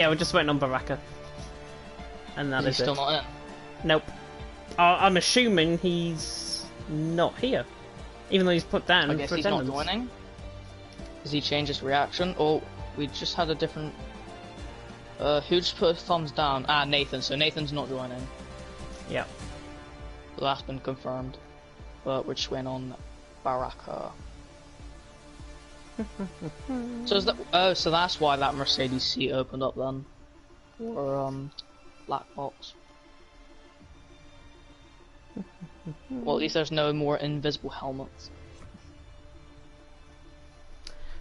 Yeah, we're just waiting on Baraka. And that is still it. not in? Nope. I'm assuming he's not here. Even though he's put down I guess for he's attendance. not joining. Does he change his reaction? Or we just had a different... who just put a thumbs down? Ah, Nathan. So Nathan's not joining. Yeah. So that's been confirmed. But we're just waiting on Baraka. So is that... Oh, so that's why that Mercedes seat opened up then. Or, black box. Well, at least there's no more invisible helmets.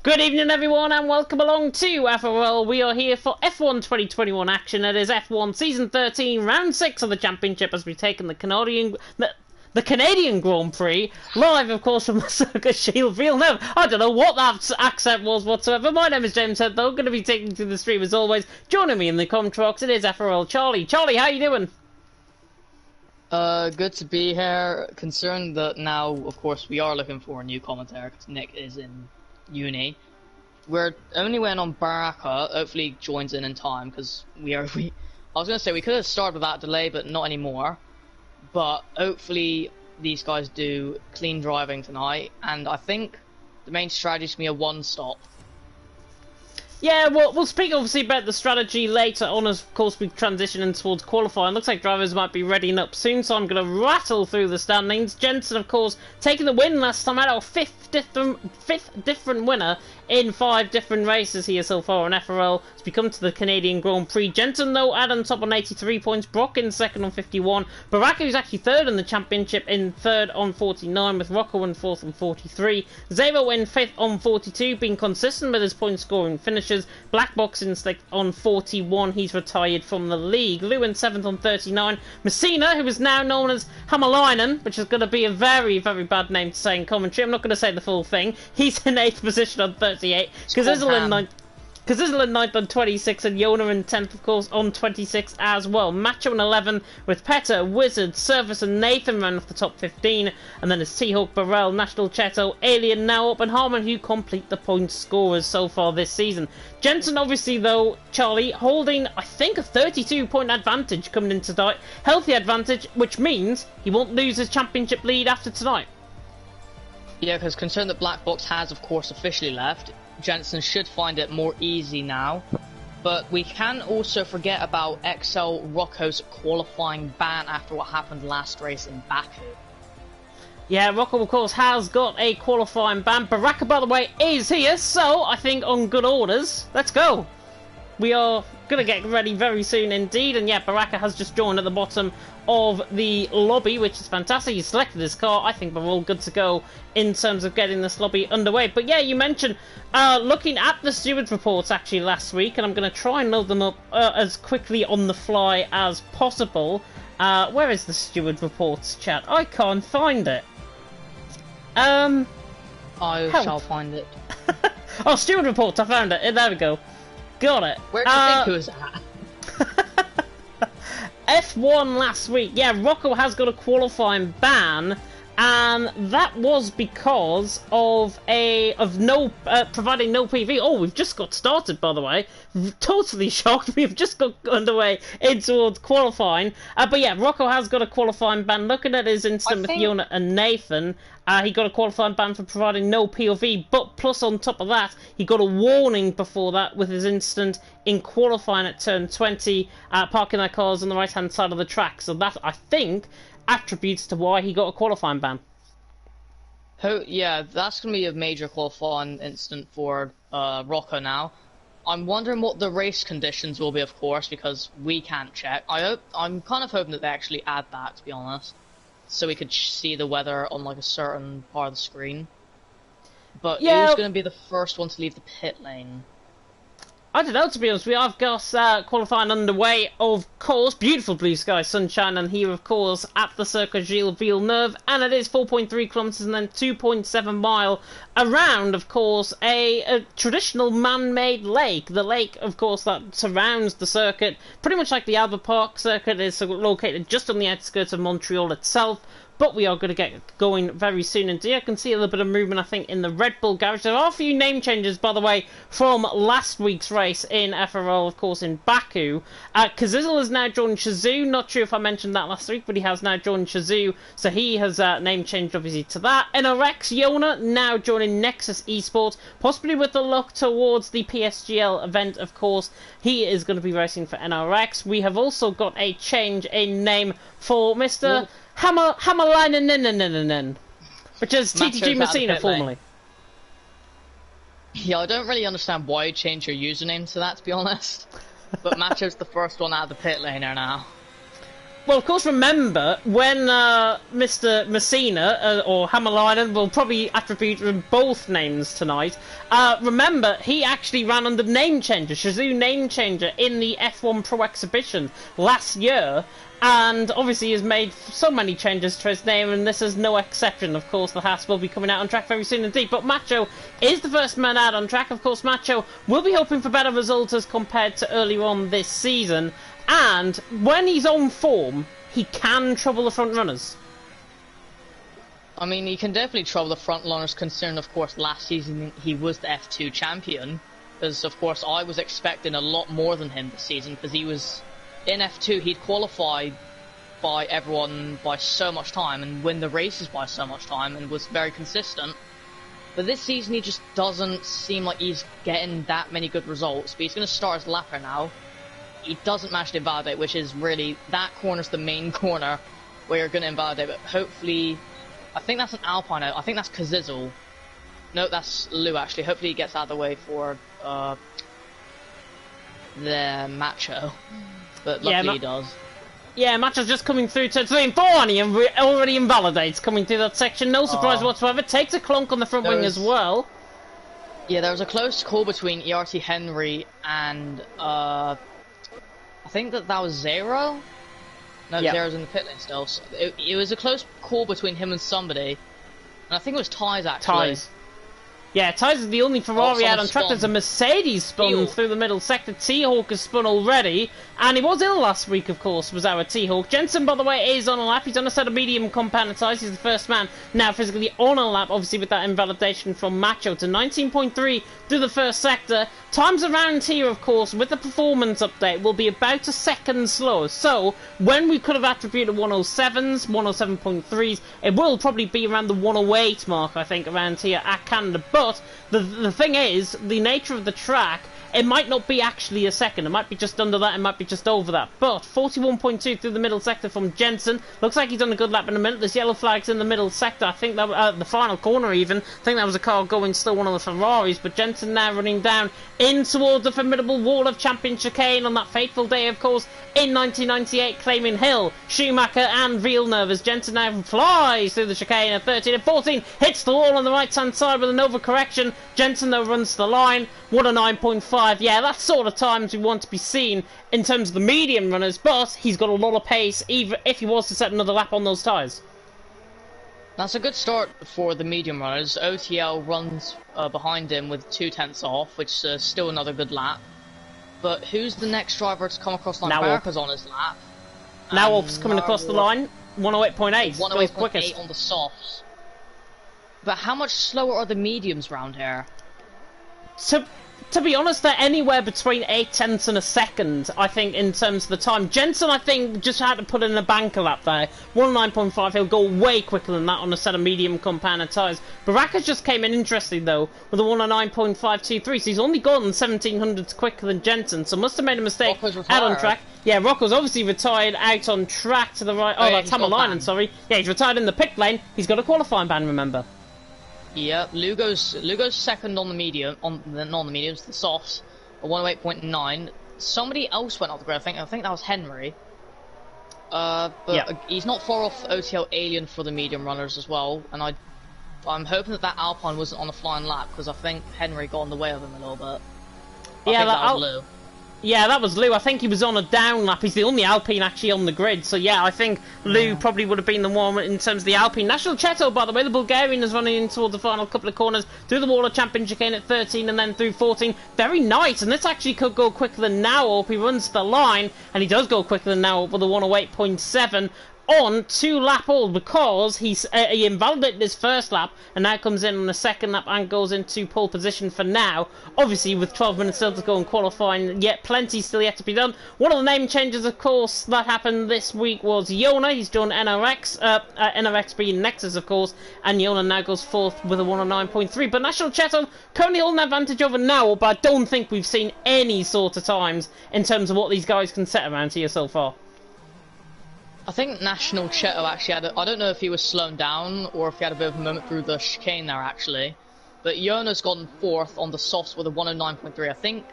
Good evening everyone and welcome along to FRL. We are here for F1 2021 action. It is F1 Season 13, Round 6 of the Championship as we've taken the Canadian Grand Prix, live of course from the Circuit Shield Villeneuve. I don't know what that accent was whatsoever. My name is James Head though, going to be taking to the stream as always. Joining me in the Comtrox, it is FRL Charlie. Charlie, how you doing? Good to be here. Concerned that now, of course, we are looking for a new commentator because Nick is in uni. We're only waiting on Baraka. Hopefully he joins in time because I was gonna say we could have started without delay, but not anymore. But hopefully these guys do clean driving tonight, and I think the main strategy is gonna be a one-stop. Yeah, well, we'll speak obviously about the strategy later on as, of course, we transition in towards qualifying. Looks like drivers might be readying up soon, so I'm going to rattle through the standings. Jensen, of course, taking the win last time out, our fifth different winner in 5 different races here so far on FRL. As we come to the Canadian Grand Prix. Jensen, though, out on top on 83 points. Brock in second on 51. Baraka, who's actually third in the championship, in third on 49, with Rocco in fourth on 43. Zavo in fifth on 42, being consistent with his point scoring finishes. Black Box in sixth on 41. He's retired from the league. Lou in seventh on 39. Messina, who is now known as Hamalainen, which is going to be a very, very bad name to say in commentary. I'm not going to say the full thing. He's in 8th position on 38. Kazizel in 9th on 26, and Yona in 10th, of course, on 26 as well. Macho in 11, with Peta, Wizard, Service, and Nathan running off the top 15. And then it's T-Hawk, Burrell, National Cheto, Alien now up, and Harmon, who complete the point scorers so far this season. Jensen, obviously, though, Charlie, holding, I think, a 32-point advantage coming into tonight. Healthy advantage, which means he won't lose his championship lead after tonight. Yeah, because concerned that Black Box has, of course, officially left. Jensen should find it more easy now, but we can also forget about XL Rocco's qualifying ban after what happened last race in Baku. Yeah, Rocco, of course, has got a qualifying ban. Baraka, by the way, is here, so I think on good orders. Let's go. We are going to get ready very soon indeed, and yeah, Baraka has just joined at the bottom of the lobby, which is fantastic. He selected his car. I think we're all good to go in terms of getting this lobby underway. But yeah, you mentioned looking at the stewards reports actually last week, and I'm going to try and load them up as quickly on the fly as possible. Where is the steward reports, chat? I can't find it. I help. shall find it. Oh, steward reports, I found it. There we go. Got it. Where do you think it was at? F1 last week. Yeah, Rocco has got a qualifying ban, and that was because of providing no PV. Oh, we've just got started, by the way. Totally shocked. We've just got underway in towards qualifying. But yeah, Rocco has got a qualifying ban. Looking at his incident with Yona and Nathan, he got a qualifying ban for providing no POV, but plus on top of that, he got a warning before that with his incident in qualifying at turn 20, parking their cars on the right-hand side of the track. So that, I think, attributes to why he got a qualifying ban. Oh, yeah, that's going to be a major qualifying incident for Rocco now. I'm wondering what the race conditions will be, of course, because we can't check. I'm kind of hoping that they actually add that, to be honest, so we could see the weather on like a certain part of the screen. But yeah, who's going to be the first one to leave the pit lane? I don't know, to be honest. We have got qualifying underway, of course. Beautiful blue sky, sunshine, and here, of course, at the Circuit Gilles Villeneuve. And it is 4.3 kilometres and then 2.7 mile around, of course, a traditional man-made lake. The lake, of course, that surrounds the circuit, pretty much like the Albert Park circuit, is located just on the outskirts of Montreal itself. but we are going to get going very soon indeed. I can see a little bit of movement, I think, in the Red Bull garage. There are a few name changes, by the way, from last week's race in FRL, of course, in Baku. Kazizel has now joined Shazoo. Not sure if I mentioned that last week, but he has now joined Shazoo, so he has name changed, obviously, to that. NRX Yona now joining Nexus Esports, possibly with the look towards the PSGL event, of course. He is going to be racing for NRX. We have also got a change in name for Mr. Hammerleinen, which is TTG Messina formerly. Yeah, I don't really understand why you changed your username to that, to be honest. But Macho's the first one out of the pit lane here now. Well, of course, remember, when Mr. Messina, or Hammerleinen, will probably attribute him both names tonight, remember, he actually ran under name changer, Shazoo name changer, in the F1 Pro exhibition last year, and obviously has made so many changes to his name, and this is no exception. Of course, the Haas will be coming out on track very soon indeed, but Macho is the first man out on track. Of course, Macho will be hoping for better results as compared to earlier on this season, and when he's on form, he can trouble the front runners. I mean, he can definitely trouble the front runners, considering, of course, last season he was the F2 champion, because, of course, I was expecting a lot more than him this season, because he was in F2, he'd qualified by everyone by so much time and win the races by so much time and was very consistent. But this season he just doesn't seem like he's getting that many good results. But he's going to start as lapper now. He doesn't manage to invalidate, which is really, that corner's the main corner where you're going to invalidate. But hopefully, I think that's an Alpine. I think that's Kazizel. No, that's Lou actually. Hopefully he gets out of the way for the Macho. But luckily he does. Yeah, Macho's just coming through to 3 and 4 and he already invalidates coming through that section. No surprise whatsoever. Takes a clonk on the front wing as well. Yeah, there was a close call between ERT Henry and I think that was Zero. No, yep. Zero's in the pit lane still. So it was a close call between him and somebody. And I think it was Ty's actually. Ty's. Yeah, Ty's is the only Ferrari out on track. There's a Mercedes spun through the middle sector. T-Hawk has spun already. And he was ill last week, of course, was our T-Hawk. Jensen, by the way, is on a lap. He's on a set of medium compound tyres. He's the first man now physically on a lap, obviously with that invalidation from Macho to 19.3 through the first sector. Times around here, of course, with the performance update, will be about a second slower. So, when we could have attributed 107s, 107.3s, it will probably be around the 108 mark, I think, around here at Canada. But the thing is, the nature of the track, it might not be actually a second. It might be just under that, it might be just over that. But 41.2 through the middle sector from Jensen. Looks like he's done a good lap in a minute. There's yellow flags in the middle sector. I think that the final corner even. I think that was a car going still one of the Ferraris. But Jensen now running down in towards the formidable wall of champion chicane on that fateful day, of course, in 1998, claiming Hill, Schumacher and Villeneuve as Jensen now flies through the chicane at 13 and 14. Hits the wall on the right-hand side with an overcorrection. Jensen though runs the line. What a 9.5. Yeah, that's sort of times we want to be seen in terms of the medium runners, but he's got a lot of pace, even if he was to set another lap on those tyres. That's a good start for the medium runners. OTL runs behind him with 2/10 off, which is still another good lap. But who's the next driver to come across the line? Barker's on his lap. Now Wolf's coming across the line. 108.8. 108.8 on the softs. But how much slower are the mediums round here? To be honest, they're anywhere between 8/10 and a second, I think, in terms of the time. Jensen, I think, just had to put in a banker lap there. 109.5, he'll go way quicker than that on a set of medium compound tyres. Baraka just came in interesting, though, with a 109.523, so he's only gone 1700s quicker than Jensen, so must have made a mistake out on track. Yeah, Rocco's obviously retired out on track to the right. Oh, that's Hammerleinen, sorry. Yeah, he's retired in the pit lane. He's got a qualifying ban, remember. Yep, Lugo's second on the medium, not on the mediums, the softs, a 108.9. Somebody else went off the grid. I think that was Henry. But he's not far off OTL Alien for the medium runners as well. And I'm hoping that Alpine wasn't on a flying lap because I think Henry got in the way of him a little bit. I think that was Lou. Yeah, that was Lou. I think he was on a down lap. He's the only Alpine actually on the grid. So, yeah, I think Lou probably would have been the one in terms of the Alpine. National Cheto, by the way, the Bulgarian is running in towards the final couple of corners through the wall of champion chicane at 13 and then through 14. Very nice. And this actually could go quicker than Now. He runs the line, and he does go quicker than Now with a 108.7. on 2 lap old because he invalidated his first lap and now comes in on the second lap and goes into pole position for now. Obviously with 12 minutes still to go in qualifying, yet plenty still yet to be done. One of the name changes, of course, that happened this week was Yona. He's done NRX, NRX being Nexus, of course, and Yona now goes 4th with a 109.3. But National Cheto currently holding advantage over now, but I don't think we've seen any sort of times in terms of what these guys can set around here so far. I think National Cheto actually had I don't know if he was slowing down or if he had a bit of a moment through the chicane there actually. But Yona's gone 4th on the softs with a 109.3. I think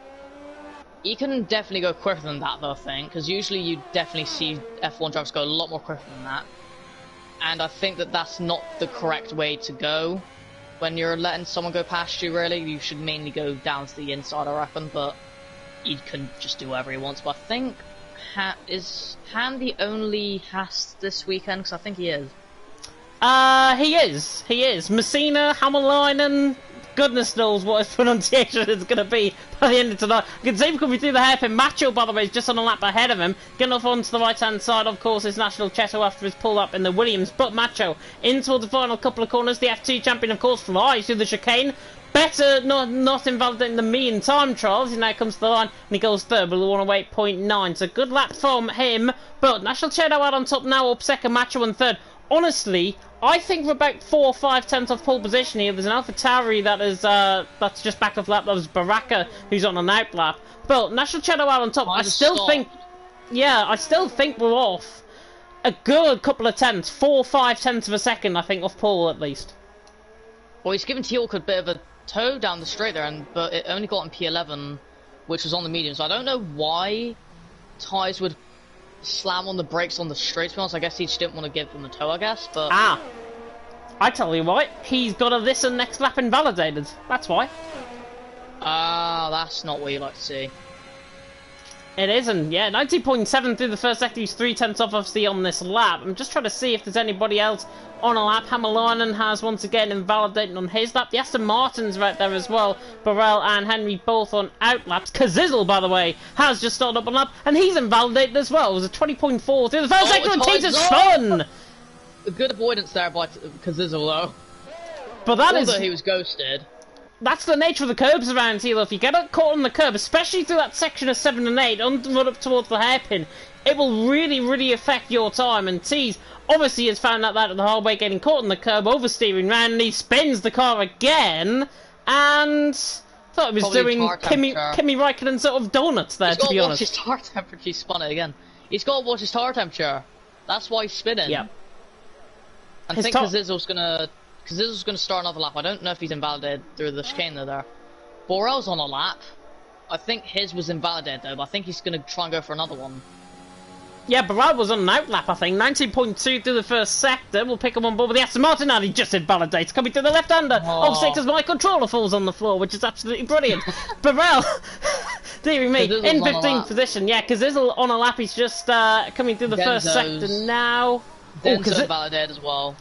he can definitely go quicker than that though, I think. Because usually you definitely see F1 drivers go a lot more quicker than that. And I think that that's not the correct way to go. When you're letting someone go past you, really, you should mainly go down to the inside, I reckon. But he can just do whatever he wants. But I think... is Han the only Haas this weekend? Because I think he is. He is. Messina, Hammerleinen, goodness knows what his pronunciation is going to be by the end of tonight. You can see him coming through the hairpin. Macho, by the way, is just on a lap ahead of him. Getting off onto the right-hand side, of course, is National Cheto after his pull-up in the Williams. But Macho, in towards the final couple of corners. The F2 champion, of course, flies through the chicane. Better not invalidating than me in time trials. He now comes to the line and he goes 3rd with a 108.9. So good lap from him. But National Cheto out on top now, up 2nd, Macho in 3rd. Honestly, I think we're about 4 or 5 tenths off pole position here. There's an AlphaTauri that is that's just back off lap. That was Baraka who's on an out lap. But National Cheto out on top. I still think we're off a good couple of tenths, 4 or 5 tenths of a second. I think off pole at least. Well, he's given Teal'c a bit of a toe down the straight there, but it only got in P11, which was on the medium. So I don't know why Tyres would slam on the brakes on the straight. To be honest, I guess he just didn't want to give them a toe, I guess. But I tell you what, he's got a this and next lap invalidated. That's why. That's not what you like to see. It isn't, yeah. 90.7 through the first sector. He's 3 tenths off, obviously, on this lap. I'm just trying to see if there's anybody else on a lap. Hammerleinen has once again invalidated on his lap. The Aston Martin's right there as well. Burrell and Henry both on out laps. Kazizel, by the way, has just started up on lap, and he's invalidated as well. It was a 20.4 through the first sector, and Teaser's spun! A good avoidance there by Kazizel, though. But that although he was ghosted. That's the nature of the curbs around here, though. If you get caught on the curb, especially through that section of 7 and 8, on the run up towards the hairpin, it will really, really affect your time. And Tease obviously has found out that the hard way, getting caught on the curb, oversteering round, and he spins the car again, and thought he was doing Kimi Räikkönen sort of donuts there, to be honest. He's got to watch his tire temperature. He spun it again. He's got to watch his tire temperature. That's why he's spinning. Yeah. I think Kazizel's gonna start another lap. I don't know if he's invalidated through the chicane there. Borrell's on a lap. I think his was invalidated though, but I think he's gonna try and go for another one. Yeah, Burrell was on an out lap, I think. 19.2 through the first sector. We'll pick him on board with the Aston Martin now. He just invalidates. Coming to the left-hander. Of 6 as my controller falls on the floor, which is absolutely brilliant. Burrell, dearie me, in 15th position. Yeah, Kazizel on a lap. He's just coming through the first sector now. Denzo invalidated as well.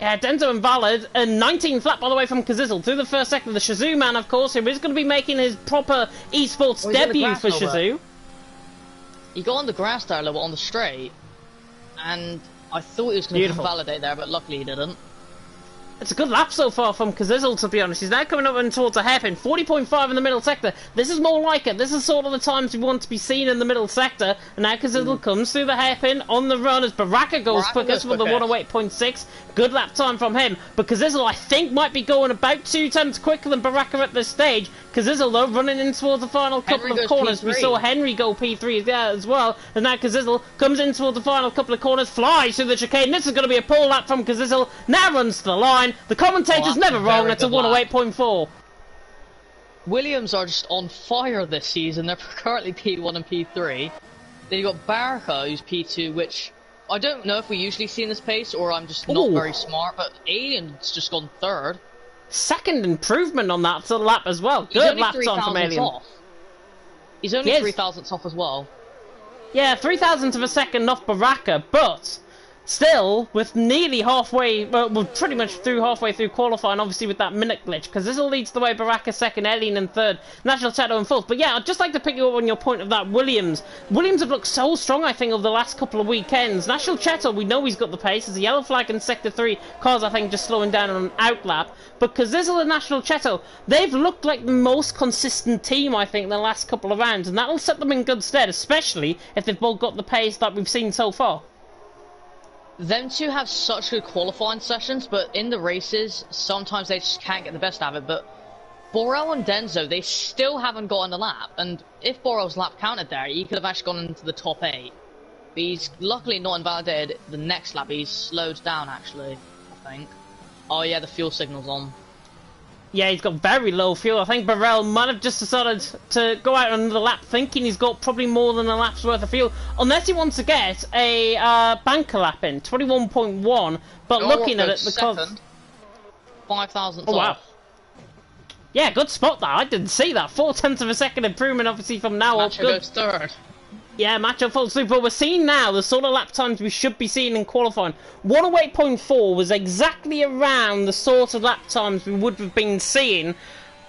Yeah, Denzo invalid, and 19th lap by the way from Kazizel through the first sector. The Shazoo man, of course, who is going to be making his proper esports debut for Shazoo. He got on the grass there a little bit on the straight, and I thought he was going to invalidate there, but luckily he didn't. It's a good lap so far from Kazizel, to be honest. He's now coming up and towards a hairpin. 40.5 in the middle sector. This is more like it. This is sort of the times we want to be seen in the middle sector. And now Kazizel comes through the hairpin on the run as Baraka goes quickest with the 108.6. Good lap time from him. But Kazizel, I think, might be going about 2 tenths quicker than Baraka at this stage. Kazizel, though, running in towards the final couple of corners. P3. We saw Henry go P3 there as well. And now Kazizel comes in towards the final couple of corners, flies through the chicane. This is going to be a pole lap from Kazizel. Now runs to the line. The commentator's never wrong. It's a 108.4. Williams are just on fire this season. They're currently P1 and P3. Then you've got Baraka, who's P2, which I don't know if we usually see in this pace, or I'm just not very smart, but Alien's just gone 3rd. Second improvement on that lap as well. Good lap time from Alien. He's only 3 thousandths off as well. Yeah, 3 thousandths of a second off Baraka, but Still, with nearly halfway, well, we're pretty much through halfway through qualifying, obviously with that minute glitch, because this all leads the way Baraka second, Elline in third, National Shadow in fourth. But yeah, I'd just like to pick you up on your point of that Williams. Williams have looked so strong, I think, over the last couple of weekends. National Cheto, we know he's got the pace. There's a yellow flag in Sector 3, cars, I think, just slowing down on an outlap. But Kazizel and National Cheto, they've looked like the most consistent team, I think, in the last couple of rounds, and that'll set them in good stead, especially if they've both got the pace that we've seen so far. Them two have such good qualifying sessions, but in the races, sometimes they just can't get the best out of it. But Borel and Denzo, they still haven't gotten a lap, and if Borel's lap counted there, he could have actually gone into the top 8. But he's luckily not invalidated the next lap. He's slowed down, actually, I think. Oh yeah, the fuel signal's on. Yeah, he's got very low fuel. I think Burrell might have just decided to go out on another lap thinking he's got probably more than a lap's worth of fuel. Unless he wants to get a banker lap in, 21.1. But looking at it, because... 5,000 Oh, wow. Yeah, good spot that. I didn't see that. 0.4 of a second improvement, obviously, from now on. Macho goes third. Yeah, Macho falls through, but we're seeing now the sort of lap times we should be seeing in qualifying. 108.4 was exactly around the sort of lap times we would have been seeing,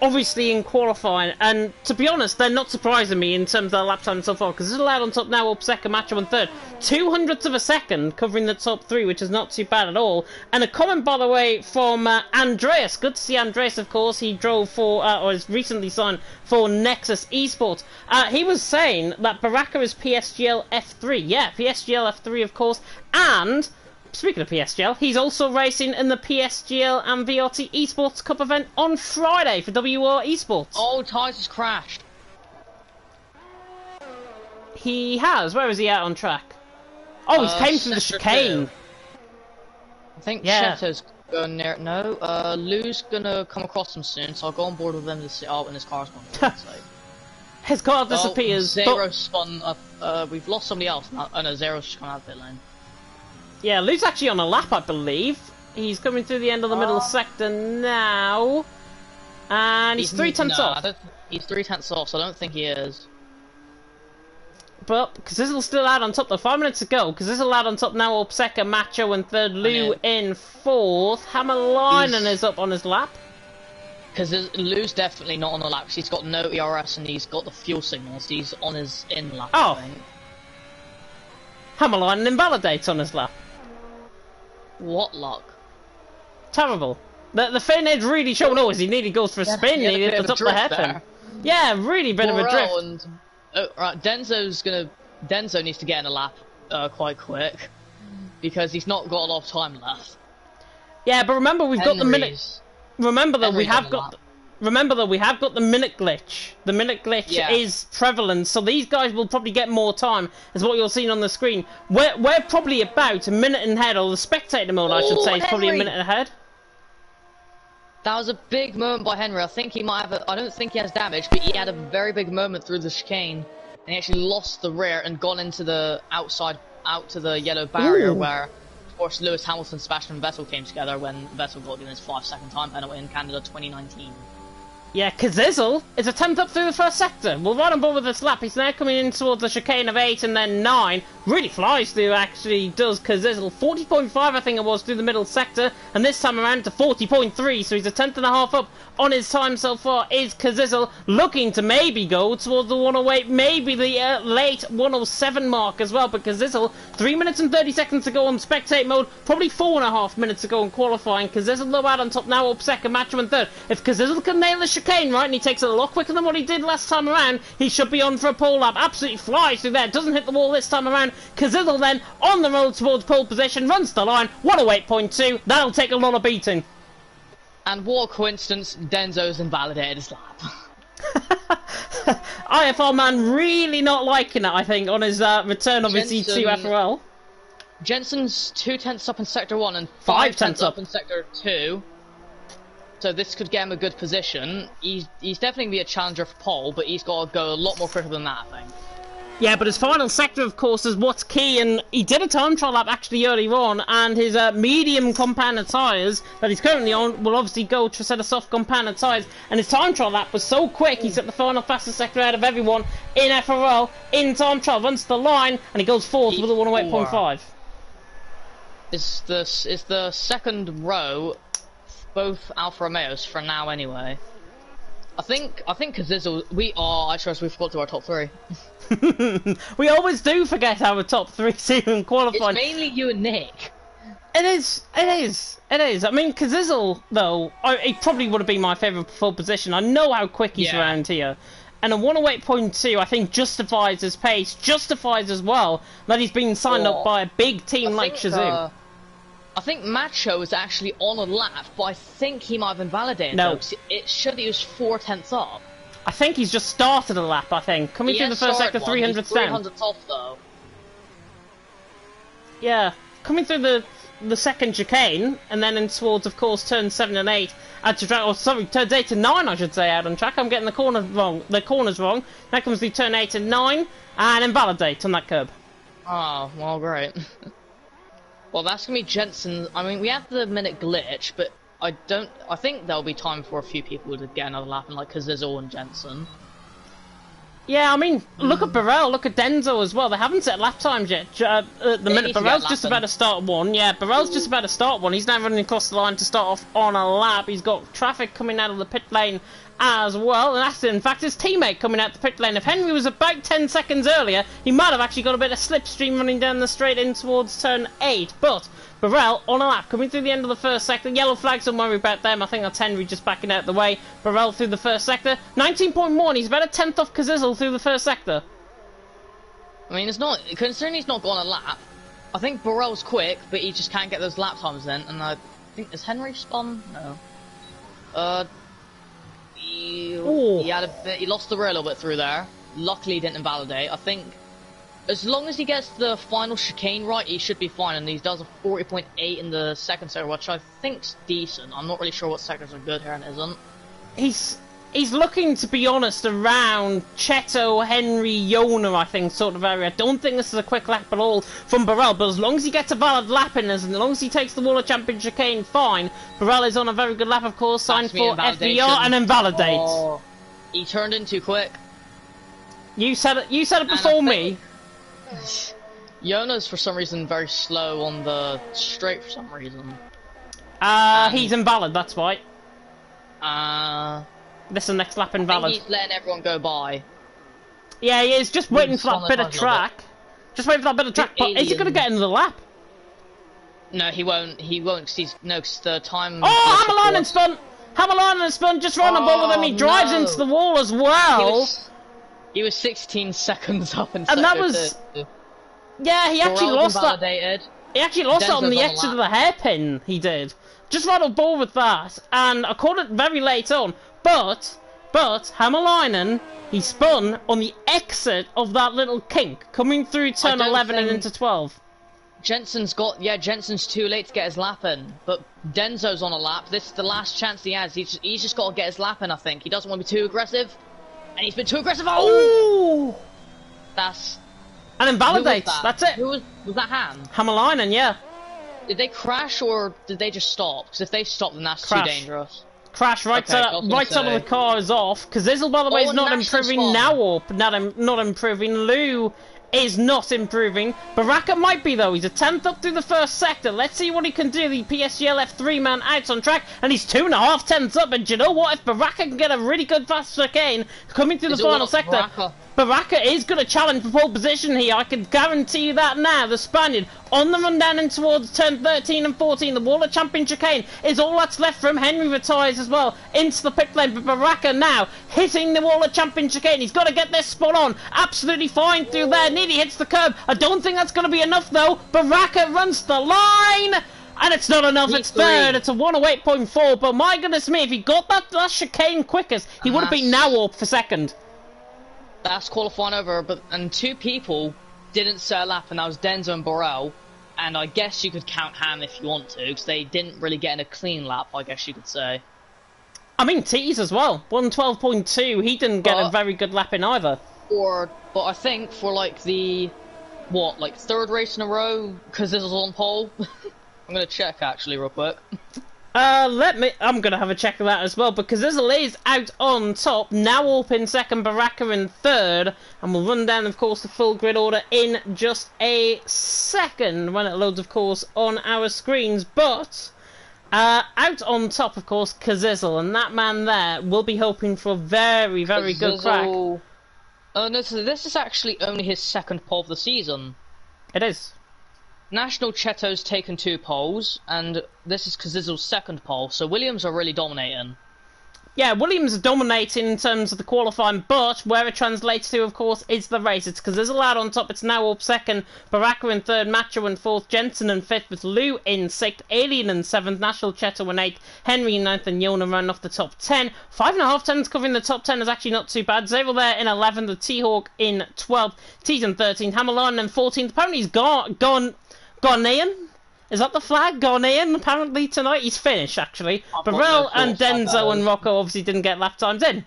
obviously, in qualifying. And to be honest, they're not surprising me in terms of their lap time so far, because this is allowed on top now, up second, Macho on third. 200ths of a second covering the top 3, which is not too bad at all. And a comment, by the way, from Andreas. Good to see Andreas, of course. He drove for, or has recently signed for Nexus Esports. He was saying that Baraka is PSGL F3. Yeah, PSGL F3, of course. And speaking of PSGL, he's also racing in the PSGL and VRT Esports Cup event on Friday for WR Esports. Oh, Tyres has crashed. He has. Where is he at on track? Oh, he's came through the chicane. I think Yeah. Cheto's going there. No, Lou's gonna come across him soon, so I'll go on board with him to see. Oh, and his car's gone. His car disappears. Zero's spun up. We've lost somebody else. Oh no, Zero's just come out of pit lane. Yeah, Lou's actually on a lap, I believe. He's coming through the end of the middle sector now. And he's 3/10 off. He's 3/10 off, so I don't think he is. But Kazizel's still out on top though. 5 minutes to go. Kazizel out on top now, up second, Macho in third, Lou in fourth. Hammerlinen is up on his lap. Because Lou's definitely not on the lap, because he's got no ERS and he's got the fuel signals. He's on his in lap, I think. Hammerlinen invalidates on his lap. What luck. Terrible. The fin is really showing always. He nearly goes for a spin. He hit the top of the hairpin. Yeah, really bit of a drift. And, right, Denzo needs to get in a lap quite quick because he's not got a lot of time left. Yeah, but remember we've got the minute. Remember that we have got. Remember that we have got the minute glitch. The minute glitch is prevalent, so these guys will probably get more time, is what you're seeing on the screen. We're probably about a minute ahead, or the spectator mode, I should say, is probably a minute ahead. That was a big moment by Henry. I think he might have. I don't think he has damage, but he had a very big moment through the chicane, and he actually lost the rear and gone into the outside, out to the yellow barrier, where, of course, Lewis Hamilton, Sebastian Vettel came together when Vettel got given his 5-second time penalty in Canada 2019. Yeah, Kazizel is a 10th up through the first sector. We'll run on board with this lap. He's now coming in towards the chicane of 8 and then 9. Really flies through, actually, does Kazizel. 40.5, I think it was, through the middle sector. And this time around to 40.3, so he's a 10th and a half up on his time so far. Is Kazizel looking to maybe go towards the 108, maybe the late 107 mark as well. But Kazizel, 3 minutes and 30 seconds to go on spectate mode. Probably 4.5 minutes to go in qualifying. Kazizel low out on top now, up second, Macho in third. If Kazizel can nail the chicane right, and he takes it a lot quicker than what he did last time around, he should be on for a pole lap. Absolutely flies through there, doesn't hit the wall this time around. Kazizel then on the road towards pole position, runs the line, 108.2. That'll take a lot of beating. And what a coincidence, Denzo's invalidated his lap. IFR man really not liking it, I think, on his return obviously to FRL. Jensen's 2/10 up in sector 1 and 5/10 up in sector 2. So this could get him a good position. He's definitely going to be a challenger for pole, but he's got to go a lot more quicker than that, I think. Yeah, but his final sector, of course, is what's key, and he did a time trial lap actually earlier on, and his medium compounded tyres that he's currently on will obviously go to a set of soft compounded tyres, and his time trial lap was so quick, he set the final fastest sector out of everyone in FRL in time trial, runs the line, and he goes fourth with a 108.5. Is the second row both Alfa Romeos for now anyway? I think Kazizel, I trust we forgot to our top three. We always do forget our top three season qualifying. It's mainly you and Nick. It is. I mean, Kazizel, though, he probably would have been my favourite full position. I know how quick he's around here. And a 108.2, I think, justifies his pace, justifies as well that he's been signed up by a big team like Shazoo. I think Macho is actually on a lap, but I think he might have invalidated. No. It should he was 4/10 up. I think he's just started a lap, I think. Coming through the first sector, 300th down. 300th off, though. Yeah. Coming through the second chicane, and then in towards, of course, turns 7 and 8. Turns 8 and 9, I should say, out on track. I'm getting the corners wrong. That comes the turn 8 and 9, and invalidate on that curb. Oh, well, great. Well, that's going to be Jensen. I mean, we have the minute glitch, but I think there'll be time for a few people to get another lap, like Kazizel and Jensen. Yeah, I mean, look at Burrell, look at Denzo as well. They haven't set lap times yet. The minute Burrell's just about to start one. Yeah, Burrell's just about to start one. He's now running across the line to start off on a lap. He's got traffic coming out of the pit lane as well. And that's, in fact, his teammate coming out the pit lane. If Henry was about 10 seconds earlier, he might have actually got a bit of slipstream running down the straight in towards turn 8. But Burrell on a lap, coming through the end of the first sector. Yellow flags, don't worry about them. I think that's Henry just backing out the way. Burrell through the first sector. 19.1, he's about a 10th off Kazizel through the first sector. I mean, it's not, considering he's not gone a lap, I think Burrell's quick, but he just can't get those lap times then. And I think, is Henry spun? No. He lost the rear a little bit through there. Luckily, he didn't invalidate. I think as long as he gets the final chicane right, he should be fine. And he does a 40.8 in the second sector, which I think's decent. I'm not really sure what sectors are good here and isn't. He's looking, to be honest, around Cheto, Henry, Yona, I think, sort of area. I don't think this is a quick lap at all from Burrell, but as long as he gets a valid lap in, as long as he takes the Waller Champion chicane, fine. Burrell is on a very good lap, of course, signed for FDR and invalidates. Oh, he turned in too quick. You said it before me. Yona's, for some reason, very slow on the straight for some reason. He's invalid, that's why. This is the next lap invalid. I think he's letting everyone go by. Yeah, he is, just waiting for that bit of track. Just waiting for that bit of track, but is he going to get into the lap? No, he won't, because cause the time... Oh, Hammerline spun! Hammerline spun, just run above with him, he drives into the wall as well! He was 16 seconds up in and that was... Yeah, he actually lost that. He actually lost that on the exit of the hairpin, he did. Just right on board with that, and I caught it very late on, but Hammerlinen, he spun on the exit of that little kink, coming through turn 11 and into 12. Jensen's too late to get his lap in, but Denzo's on a lap. This is the last chance he has. He's just got to get his lap in, I think. He doesn't want to be too aggressive, and he's been too aggressive. Oh! That's... And invalidates, that's it. Was that Ham? Hammerlinen, yeah. Did they crash, or did they just stop? Because if they stop, then that's too dangerous. Crash, right side of the car is off. Kazizel, by the way, is not improving. Now not improving. Lou is not improving. Baraka might be, though. He's a 10th up through the first sector. Let's see what he can do. The PSGL F3-man out on track, and he's 2.5 tenths up. And do you know what? If Baraka can get a really good fast chicane coming through the final sector, Baraka is going to challenge for pole position here. I can guarantee you that now. The Spaniard on the run down in towards turn 13 and 14. The Waller Champion chicane is all that's left from. Henry retires as well into the pit lane. But Baraka now hitting the Waller Champion chicane. He's got to get this spot on. Absolutely fine through there. Nearly hits the curb. I don't think that's going to be enough though. Baraka runs the line. And it's not enough, it's third, it's a 108.4. But my goodness me, if he got that last chicane quickest, he would have been Nawarp for second. That's qualifying over, and two people didn't set a lap, and that was Denzo and Burrell. And I guess you could count Ham if you want to, because they didn't really get in a clean lap, I guess you could say. I mean, Tees as well, 112.2, he didn't get a very good lap in either. But I think for like the, third race in a row, because this was on pole? I'm going to check actually real quick. I'm gonna have a check of that as well, because Izzle is out on top, now up in second, Baraka in third, and we'll run down, of course, the full grid order in just a second when it loads, of course, on our screens. But out on top, of course, Kazizzle, and that man there will be hoping for a very, very good crack. Oh no, so this is actually only his second pole of the season. It is. National Cheto's taken 2 poles, and this is Kazizzle's second pole, so Williams are really dominating. Yeah, Williams are dominating in terms of the qualifying, but where it translates to, of course, is the race. It's Kazizzle out on top, it's now up second, Baraka in third, Macho in fourth, Jensen in fifth, with Lou in sixth, Alien in seventh, National Cheto in eighth, Henry in ninth, and Yona running off the top 10. 5.5 tens covering the top 10 is actually not too bad. Zero there in 11th, the T-Hawk in 12th, T's in 13th, Hammerline in 14th. Apparently he's Ghanaian? Is that the flag? Ghanaian, apparently, tonight. He's Finnish, actually. Burrell and Denzo and Rocco obviously didn't get lap times in.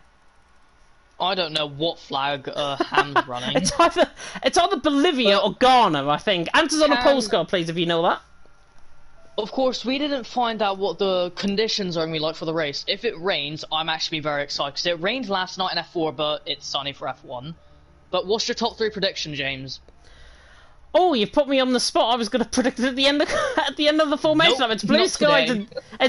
I don't know what flag Ham's running. It's either Bolivia or Ghana, I think. Answers on a postcard, please, if you know that. Of course, we didn't find out what the conditions are going to be like for the race. If it rains, I'm actually very excited, because it rained last night in F4, but it's sunny for F1. But what's your top 3 prediction, James? Oh, you've put me on the spot. I was going to predict it at the end of the formation. Nope, it's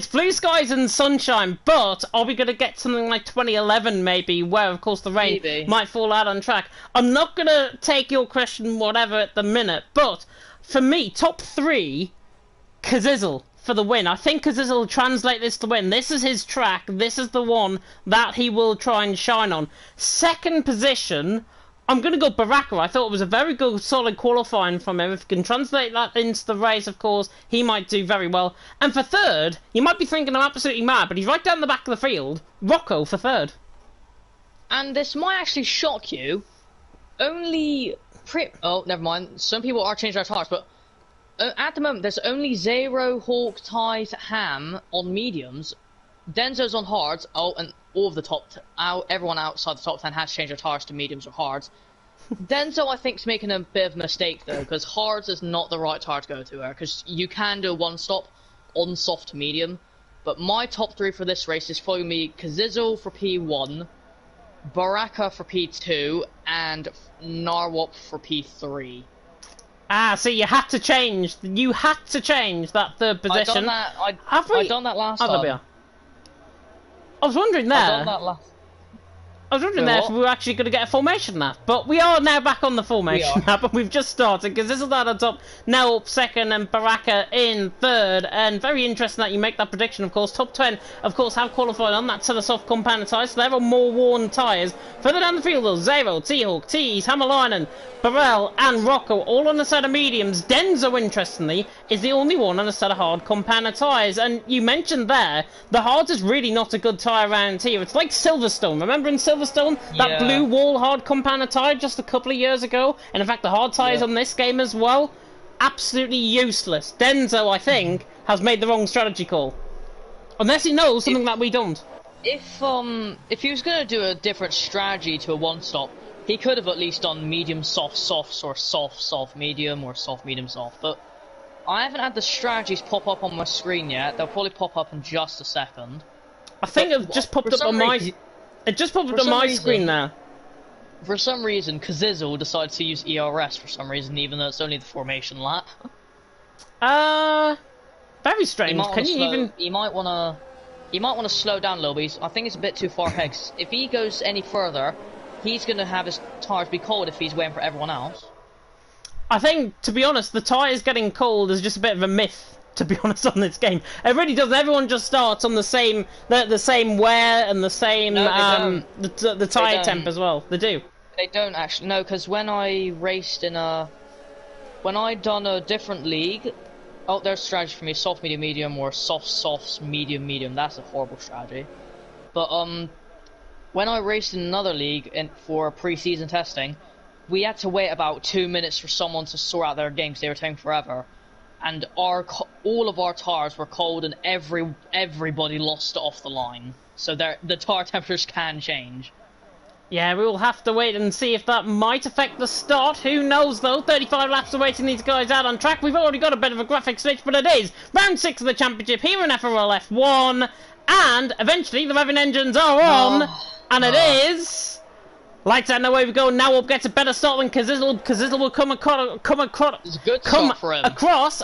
blue skies and sunshine. But are we going to get something like 2011 maybe, where of course the rain might fall out on track? I'm not going to take your question whatever at the minute, but for me, top 3, Kazizzle for the win. I think Kazizzle will translate this to win. This is his track. This is the one that he will try and shine on. Second position, I'm going to go Baraka. I thought it was a very good, solid qualifying from him. If he can translate that into the race, of course, he might do very well. And for third, you might be thinking I'm absolutely mad, but he's right down the back of the field. Rocco for third. And this might actually shock you. Oh, never mind. Some people are changing their tires, but at the moment, there's only Zero, Hawk, Ties, Ham on mediums. Denzo's on hards. Oh, and all of the everyone outside the top 10 has changed their tires to mediums or hards. Denzo, I think, is making a bit of a mistake, though, because hards is not the right tire to go to, because you can do a one-stop on soft to medium. But my top 3 for this race is following me Kazizzle for P1, Baraka for P2, and Narwhal for P3. Ah, see, you had to change. You had to change that third position. I done that last time. I was wondering there. If we were actually going to get a formation lap, but we are now back on the formation lap, and we've just started, because this is that on top, now up second, and Baraka in third, and very interesting that you make that prediction, of course. Top 10, of course, have qualified on that set of soft compound tyres, so they're on more worn tyres. Further down the field, though, Zero, T-Hawk, Tees, Hammerlinen, Burrell, and Rocco, all on a set of mediums. Denzo, interestingly, is the only one on a set of hard compound tyres, and you mentioned there, the hards is really not a good tyre around here. It's like Silverstone. Remember in Silverstone? That blue wall hard compound tyre just a couple of years ago, and in fact the hard tyres on this game as well, absolutely useless. Denzo, I think, has made the wrong strategy call, unless he knows something that we don't. If he was going to do a different strategy to a one-stop, he could have at least done medium soft softs, or soft medium, or soft medium soft, but I haven't had the strategies pop up on my screen yet. They'll probably pop up in just a second. I think it just popped up on my... It just popped up on my screen now. For some reason, Kazizzle decided to use ERS for some reason, even though it's only the formation lap. Very strange. Can you even? He might wanna slow down a little bit. I think it's a bit too far ahead. If he goes any further, he's gonna have his tires be cold if he's waiting for everyone else. I think, to be honest, the tires getting cold is just a bit of a myth, to be honest, on this game. It really doesn't. Everyone just starts on the same wear and the same the tire temp as well. They do. They don't actually. No, because when I raced when I done a different league, there's a strategy for me: soft, medium, medium, or soft, softs, medium, medium. That's a horrible strategy. But when I raced in another league for pre-season testing, we had to wait about 2 minutes for someone to sort out their games. They were taking forever. And all of our tires were cold, and everybody lost off the line. So the tire temperatures can change. Yeah, we will have to wait and see if that might affect the start. Who knows, though? 35 laps awaiting these guys out on track. We've already got a bit of a graphic glitch, but it is round 6 of the championship here in FRL F1. And eventually the revving engines are on. And it is... Lights out, and away we go. Now up gets a better start than Kazizel. Kazizel will come across,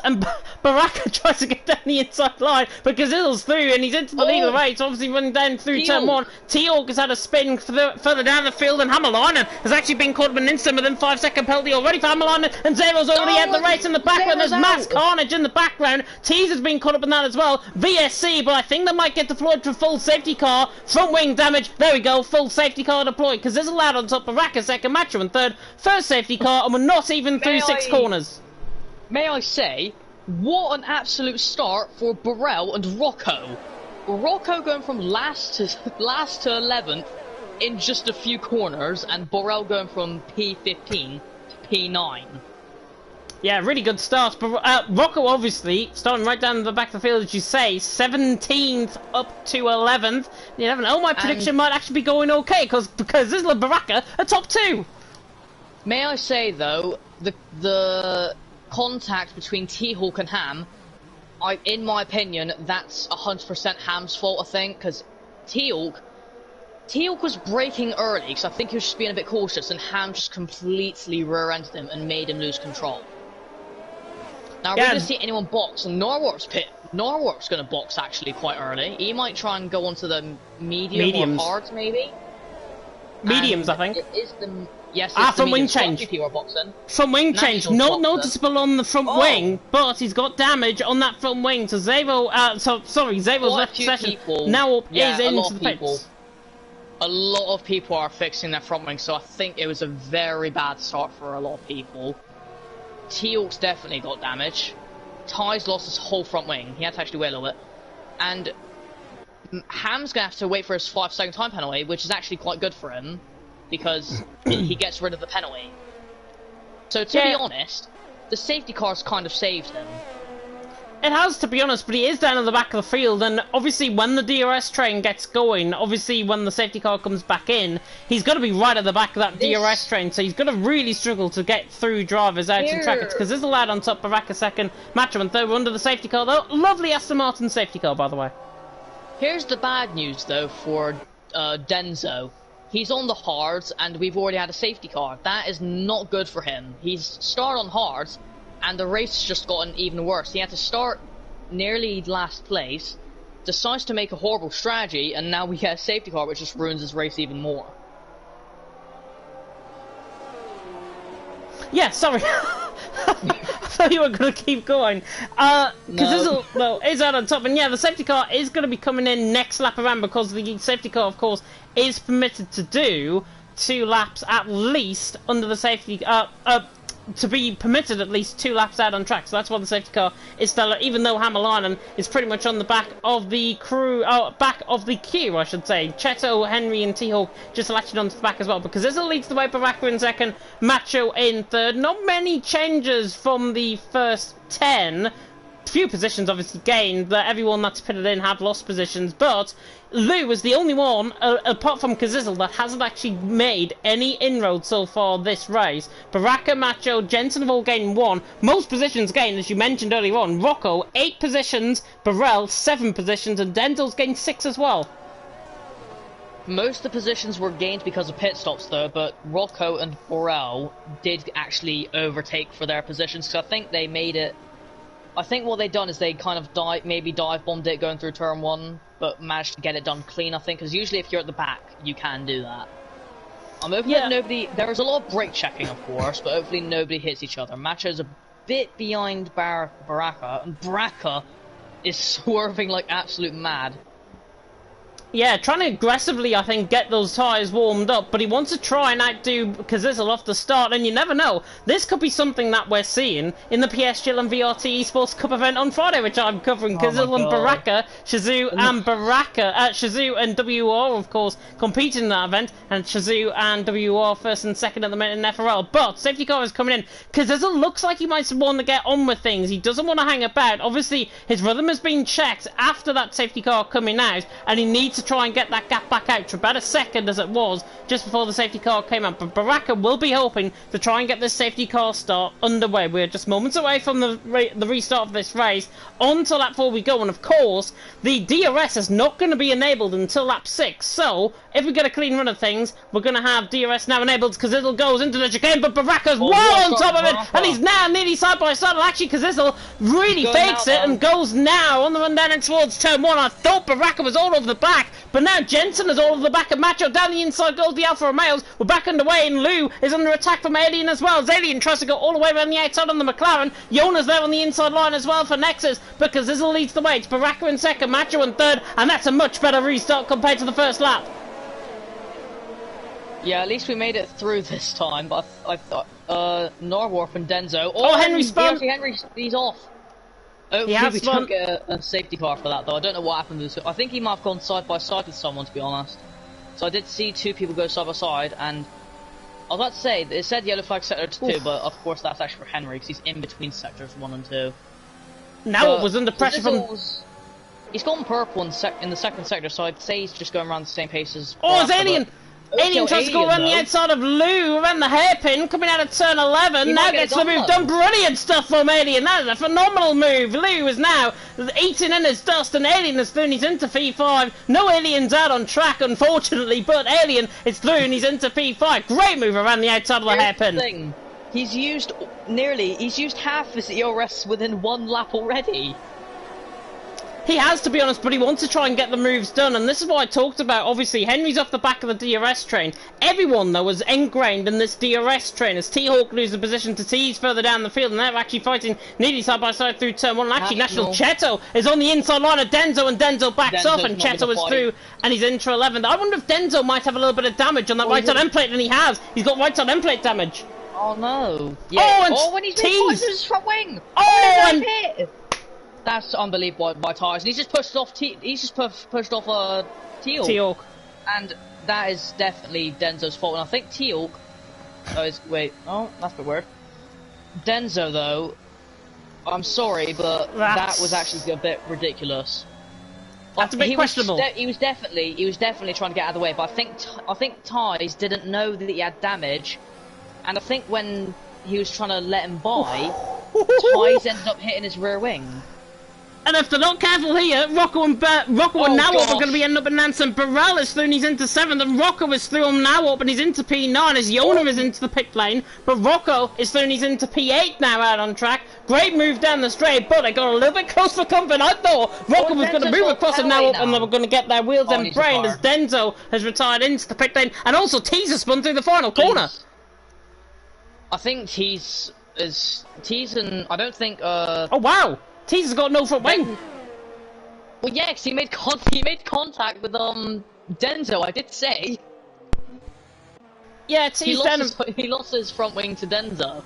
and Baraka tries to get down the inside line, but Kazizel's through, and he's into the lead of the race, obviously running down through turn 1. T-Hawk has had a spin further down the field, and Hammerlinen has actually been caught up in an instant within 5-second penalty already for Hammerlinen, and Zero's already had the race in the background. There's mass carnage in the background. Tease has been caught up in that as well. VSC, but I think they might get deployed for full safety car. Front wing damage. There we go. Full safety car deployed. Kazizel on top, Baraka second, Macho in third, first safety car, and we're not even through 6 corners. May I say, what an absolute start for Burrell and Rocco. Rocco going from last to 11th in just a few corners, and Burrell going from P15 to P9. Yeah, really good start. But Rocco obviously starting right down the back of the field, as you say, 17th up to 11th. You never know, my prediction might actually be going okay because Zizla Baraka are top 2. May I say though, the contact between T-Hawk and Ham, in my opinion, that's 100% Ham's fault. I think because T-Hawk was braking early because I think he was just being a bit cautious, and Ham just completely rear-ended him and made him lose control. Now, we're going to see anyone box, and Norwark's going to box actually quite early. He might try and go onto the mediums or hards, maybe. Mediums, and I think. It is the yes. Front wing change. Front wing change. Not noticeable on the front wing, but he's got damage on that front wing. So Zero's left session. Now is into the pits. A lot of people are fixing their front wing, so I think it was a very bad start for a lot of people. T-Hawk's definitely got damage. Ty's lost his whole front wing. He had to actually wait a little bit. And Ham's going to have to wait for his 5-second time penalty, which is actually quite good for him, because he gets rid of the penalty. So to be honest, the safety car's kind of saved him. It has, to be honest, but he is down at the back of the field, and obviously when the DRS train gets going, obviously when the safety car comes back in, he's going to be right at the back of that DRS train, so he's going to really struggle to get through drivers out in track. It's because there's a lad on top, Baraka second, Macho and third, we're under the safety car though. Lovely Aston Martin safety car, by the way. Here's the bad news though for Denzo. He's on the hards, and we've already had a safety car. That is not good for him. He's started on hards, and the race has just gotten even worse. He had to start nearly last place, decides to make a horrible strategy, and now we get a safety car which just ruins his race even more. Yeah, sorry. I thought you were going to keep going. Because this is out on top, and yeah, the safety car is going to be coming in next lap around, because the safety car, of course, is permitted to do 2 laps at least under the safety to be permitted at least 2 laps out on track, so that's why the safety car is stellar, even though Hammerlinen is pretty much on the back of the queue, I should say. Cheto, Henry and T-Hawk just latching onto the back as well, because this leads the way. Baraka in second, Macho in third. Not many changes from the first 10. Few positions obviously gained, but everyone that's pitted in have lost positions, but Lou is the only one, apart from Kazizel, that hasn't actually made any inroads so far this race. Baraka, Macho, Jensen have all gained 1. Most positions gained, as you mentioned earlier on. Rocco, 8 positions, Burrell, 7 positions, and Denzel's gained 6 as well. Most of the positions were gained because of pit stops though, but Rocco and Burrell did actually overtake for their positions, so I think they made it. I think what they've done is they kind of maybe dive bombed it going through turn 1, but managed to get it done clean, I think, because usually if you're at the back, you can do that. I'm hoping that nobody... There is a lot of brake checking, of course, but hopefully nobody hits each other. Macho's a bit behind Baraka, and Baraka is swerving like absolute mad. Yeah, trying to aggressively, I think, get those tyres warmed up, but he wants to try and outdo Kazizel off the start, and you never know. This could be something that we're seeing in the PSG and VRT Esports Cup event on Friday, which I'm covering. Kazizel and Baraka, Shazoo and WR, of course, competing in that event, and Shazoo and WR first and second at the minute in FRL. But safety car is coming in. Kazizel looks like he might want to get on with things. He doesn't want to hang about. Obviously, his rhythm has been checked after that safety car coming out, and he needs to try and get that gap back out to about a second as it was just before the safety car came out. But Baraka will be hoping to try and get this safety car start underway. We're just moments away from the restart of this race. On to lap 4 we go, and of course the DRS is not going to be enabled until lap 6. So if we get a clean run of things, we're going to have DRS now enabled because Kazizel goes into the chicane, but Baraka's well on top of it, and he's now nearly side by side. And actually Kazizel really fakes it and goes now on the run down and towards turn 1. I thought Baraka was all over the back, but now Jensen is all over the back of Macho. Down the inside goes the Alfa Romeos. We're back underway, and Lou is under attack from Alien as well. Alien tries to go all the way around the outside on the McLaren. Jona's there on the inside line as well for Nexus, but Kazizel leads the way. It's Baraka in second, Macho in third, and that's a much better restart compared to the first lap. Yeah, at least we made it through this time, but I thought Norwarp and Denzo. Oh, Henry spun! He's off. Hopefully we don't get a safety car for that, though. I don't know what happened. I think he might have gone side by side with someone, to be honest. So I did see 2 people go side by side, and I was about to say, it said yellow flag sector 2, but of course that's actually for Henry, because he's in between sectors 1 and 2. Now it was under pressure from... He's gone purple in the second sector, so I'd say he's just going around the same pace as... Oh, it's Alien! Alien tries to go around the outside of Lou, around the hairpin, coming out of turn 11, now gets the move done. Brilliant stuff from Alien, that is a phenomenal move. Lou is now eating in his dust, and Alien has thrown, he's into P5. No Alien's out on track, unfortunately, but Alien is through and he's into P5. Great move around the outside of the hairpin. He's used half his ERS within 1 lap already. He has, to be honest, but he wants to try and get the moves done, and this is what I talked about. Obviously, Henry's off the back of the DRS train. Everyone, though, is ingrained in this DRS train as T-Hawk loses position to T's further down the field, and they're actually fighting nearly side by side through turn 1. And actually, National Cheto is on the inside line of Denzo, and Denzo backs off, and Cheto is through, and he's into 11th. I wonder if Denzo might have a little bit of damage on that right side end plate, and he has. He's got right side end plate damage. Oh, no. Yeah. Oh, and when he's T's. his front wing. Oh, and... hit. That's unbelievable by tires. And he's just pushed off Teal'c. And that is definitely Denzo's fault. And I think Teal'c... that's a bit weird. Denzo, though, I'm sorry, but that was actually a bit ridiculous. That's a bit questionable. He was definitely trying to get out of the way, but I think Ties didn't know that he had damage. And I think when he was trying to let him by, Ties ended up hitting his rear wing. And if they're not careful here, Rocco and Nawop are going to be ending up in Nansen. Burrell is through and he's into 7th, and Rocco is through on Nawop and he's into P9 as Yona is into the pit lane. But Rocco is through and he's into P8 now out on track. Great move down the straight, but they got a little bit close for comfort. I thought Rocco was going to move across and Nawop and they were going to get their wheels and brain as Denzo has retired into the pit lane. And also Teaser spun through the final corner. I think Tease and I don't think oh wow! Teaser's got no front wing. Well, yeah, 'cause he made contact with Denzo. I did say. Yeah, he lost his front wing to Denzo.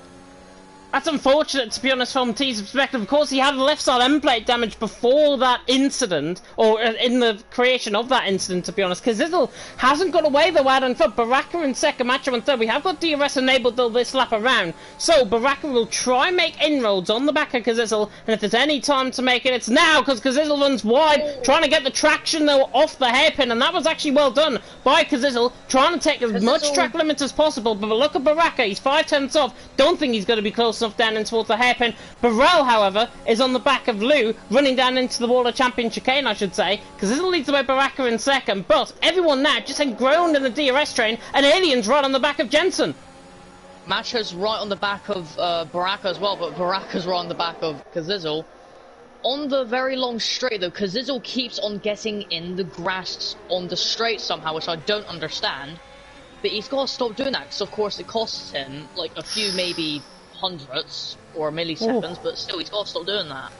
That's unfortunate, to be honest, from T's perspective. Of course, he had left side end plate damage before that incident, or in the creation of that incident, to be honest. Kazizel hasn't got away, though, out on foot. Baraka in second, Macho in third. We have got DRS enabled, though, this lap around. So, Baraka will try and make inroads on the back of Kazizel, and if there's any time to make it, it's now, because Kazizel runs wide, trying to get the traction, though, off the hairpin, and that was actually well done by Kazizel, trying to take as much track limits as possible. But look at Baraka, he's 5/10 off. Don't think he's going to be close enough down in towards the hairpin. Burrell, however, is on the back of Lou, running down into the wall of champion chicane, I should say, because this leads the way Baraka in second. But everyone now just engrowned in the DRS train, and Alien's right on the back of Jensen. Macho's right on the back of Baraka as well, but Baraka's right on the back of Kazizel. On the very long straight, though, Kazizel keeps on getting in the grass on the straight somehow, which I don't understand. But he's got to stop doing that, because of course it costs him like a few, maybe hundredths or milliseconds, but still, he's got to stop doing that.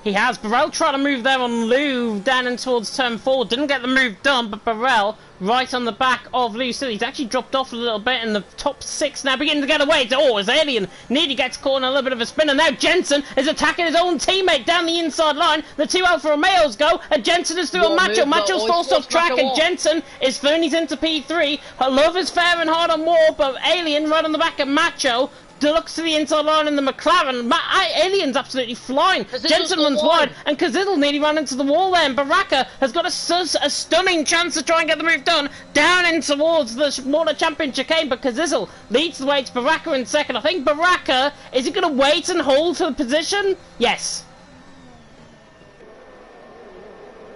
He has. Burrell tried to move there on Lou down in towards turn 4. Didn't get the move done, but Burrell right on the back of Lou. Still, he's actually dropped off a little bit in the top 6 now, beginning to get away. Oh, as Alien nearly gets caught in a little bit of a spin, and now Jensen is attacking his own teammate down the inside line. The 2 Alfa Romeos go, and Jensen is through on Macho. Macho's forced off track, and Jensen is through and he's into P3. Her love is fair and hard on war, but Alien right on the back of Macho. Deluxe to the inside line in the McLaren. Alien's absolutely flying. Jensen runs wide, and Kazizel nearly ran into the wall there, and Baraka has got a stunning chance to try and get the move done down in towards the smaller champion chicane, but Kazizel leads the way to Baraka in second. I think Baraka, is he going to wait and hold to the position? Yes.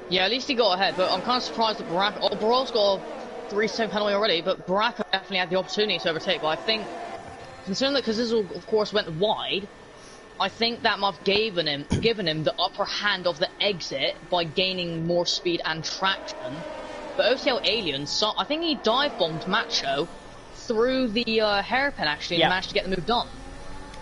Yeah, at least he got ahead, but I'm kind of surprised that Baraka... Oh, Barol's got a 3-second penalty already, but Baraka definitely had the opportunity to overtake. But I think, considering that Kazizel, of course, went wide, I think that might have given him the upper hand of the exit by gaining more speed and traction. But OCL Alien, so I think he dive-bombed Macho through the hairpin, actually, and managed to get the move done.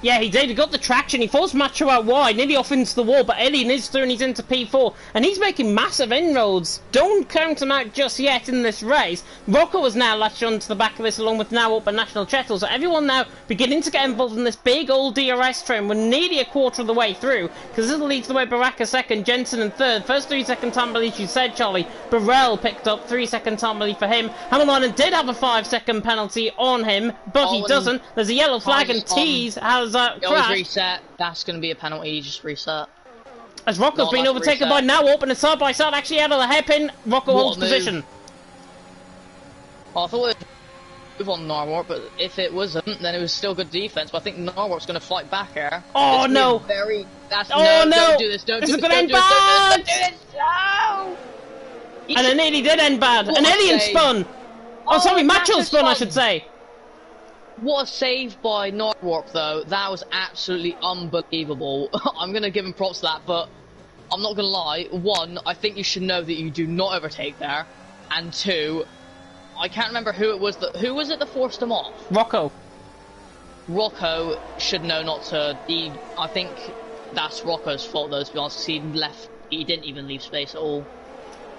Yeah, he did. He got the traction. He forced Macho out wide, nearly off into the wall, but Alien is through and he's into P4. And he's making massive inroads. Don't count him out just yet in this race. Rocco was now latched onto the back of this, along with now up and National Chettle. So everyone now beginning to get involved in this big old DRS train. We're nearly a quarter of the way through, because this leads the way Baraka second, Jensen in third. First 3-second time release, you said, Charlie. Burrell picked up 3-second time release for him. Hamilton did have a 5-second penalty on him, but he doesn't. There's a yellow flag, and Tees has crashed. Reset. That's going to be a penalty. Just reset. As Rocco's been overtaken by now up, and a side by side actually out of the hairpin. Rocco holds position. Well, I thought it was on Narwhal, but if it wasn't, then it was still good defense. But I think Narwhal's going to fight back here. Oh no! No! Don't do this! Don't do this! Don't do this! No! And it nearly did end bad. An Alien spun. Oh, sorry, Macho spun, I should say. What a save by Nordwarp, though. That was absolutely unbelievable. I'm going to give him props to that, but I'm not going to lie. One, I think you should know that you do not overtake there. And two, I can't remember who it was that... Who was it that forced him off? Rocco. Rocco should know not to... I think that's Rocco's fault, though, to be honest, because he didn't even leave space at all.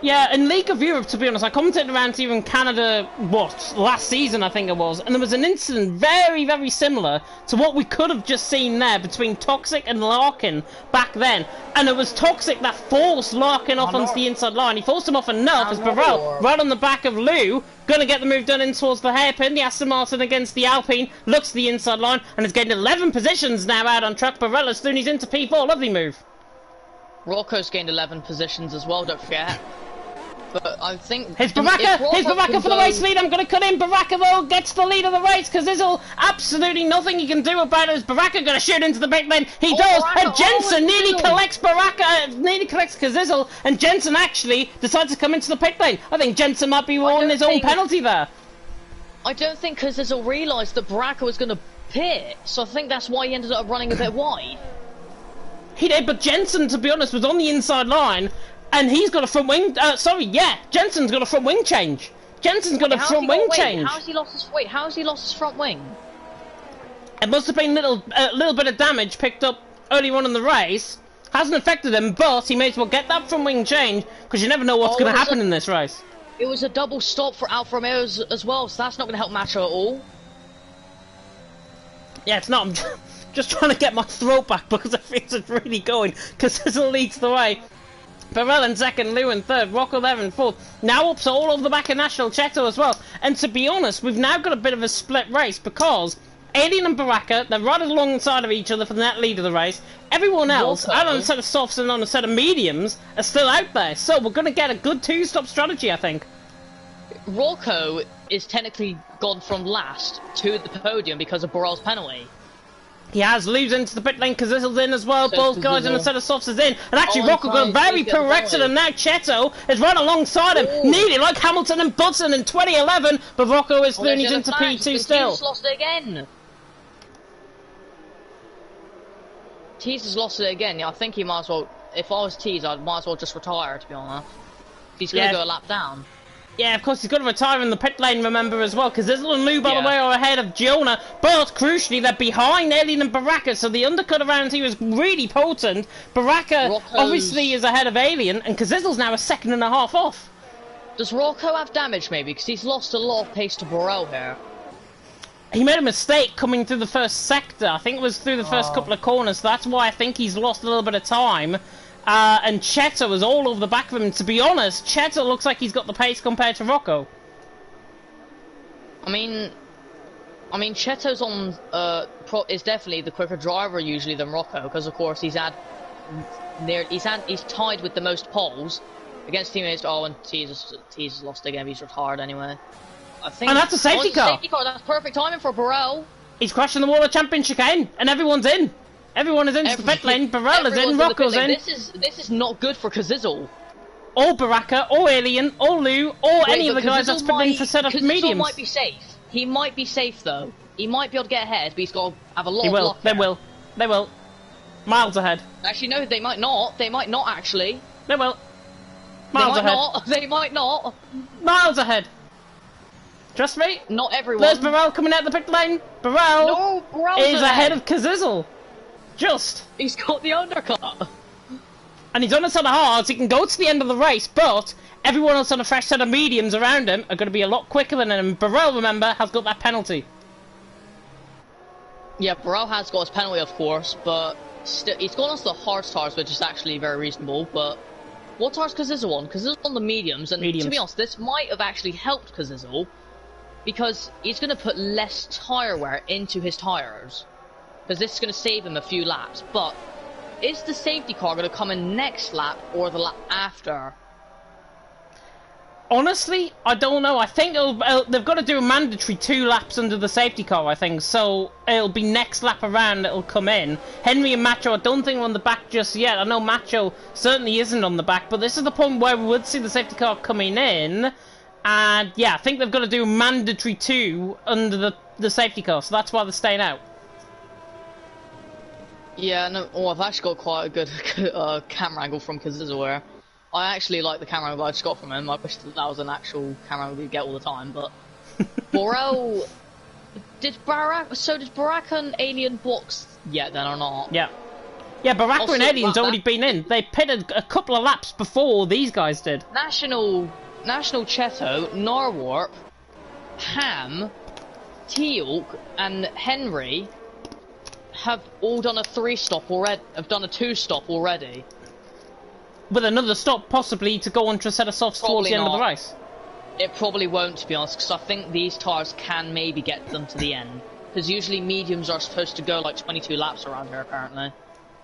Yeah, in League of Europe, to be honest, I commentated around here in Canada, last season I think it was, and there was an incident very, very similar to what we could have just seen there between Toxic and Larkin back then. And it was Toxic that forced Larkin off onto the inside line. He forced him off enough as Burrell, right on the back of Lou, going to get the move done in towards the hairpin. The Aston Martin against the Alpine, looks to the inside line, and has gained 11 positions now out on track. Burrell as soon as he's into P4, lovely move. Rocco's gained 11 positions as well, don't forget. But I think... Here's Baraka for the race lead. I'm going to cut in. Baraka, though, gets the lead of the race, because there's absolutely nothing he can do about it. Is Baraka going to shoot into the big lane? He does, Baraka, and Jensen nearly collects Baraka, nearly collects Kazizel, and Jensen actually decides to come into the pit lane. I think Jensen might be on his own penalty there. I don't think Kazizel realised that Baraka was going to pit, so I think that's why he ended up running a bit wide. He did, but Jensen, to be honest, was on the inside line, and he's got a front wing. Jensen's got a front wing change. Jensen's got a front wing change. How's he lost his weight? How's he lost his front wing? It must have been a little bit of damage picked up early on in the race. Hasn't affected him, but he may as well get that front wing change, because you never know what's going to happen in this race. It was a double stop for Alfa Romeo as well, so that's not going to help Macho at all. Yeah, it's not. I'm just trying to get my throat back because I feel it's really going, because this leads the way. Burrell in second, Lou in third, Rocco there in fourth. Now up to all over the back of National Cheto as well. And to be honest, we've now got a bit of a split race, because Alien and Baraka, they're right alongside of each other for the net lead of the race. Everyone else, out on a set of softs and on a set of mediums, are still out there. So we're going to get a good two-stop strategy, I think. Rocco is technically gone from last to the podium because of Burrell's penalty. He has Lou's into the pit lane, Kazizel's in as well, both guys in a set of softs is in, and actually Rocco got very pro-exit, and now Cheto is right alongside him, nearly like Hamilton and Button in 2011, but Rocco is through and he's into P2 still. He's lost it again. Tease has lost it again. Yeah, I think he might as well, if I was Tease, I might as well just retire, to be honest. He's going to go a lap down. Yeah, of course, he's got to retire in the pit lane, remember, as well, because Zizzle and Lou, by the way, are ahead of Giona, but, crucially, they're behind Alien and Baraka, so the undercut around here is really potent. Baraka, obviously, is ahead of Alien, and Kazizel's now a second and a half off. Does Rocco have damage, maybe? Because he's lost a lot of pace to Burrell here. He made a mistake coming through the first sector. I think it was through the first couple of corners, so that's why I think he's lost a little bit of time. And Cheto was all over the back of him. To be honest, Cheto looks like he's got the pace compared to Rocco. I mean, Cheto's on is definitely the quicker driver usually than Rocco, because of course he's tied with the most poles against teammates. Oh, and T's lost again. He's retired anyway. I think. And that's a safety car. Safety car. That's perfect timing for Burrell. He's crashing the wall of champion chicane, and everyone's in. Everyone is into the pit lane. Burrell is in. Rocco's in. This is not good for Kazizzle. Or Baraka, or Alien, or Lou, or any of the guys that's put in for set up mediums. Might be safe. He might be safe though. He might be able to get ahead, but he's got to have a lot of luck. They will. They will. Miles ahead. Actually, no, they might not. They might not actually. They will. Miles ahead. They might not. Miles ahead. Trust me. Not everyone. There's Burrell coming out the pit lane. Burrell is ahead of Kazizzle. Just. He's got the undercut. And he's on a set of hards, he can go to the end of the race, but everyone else on a fresh set of mediums around him are going to be a lot quicker than him. Burrell, remember, has got that penalty. Yeah, Burrell has got his penalty, of course, but still, he's gone on to the hard tires, which is actually very reasonable, but what tires Kazizzle on? Kazizzle on the mediums, and to be honest, this might have actually helped Kazizzle, because he's going to put less tyre wear into his tyres, because this is going to save him a few laps, but is the safety car going to come in next lap or the lap after? Honestly, I don't know. I think they've got to do a mandatory 2 laps under the safety car, I think. So it'll be next lap around it'll come in. Henry and Macho, I don't think are on the back just yet. I know Macho certainly isn't on the back, but this is the point where we would see the safety car coming in. And yeah, I think they've got to do mandatory 2 under the safety car, so that's why they're staying out. Yeah, no, I've actually got quite a good camera angle from Kazizzle. I actually like the camera angle I just got from him. I wish that was an actual camera angle we get all the time, but... Borel... Did Baraka and Alien box yet then or not? Yeah. Yeah, Baraka also, and Alien's already been in. They pitted a couple of laps before these guys did. National Cheto, Narwarp, Ham, Teal'c, and Henry... have all done a 3-stop already, have done a 2-stop already. With another stop, possibly, to go onto a set of softs towards the end of the race. It probably won't, to be honest, because I think these tyres can maybe get them to the end. Because usually mediums are supposed to go like 22 laps around here, apparently.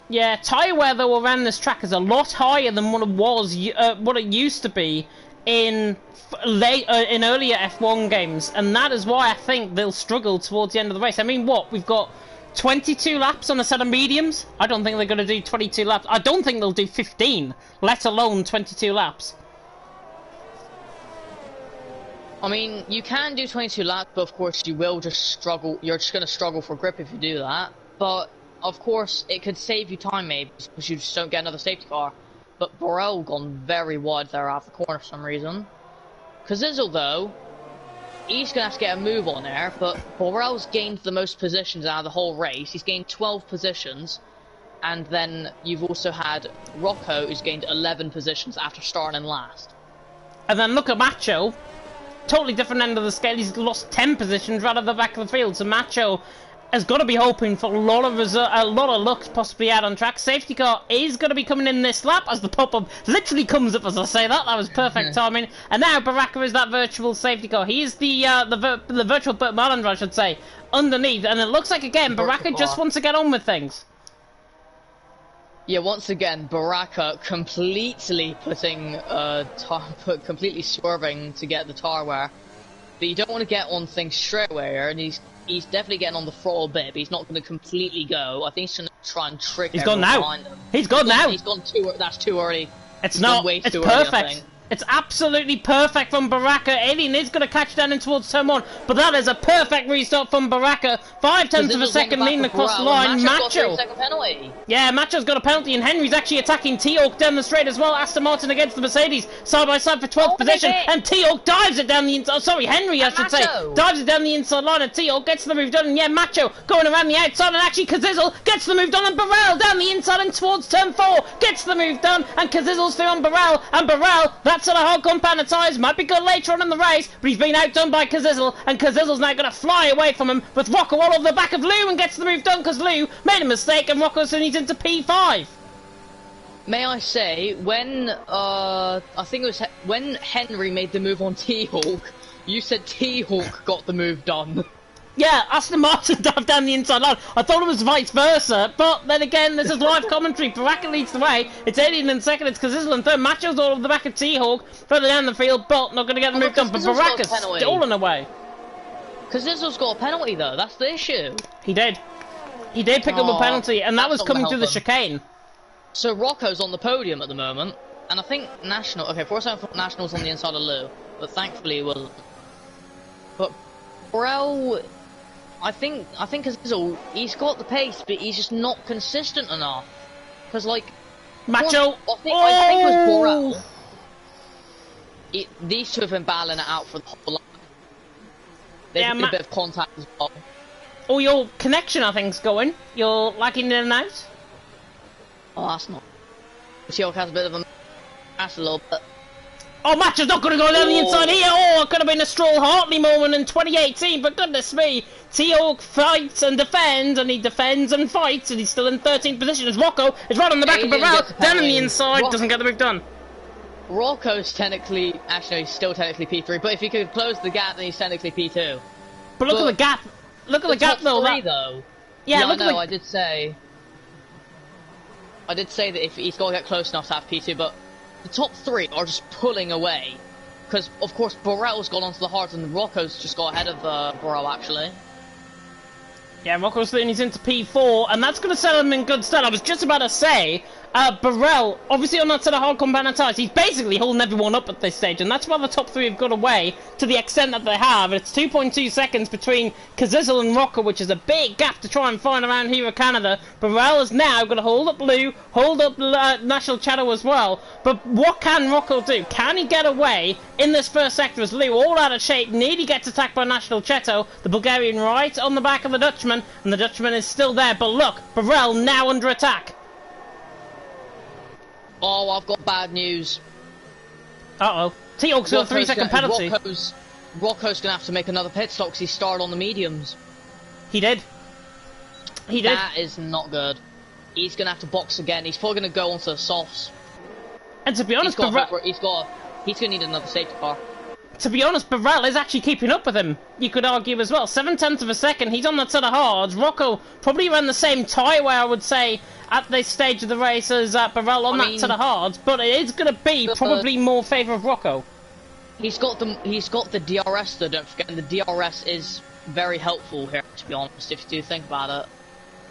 Yeah, tyre wear, though, around this track is a lot higher than what it was, what it used to be in earlier F1 games. And that is why I think they'll struggle towards the end of the race. I mean, what? We've got 22 laps on a set of mediums? I don't think they're going to do 22 laps. I don't think they'll do 15, let alone 22 laps. I mean, you can do 22 laps, but of course you will just struggle. You're just going to struggle for grip if you do that. But, of course, it could save you time maybe, because you just don't get another safety car. But Borel gone very wide there out of the corner for some reason. Kazizzle, though, he's going to have to get a move on there, but Borel's gained the most positions out of the whole race. He's gained 12 positions, and then you've also had Rocco, who's gained 11 positions after starting in last. And then look at Macho. Totally different end of the scale. He's lost 10 positions right at the back of the field, so Macho has got to be hoping for a lot of luck possibly out on track. Safety car is going to be coming in this lap as the pop-up literally comes up as I say that. That was perfect timing. And now Baraka is that virtual safety car. He is the virtual Burt Malander, I should say, underneath. And it looks like, again, Baraka just wants to get on with things. Yeah, once again, Baraka completely completely swerving to get the tar wear. But you don't want to get on things straight away here, and he's definitely getting on the throttle a bit, but he's not going to completely go. I think he's going to try and trick He's gone now. He's gone now. He's gone too. That's too early. It's not. It's perfect. It's absolutely perfect from Baraka. Alien is going to catch down in towards turn 1, but that is a perfect restart from Baraka. 0.5 of a second leading across the line. Macho. Yeah, Macho's got a penalty, and Henry's actually attacking Teal'c down the straight as well. Aston Martin against the Mercedes, side by side for 12th position, and Teal'c dives it down the inside. Oh, sorry, Henry, I should say, dives it down the inside line, and Teal'c gets the move done. And yeah, Macho going around the outside, and actually Kazizzle gets the move done, and Burrell down the inside and towards turn 4 gets the move done, and Kazizzle's through on Burrell, and Burrell, that's at a hard compound of tyres, might be good later on in the race, but he's been outdone by Kazizzle, and Kazizzle's now going to fly away from him with Rocco all over the back of Lou and gets the move done because Lou made a mistake and Rocco sneaks into P5. May I say, when I think it was when Henry made the move on Teal'c, you said Teal'c got the move done. Yeah, Aston Martin dived down the inside line. I thought it was vice versa, but then again, this is live commentary. Baraka leads the way. It's Alien in second, it's Kazizel in third. Macho's all over the back of T-Hawk, further down the field, but not going to get the move done. But Baraka's stolen away. Kazizel's got a penalty, though. That's the issue. He did. He did pick up a penalty, and that was coming through the chicane. So Rocco's on the podium at the moment, and I think National... Okay, for a second, National's on the inside of Lou, but thankfully he wasn't. But FRL... I think Kazizel, he's got the pace, but he's just not consistent enough. Because, like... Macho! I think it was Borel. These two have been battling it out for the whole lap. There's a bit of contact as well. Oh, your connection, I think, is going. You're lagging in and out. Oh, that's not... She-Hulk has a bit of a... That's a little bit... Oh, Macho's not going to go down the inside here. Oh, it could have been a Stroll Hartley moment in 2018, but goodness me. T-Hawk fights and defends, and he defends and fights, and he's still in 13th position as Rocco is right on the back of Barrel, down on the inside, doesn't get the move done. Rocco's technically, actually, he's still technically P3, but if he could close the gap, then he's technically P2. But look at the gap. Look at the gap, though. Yeah, I know, I did say that if he's got to get close enough to have P2, but the top three are just pulling away. Because, of course, Borel's gone onto the hards and Rocco's just got ahead of Borel, actually. Yeah, Rocco's he's into P4, and that's going to set him in good stead. I was just about to say, Burrell, obviously on that set of hard combat tires, he's basically holding everyone up at this stage, and that's why the top three have got away to the extent that they have. It's 2.2 seconds between Kazizel and Rocco, which is a big gap to try and find around here in Canada. Burrell is now going to hold up Lou, hold up National Shadow as well, but what can Rocco do? Can he get away in this first sector as Lou, all out of shape, nearly gets attacked by National Cheto, the Bulgarian right on the back of the Dutchman, and the Dutchman is still there, but look, Burrell now under attack. Oh, I've got bad news. Uh-oh. T-Hawk's got a 3-second penalty. Rocco's going to have to make another pit stop because he started on the mediums. He did. He did. That is not good. He's going to have to box again. He's probably going to go onto the softs. And to be honest, he's going to need another safety car. To be honest, Burrell is actually keeping up with him, you could argue as well. 7/10 of a second, he's on that set of hards. Rocco probably ran the same tyre wear, I would say, at this stage of the race as Burrell on that set of hards, but it is going to be probably more favour of Rocco. He's got the DRS though, don't forget, and the DRS is very helpful here, to be honest, if you do think about it.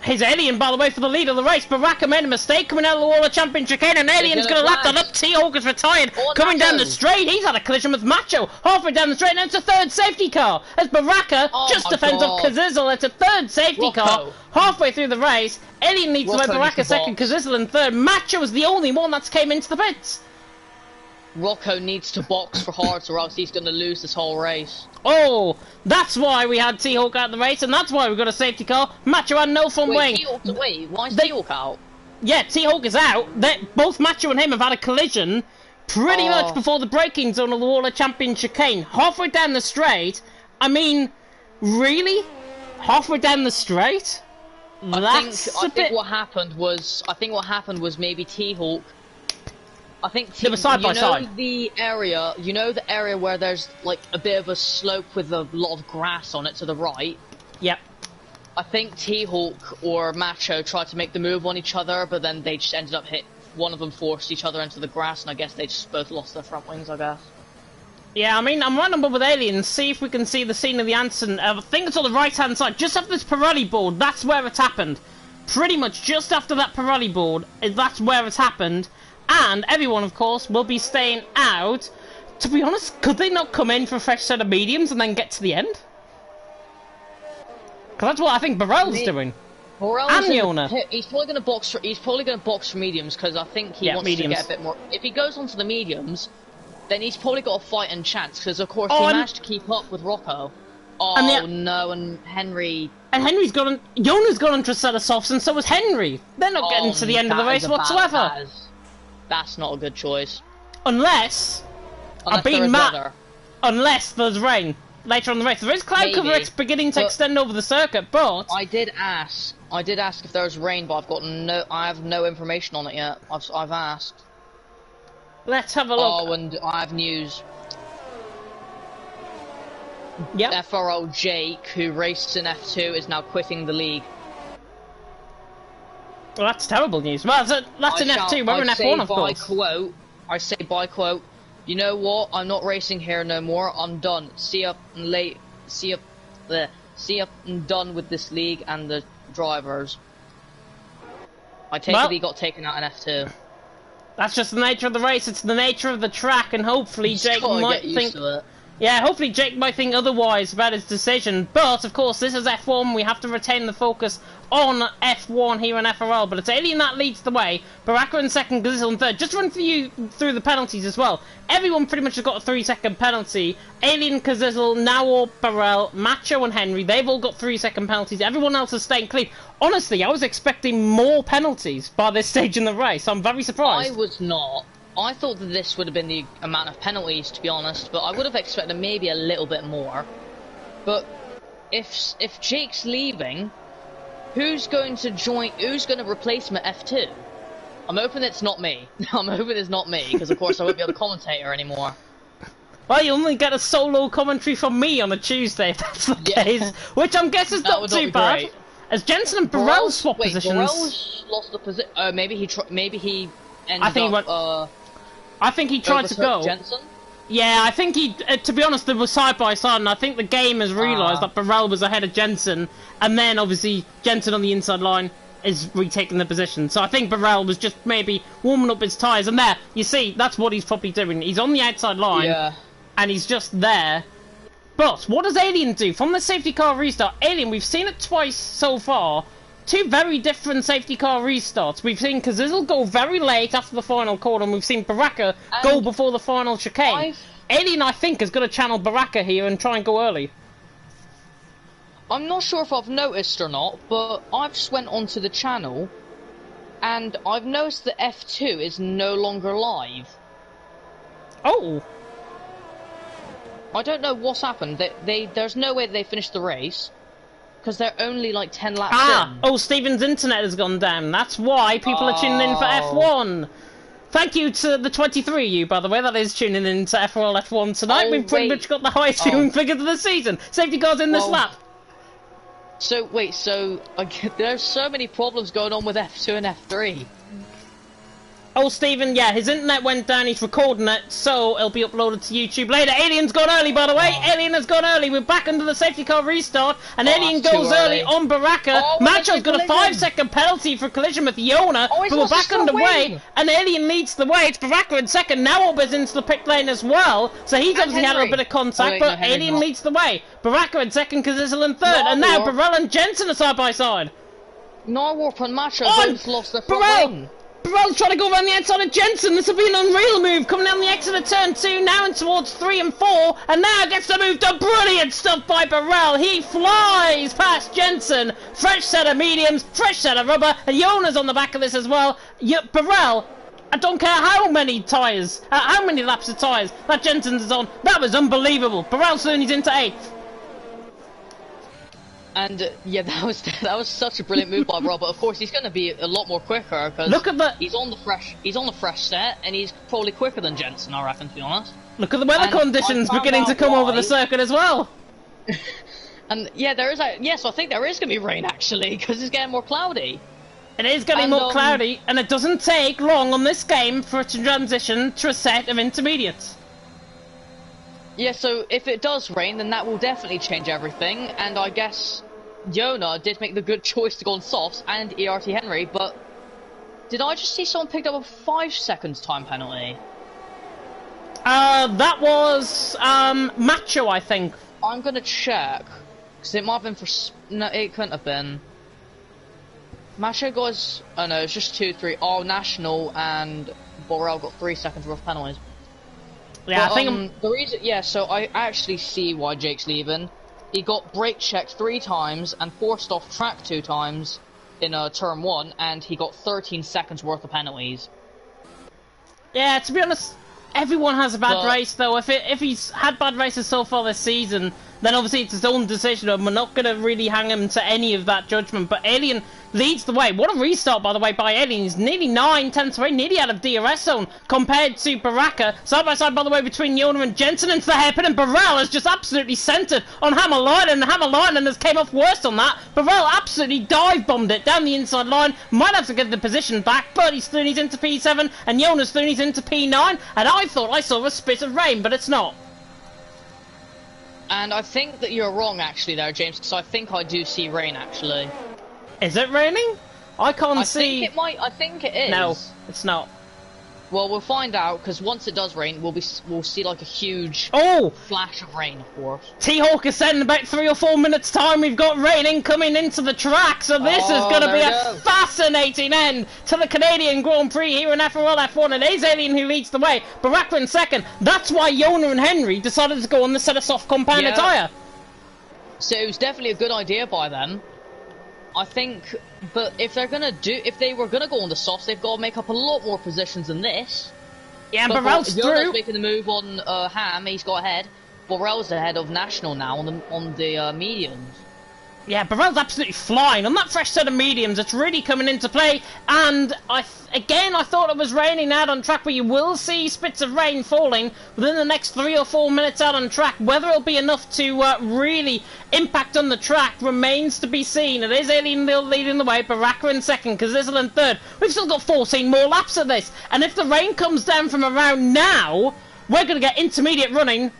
Here's Alien, by the way, for the lead of the race. Baraka made a mistake coming out of the wall of Champion Chicane, and Alien's going to lap that up. T-Hawk is retired. Coming down the straight, he's had a collision with Macho. Halfway down the straight, now it's a third safety car. As Baraka just defends off Kazizel, it's a third safety car. Halfway through the race, Alien leads away Baraka second, Kazizel in third. Macho is the only one that's came into the pits. Rocco needs to box for hards or else he's going to lose this whole race. Oh, that's why we had T-Hawk out of the race, and that's why we got a safety car. Macho had no fun weighing. Wait, why is T-Hawk out? Yeah, T-Hawk is out. Both Macho and him have had a collision pretty much before the braking zone of the Wall of Champion Chicane. Halfway down the straight, I mean, really? Halfway down the straight? I think what happened was maybe T-Hawk. I think they were side by side. The area, the area where there's like a bit of a slope with a lot of grass on it to the right. Yep. I think T-Hawk or Macho tried to make the move on each other, but then they just ended up one of them forced each other into the grass, and I guess they just both lost their front wings, I guess. Yeah, I mean, I'm running up with Alien, see if we can see the scene of the Anson. I think it's on the right-hand side, just after this Pirelli board, that's where it's happened. Pretty much just after that Pirelli board, that's where it's happened. And everyone, of course, will be staying out. To be honest, could they not come in for a fresh set of mediums and then get to the end? Because that's what I think Burrell's doing. And the owner. He's probably going to box for mediums because I think he wants to get a bit more. If he goes onto the mediums, then he's probably got a fighting chance because, of course, he managed to keep up with Rocco. Oh no, and Henry. And Henry's gone. Yona's gone into a set of softs, and so was Henry. They're not getting to the end of the race whatsoever. That's not a good choice. Unless there's rain later on the race. There is cloud cover beginning to extend over the circuit, but I did ask if there was rain, but I have no information on it yet. I've asked. Let's have a look. Oh, and I have news. Yep. FRL Jake, who raced in F2, is now quitting the league. Well, that's terrible news. Well, that's an F2. We're in F1, of course. I say by quote, you know what? I'm not racing here no more. I'm done. See up and done with this league and the drivers. I take it he got taken out in F2. That's just the nature of the race. It's the nature of the track, and hopefully Jake might think. Yeah, hopefully Jake might think otherwise about his decision. But of course, this is F1. We have to retain the focus on F1 here in FRL. But it's Alien that leads the way. Baraka in second, Glizzle in third. Just run through the penalties as well. Everyone pretty much has got a 3-second penalty. Alien, Kazizzle, Nawar, Barrel, Macho and Henry, they've all got 3-second penalties. Everyone else is staying clean. Honestly, I was expecting more penalties by this stage in the race. I'm very surprised. I was not. I thought that this would have been the amount of penalties, to be honest, but I would have expected maybe a little bit more. But if Jake's leaving, who's going to replace him at F2? I'm hoping it's not me. I'm hoping it's not me, because of course I won't be able to commentator anymore. Well, you only get a solo commentary from me on a Tuesday, if that's the case, which I'm guessing is not too bad. Great. As Jensen and Burrell swap positions. Burrell's lost the position. Maybe he ended I think he tried to go. Jensen? Yeah, I think he. To be honest, they were side by side, and I think the game has realised that Burrell was ahead of Jensen, and then obviously Jensen on the inside line is retaking the position. So I think Burrell was just maybe warming up his tyres, and there, you see, that's what he's probably doing. He's on the outside line, and he's just there. But what does Alien do? From the safety car restart, Alien, we've seen it twice so far. Two very different safety car restarts. We've seen Kazizzle go very late after the final corner, and we've seen Baraka go before the final chicane. Alien, I think, is going to channel Baraka here and try and go early. I'm not sure if I've noticed or not, but I've just went onto the channel, and I've noticed that F2 is no longer live. Oh! I don't know what's happened. There's no way they finished the race. Because they're only like 10 laps in. Oh, Stephen's internet has gone down. That's why people are tuning in for F1. Thank you to the 23 you, by the way, that is tuning in to FRL F1 tonight. We've pretty much got the highest viewing figures of the season. Safety cars in this lap. So, wait, there's so many problems going on with F2 and F3. Oh, Stephen, yeah, his internet went down, he's recording it, so it'll be uploaded to YouTube later. Alien's gone early, by the way. Alien has gone early. We're back under the safety car restart, and Alien goes early on Baraka. Macho's got a 5-second penalty for collision with Yona, but we're back underway, and Alien leads the way. It's Baraka in second. Now Oba's into the pit lane as well, so he's obviously had a little bit of contact, but Alien leads the way. Baraka in second, Kazizzle in third, and now Burrell and Jensen are side by side. Narwarp and Macho both lost their front wing. Burrell's trying to go around the outside of Jensen. This will be an unreal move coming down the exit of turn 2, now in towards 3 and 4, and now gets the move done. Brilliant stuff by Burrell. He flies past Jensen. Fresh set of mediums, fresh set of rubber, and Yona's on the back of this as well. Burrell, I don't care how many tyres, how many laps of tyres that Jensen's is on. That was unbelievable. Burrell soon he's into 8th. And yeah, that was such a brilliant move by Rob. But of course, he's going to be a lot more quicker because he's on the fresh set, and he's probably quicker than Jensen, I reckon, to be honest. Look at the weather conditions beginning to come over the circuit as well. And yeah, yes, I think there is going to be rain actually because it's getting more cloudy. It is getting more cloudy, and it doesn't take long on this game for it to transition to a set of intermediates. Yeah, so if it does rain, then that will definitely change everything, and I guess Yona did make the good choice to go on softs and ERT Henry, but did I just see someone picked up a 5 seconds time penalty? That was Macho, I think. I'm gonna check, because it might have been for... No, it couldn't have been. Macho got... Oh no, it's just 2, 3. Oh, National and Borrell got 3 seconds worth of penalties. Yeah, but, I think the reason, so I actually see why Jake's leaving. He got brake checked 3 times and forced off track 2 times in turn 1, and he got 13 seconds worth of penalties. Yeah, to be honest, everyone has a bad race though. If he's had bad races so far this season, then obviously it's his own decision, and we're not going to really hang him to any of that judgment. But Alien leads the way. What a restart, by the way, by Alien. He's nearly 9/10 away, nearly out of DRS zone compared to Baraka. Side by side, by the way, between Yona and Jensen into the hairpin, and Burrell is just absolutely centred on Hammerline, and Hammerline has came off worse on that. Burrell absolutely dive-bombed it down the inside line. Might have to get the position back, but he's Throonies into P7, and Jonas Throonies into P9, and I thought I saw a spit of rain, but it's not. And I think that you're wrong, actually, there, James, because I think I do see rain, actually. Is it raining? I can't see. I think it is. No, it's not. Well, we'll find out, because once it does rain, we'll see like a huge flash of rain, of course. T-Hawk is said in about 3 or 4 minutes' time we've got raining coming into the track, so this is going to be a fascinating end to the Canadian Grand Prix here in FRL F1. It is Alien who leads the way, Baraka in second. That's why Yona and Henry decided to go on the set of soft compound tyre. So it was definitely a good idea by them. I think, but if they were gonna go on the softs, they've got to make up a lot more positions than this. Yeah, but Burrell's through. Making the move on Ham, he's got ahead. Burrell's ahead of National now on the mediums. Yeah, Burrell's absolutely flying. On that fresh set of mediums, it's really coming into play. And again, I thought it was raining out on track, but you will see spits of rain falling within the next 3 or 4 minutes out on track. Whether it'll be enough to really impact on the track remains to be seen. It is Alien leading the way, Baraka in second, Kazizel in third. We've still got 14 more laps of this. And if the rain comes down from around now, we're going to get intermediate running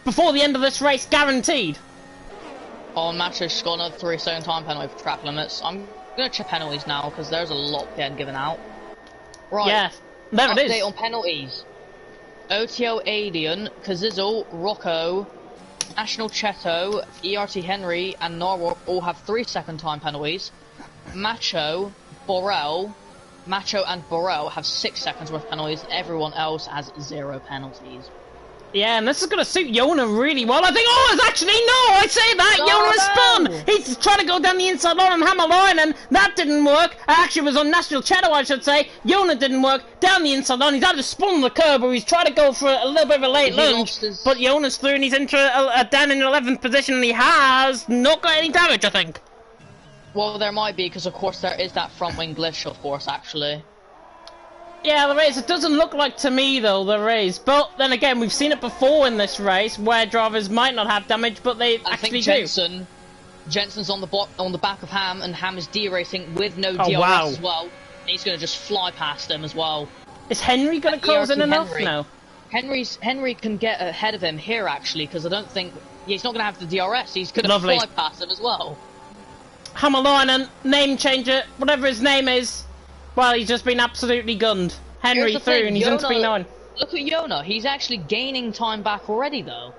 before the end of this race, guaranteed. On Macho's got another 3-second time penalty for track limits. I'm going to check penalties now because there's a lot getting given out. Right. Yeah, there it is. Update on penalties. OTO Alien, Kazizel, Rocco, National Cheto, ERT Henry, and Norwalk all have 3-second time penalties. Macho and Borrell have 6 seconds worth of penalties. Everyone else has 0 penalties. Yeah, and this is going to suit Yona really well. I think, it's actually, no, I say that, Yona spun! He's trying to go down the inside line on Hammer line, and that didn't work. Actually, it was on National Cheto, I should say. Yona didn't work. Down the inside line, he's had to spun the curb, or he's trying to go for a little bit of a late lunge. But Yona's through, and he's into down in 11th position, and he has not got any damage, I think. Well, there might be, because of course there is that front wing glitch, of course, actually. Yeah, there is. It doesn't look like to me, though, there is. But then again, we've seen it before in this race, where drivers might not have damage, but they actually do. Jensen's on the back of Ham, and Ham is de-racing with no DRS as well. And he's going to just fly past him as well. Is Henry going to close in enough? No. Henry can get ahead of him here, actually, because I don't think... he's not going to have the DRS. He's going to fly past him as well. Hammerlinen, name changer, whatever his name is. Well, he's just been absolutely gunned. Henry through, and he's into P9. Look at Yona. He's actually gaining time back already, though.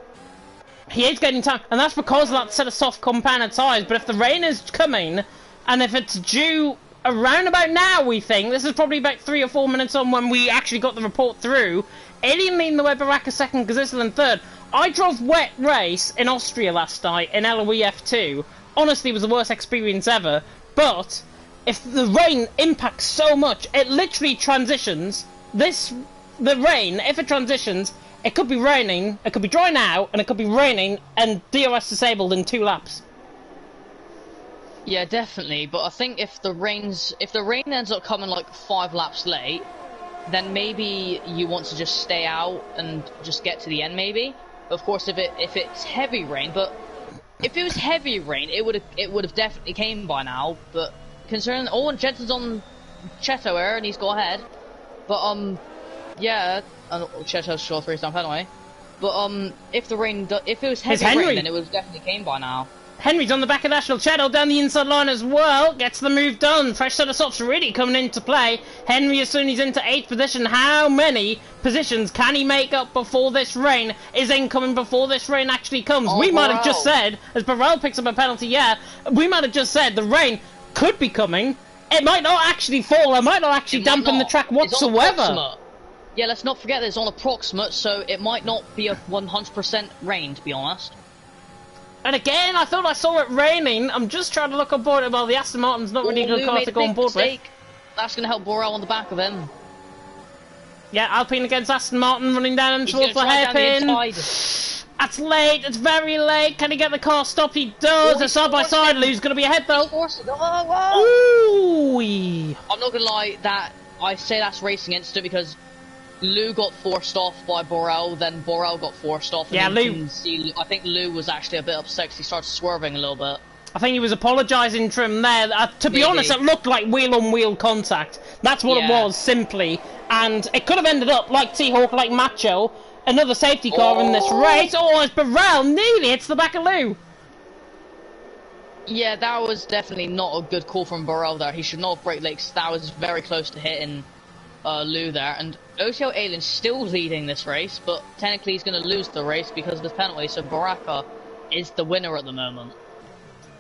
He is gaining time, and that's because of that set of soft compounded tyres. But if the rain is coming, and if it's due around about now, we think, this is probably about 3 or 4 minutes on when we actually got the report through, Alien leading the way, Baraka second, Kazizel in third. I drove wet race in Austria last night in LOE F2. Honestly, it was the worst experience ever, but... if the rain impacts so much, it literally transitions. The rain, if it transitions, it could be raining, it could be dry now, and it could be raining, and DRS disabled in 2 laps. Yeah, definitely. But I think if the rain ends up coming like 5 laps late, then maybe you want to just stay out and just get to the end, maybe. Of course, if it's heavy rain, but if it was heavy rain, it would have definitely came by now, but. Concerning, and Jensen's on Cheto here, and he's got ahead. But yeah, Cheto's short 3-second penalty. But if it was heavy rain, then it would have definitely came by now. Henry's on the back of National Cheto down the inside line as well. Gets the move done. Fresh set of softs really coming into play. Henry, as soon as he's into 8th position, how many positions can he make up before this rain is incoming, before this rain actually comes? We might have just said, as Burrell picks up a penalty, we might have just said the rain could be coming. It might not actually fall. It might not actually dampen the track whatsoever. Yeah, let's not forget that it's on approximate, so it might not be a 100% rain, to be honest. And again, I thought I saw it raining. I'm just trying to look on board. Well, the Aston Martin's not really a good car to go on board with. That's going to help Borrell on the back of him. Yeah, Alpine against Aston Martin running down towards the hairpin. That's late. It's very late. Can he get the car stopped? He does. Oh, A side by side. Lou's going to be ahead though. Oh, Ooh. I'm not gonna lie. I say that's racing instant because Lou got forced off by Borel, then Borel got forced off. And Yeah, Lou. Lou. I think Lou was actually a bit upset because he started swerving a little bit. I think he was apologising to him there. To be honest, it looked like wheel-on-wheel contact. That's what it was, simply. And it could have ended up like T-Hawk, like Macho, another safety car in this race. Oh, it's Burrell nearly hits the back of Lou. Yeah, that was definitely not a good call from Burrell there. He should not have braked late 'cause that was very close to hitting Lou there. And OTO Alien's still leading this race, but technically he's going to lose the race because of this penalty. So Baraka is the winner at the moment.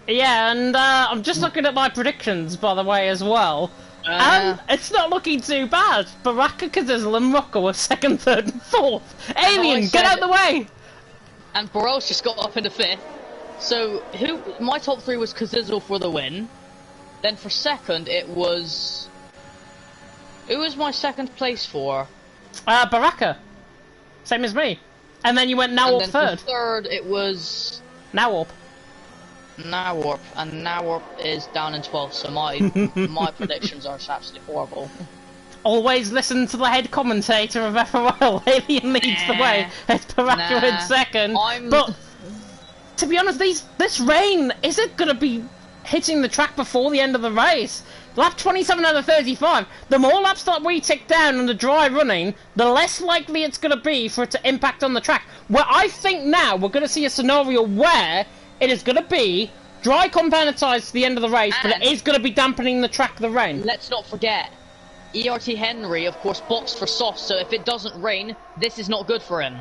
Yeah, and I'm just looking at my predictions, by the way, as well. It's not looking too bad. Baraka, Kazizel and Rocco are second, third and fourth. Alien, get out of the way! And Burrell's just got up into fifth. So, my top three was Kazizel for the win. Then for second, it was... Who was my second place for? Baraka. Same as me. And then you went Nawarp third. For third, it was... Nawarp. Nawarp. And Nawarp is down in 12th, so my predictions are absolutely horrible. Always listen to the head commentator of FRL. Alien leads the way. It's Baraka in second. But... to be honest, this rain isn't going to be hitting the track before the end of the race. Lap 27 out of 35. The more laps that we tick down on the dry running, the less likely it's going to be for it to impact on the track. Where I think now we're going to see a scenario where it is going to be dry compounded tyres to the end of the race, but it is going to be dampening the track, the rain. Let's not forget, ERT Henry, of course, boxed for soft, so if it doesn't rain, this is not good for him.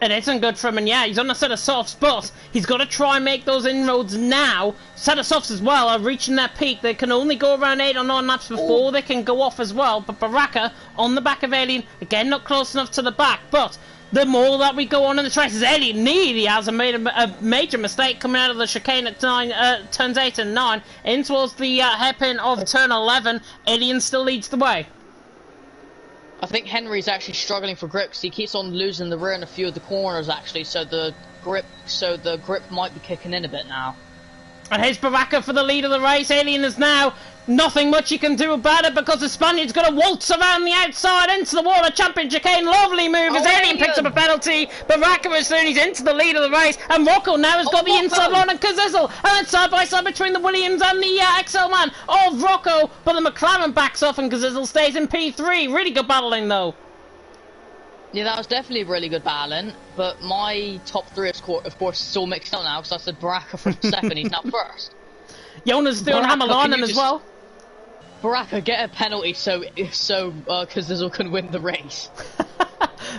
It isn't good for him, and yeah, he's on a set of softs, but he's got to try and make those inroads now. Set of softs as well are reaching their peak. They can only go around 8 or 9 laps before they can go off as well. But Baraka on the back of Alien, again, not close enough to the back. But the more that we go on in the races, Alien nearly has a major mistake coming out of the chicane at turns 8 and 9 in towards the hairpin of turn 11. Alien still leads the way. I think Henry's actually struggling for grip because he keeps on losing the rear in a few of the corners actually, so the grip might be kicking in a bit now. And here's Baraka for the lead of the race. Alien is now nothing much you can do about it because the Spaniard's going to waltz around the outside into the water. Champion chicane, lovely move as Alien picks up a penalty. Baraka as soon he's into the lead of the race, and Rocco now has got the inside line on Kazizel, and it's side by side between the Williams and the XL man of Rocco, but the McLaren backs off and Kazizel stays in P3. Really good battling though. Yeah, that was definitely really good battling, but my top three, of course, is all mixed up now, because I said Baraka for second, he's now first. Jonas still on Hammerlinen as well. Baraka, get a penalty so Kazizel can win the race.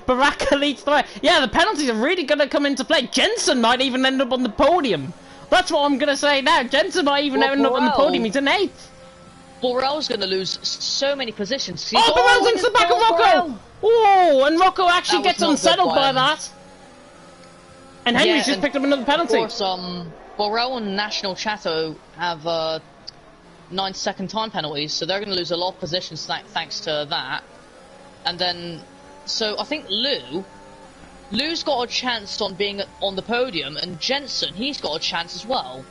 Baraka leads the way. Yeah, the penalties are really going to come into play. Jensen might even end up on the podium. That's what I'm going to say now. Jensen might even end up on the podium. He's in 8th. Borel's going to lose so many positions. Borel's into the back of Rocco! Oh, and Rocco actually gets unsettled by that. And Henry's just picked up another penalty. Of course, Borel and National Chateau have 9-second time penalties, so they're going to lose a lot of positions thanks to that. And then, so I think Lou's got a chance on being on the podium, and Jensen, he's got a chance as well.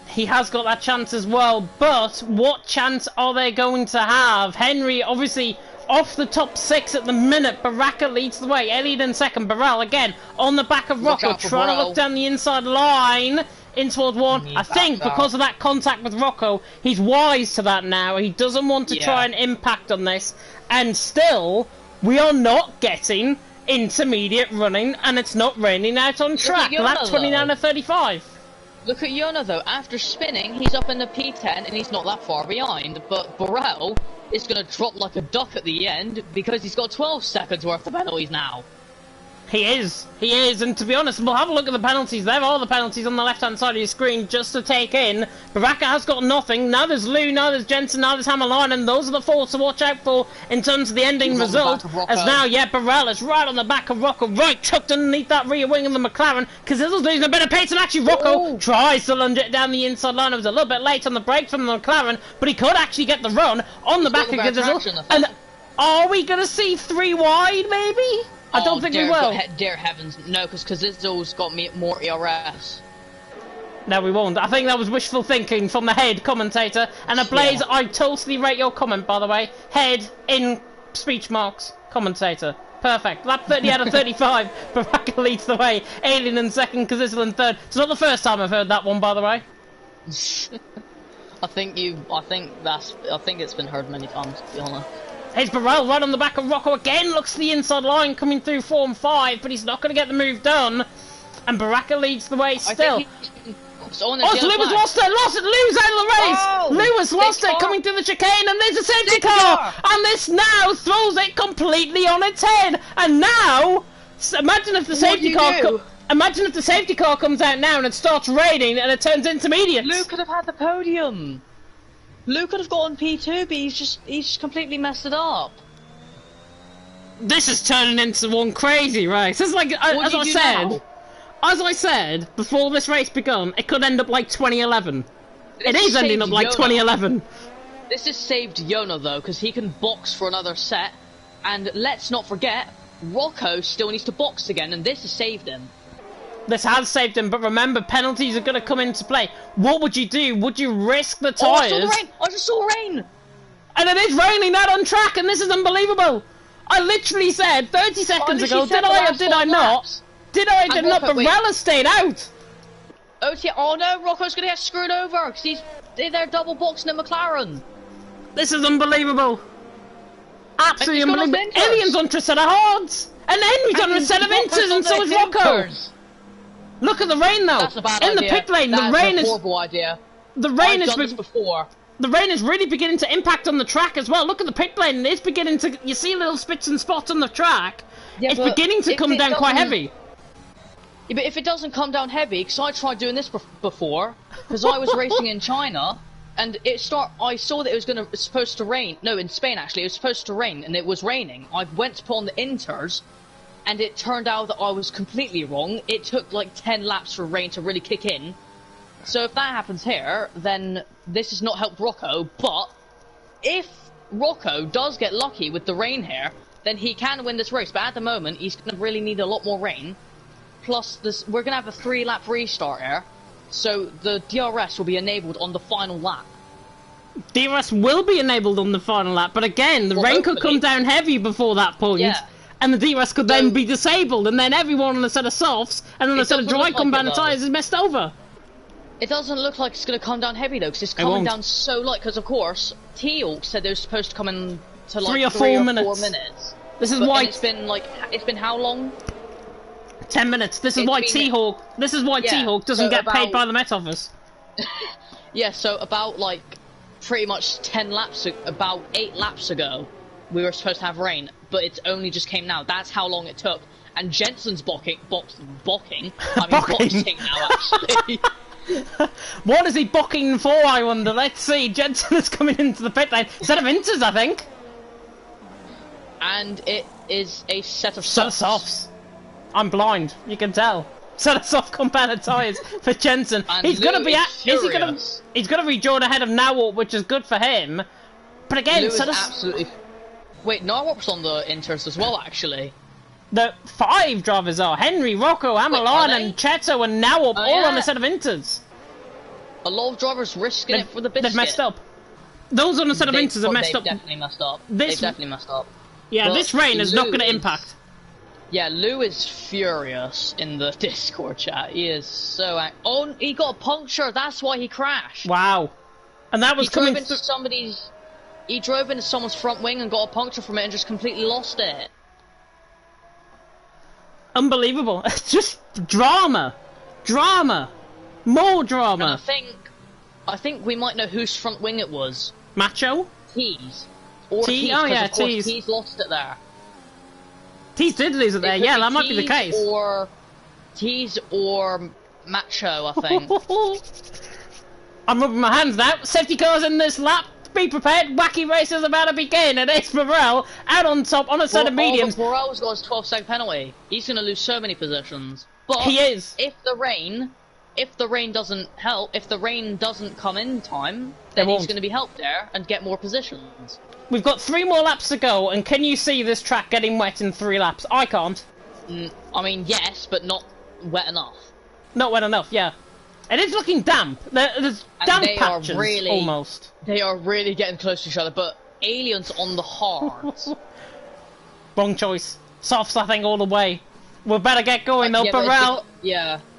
He has got that chance as well, but what chance are they going to have? Henry, obviously, off the top 6 at the minute. Baraka leads the way. Elliot in second. Burrell, again, on the back of Rocco, trying to look down the inside line in towards 1. I think because of that contact with Rocco, he's wise to that now. He doesn't want to try and impact on this. And still, we are not getting intermediate running, and it's not raining out on track. Lap 29 to 35. Look at Yona though, after spinning, he's up in the P10 and he's not that far behind, but Borel is going to drop like a duck at the end because he's got 12 seconds worth of penalties now. He is, and to be honest, we'll have a look at the penalties. There are the penalties on the left-hand side of your screen just to take in. Baraka has got nothing. Now there's Lou, now there's Jensen, now there's Hammerline, and those are the 4 to watch out for in terms of the ending result. As now, Burrell is right on the back of Rocco, right tucked underneath that rear wing of the McLaren. Kazizel's losing a bit of pace, and actually Rocco tries to lunge it down the inside line. It was a little bit late on the break from the McLaren, but he could actually get the run on the back of Kazizel. And are we going to see 3 wide, maybe? I don't think we will. Dear heavens, no, because Kazizzo's got me more ERS. No, we won't. I think that was wishful thinking from the head commentator. And a Blaze, I totally rate your comment, by the way. Head in speech marks commentator. Perfect. Lap 30 out of 35. Baraka leads the way. Alien in second, Kazizzo in third. It's not the first time I've heard that one, by the way. I think it's been heard many times, to be honest. Here's Burrell right on the back of Rocco again. Looks to the inside line coming through 4 and 5, but he's not going to get the move done. And Baraka leads the way still. Oh, Lewis lost it! Lewis out of the race! Oh, Lewis lost it coming through the chicane, and there's a safety car! And this now throws it completely on its head! And now, imagine if the safety car imagine if the safety car comes out now and it starts raining and it turns intermediate. Lou could have had the podium. Lou could have gotten P2, but he's just completely messed it up. This is turning into one crazy race. This is like, as I said before this race begun, it could end up like 2011. It is ending up like 2011. This has saved Yona though, because he can box for another set, and let's not forget, Rocco still needs to box again, and this has saved him. This has saved him, but remember, penalties are going to come into play. What would you do? Would you risk the tyres? I just saw rain! And it is raining out on track, and this is unbelievable! I literally said 30 seconds ago, did I or did I not? Did I or did not? Barella stayed out! Oh no, Rocco's going to get screwed over, because they're double boxing at McLaren. This is unbelievable. Absolutely unbelievable. Alien's on a set of hards! And Henry's on a set of inters, and so is Rocco! Look at the rain though. That's a bad in idea. The pit lane, the rain is a horrible idea. The rain I've done this before. The rain is really beginning to impact on the track as well. Look at the pit lane; it's beginning to. You see little spits and spots on the track. Yeah, it's beginning to come down quite heavy. Yeah, but if it doesn't come down heavy, because I tried doing this before, because I was racing in China, and I saw that it was supposed to rain. No, in Spain actually, it was supposed to rain, and it was raining. I went to put on the inters. And it turned out that I was completely wrong. It took like 10 laps for rain to really kick in. So if that happens here, then this has not helped Rocco. But if Rocco does get lucky with the rain here, then he can win this race. But at the moment, he's going to really need a lot more rain. Plus, we're going to have a 3-lap restart here. So the DRS will be enabled on the final lap. DRS will be enabled on the final lap. But again, the rain could come down heavy before that point. Yeah. And the DRS could then be disabled, and then everyone on a set of softs and on a set of dry compound tyres is messed over. It doesn't look like it's going to come down heavy though, because it's coming down so light. Because of course, T-Hawk said they were supposed to come in to like 3 or 4 minutes. This is why it's been how long? 10 minutes. This is why T-Hawk. This is why T-Hawk doesn't get paid by the Met Office. Yeah, so about like pretty much 10 laps, about 8 laps ago, we were supposed to have rain, but it only just came now. That's how long it took. And Jensen's boxing now, actually. What is he bocking for, I wonder? Let's see. Jensen is coming into the pit lane. Set of inters, I think. And it is a set of softs. I'm blind. You can tell. Set of soft compounded tyres for Jensen. And he's going to be he's going to rejoin ahead of Nawalt, which is good for him. But again, absolutely. Wait, Narwarp's on the inters as well, actually. The 5 drivers are Henry, Rocco, Amalan, and Cheto, and Nawalt, all on a set of inters. A lot of drivers risking it for the biscuit. They've messed up. Those on a set of inters have messed up. They've definitely messed up. They've definitely messed up. Yeah, but this rain is not going to impact. Yeah, Lou is furious in the Discord chat. He is so oh, he got a puncture. That's why he crashed. Wow. And that was coming into He drove into someone's front wing and got a puncture from it and just completely lost it. Unbelievable. It's just drama. Drama. More drama. And I think we might know whose front wing it was. Macho? Tease. Or Tease, oh yeah, Tease. Tease lost it there. Tease did lose it there, yeah, that might be the case. Or Tease or Macho, I think. I'm rubbing my hands now. Safety cars in this lap. Be prepared, wacky race is about to begin, and it's Burrell out on top on a set of mediums. Burrell's got his 12-second penalty. He's going to lose so many positions. But he is. If the rain if the rain doesn't help, if the rain doesn't come in time, then he's going to be helped there and get more positions. We've got 3 more laps to go, and can you see this track getting wet in 3 laps? I can't. I mean, yes, but not wet enough. Not wet enough, yeah. It is looking damp. There's damp patches, really, almost. They are really getting close to each other, but Alien's on the hards. Wrong choice. Softs, I think, all the way. We better get going, though. Yeah, Burrell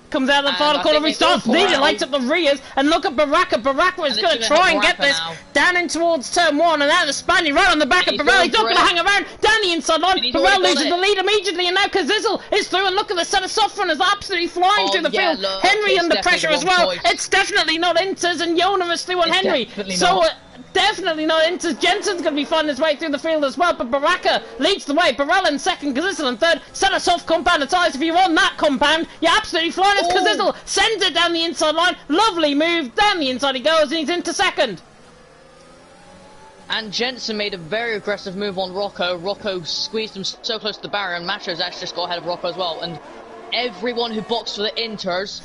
comes out of the final corner, restarts, nearly lights up the rears, and look at Baraka. Baraka is going to try and get this down in towards turn 1, and now the Spaniard right on the back of Burrell. He's not going to hang around down the inside line. Burrell loses the lead immediately, and now Kazizel is through, and look at the set of soft runners absolutely flying through the field. Henry under pressure as well. It's definitely not Inters, and Yona is through on Henry. So definitely not Inters. Jensen's going to be finding his way through the field as well, but Baraka leads the way. Burrell in second, Kazizel in third. Set of soft compound tyres. If you're on that compound, you're absolutely flying. It's Kazizel sends it down the inside line. Lovely move. Down the inside he goes, and he's into second. And Jensen made a very aggressive move on Rocco. Rocco squeezed him so close to the barrier, and Macho's actually just got ahead of Rocco as well. And everyone who boxed for the Inters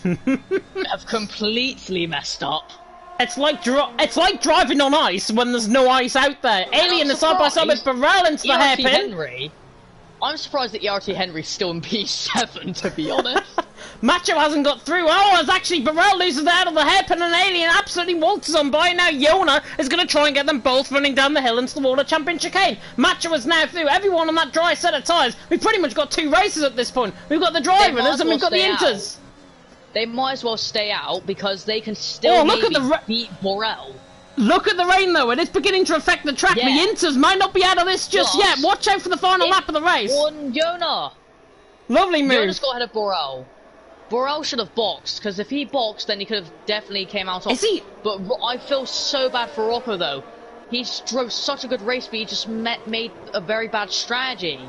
have completely messed up. It's like driving on ice when there's no ice out there. Alien is side by side with Burrell into the hairpin. Henry. I'm surprised that ERT Henry's still in P7, to be honest. Macho hasn't got through. Oh, it's actually Burrell loses out of the hairpin, and Alien absolutely waltzes on by. Now Yona is going to try and get them both running down the hill into the Water Champion chicane. Macho is now through. Everyone on that dry set of tyres. We've pretty much got 2 races at this point. We've got the dry runners and we've got the Inters. They might as well stay out because they can still beat Borel. Look at the rain though, and it's beginning to affect the track. Yeah. The Inters might not be out of this just yet. Watch out for the final lap of the race. One Yona. Lovely move. Yona's got ahead of Borel. Borel should have boxed, because if he boxed, then he could have definitely came out on. Is he? But I feel so bad for Rocco though. He drove such a good race, but he just made a very bad strategy.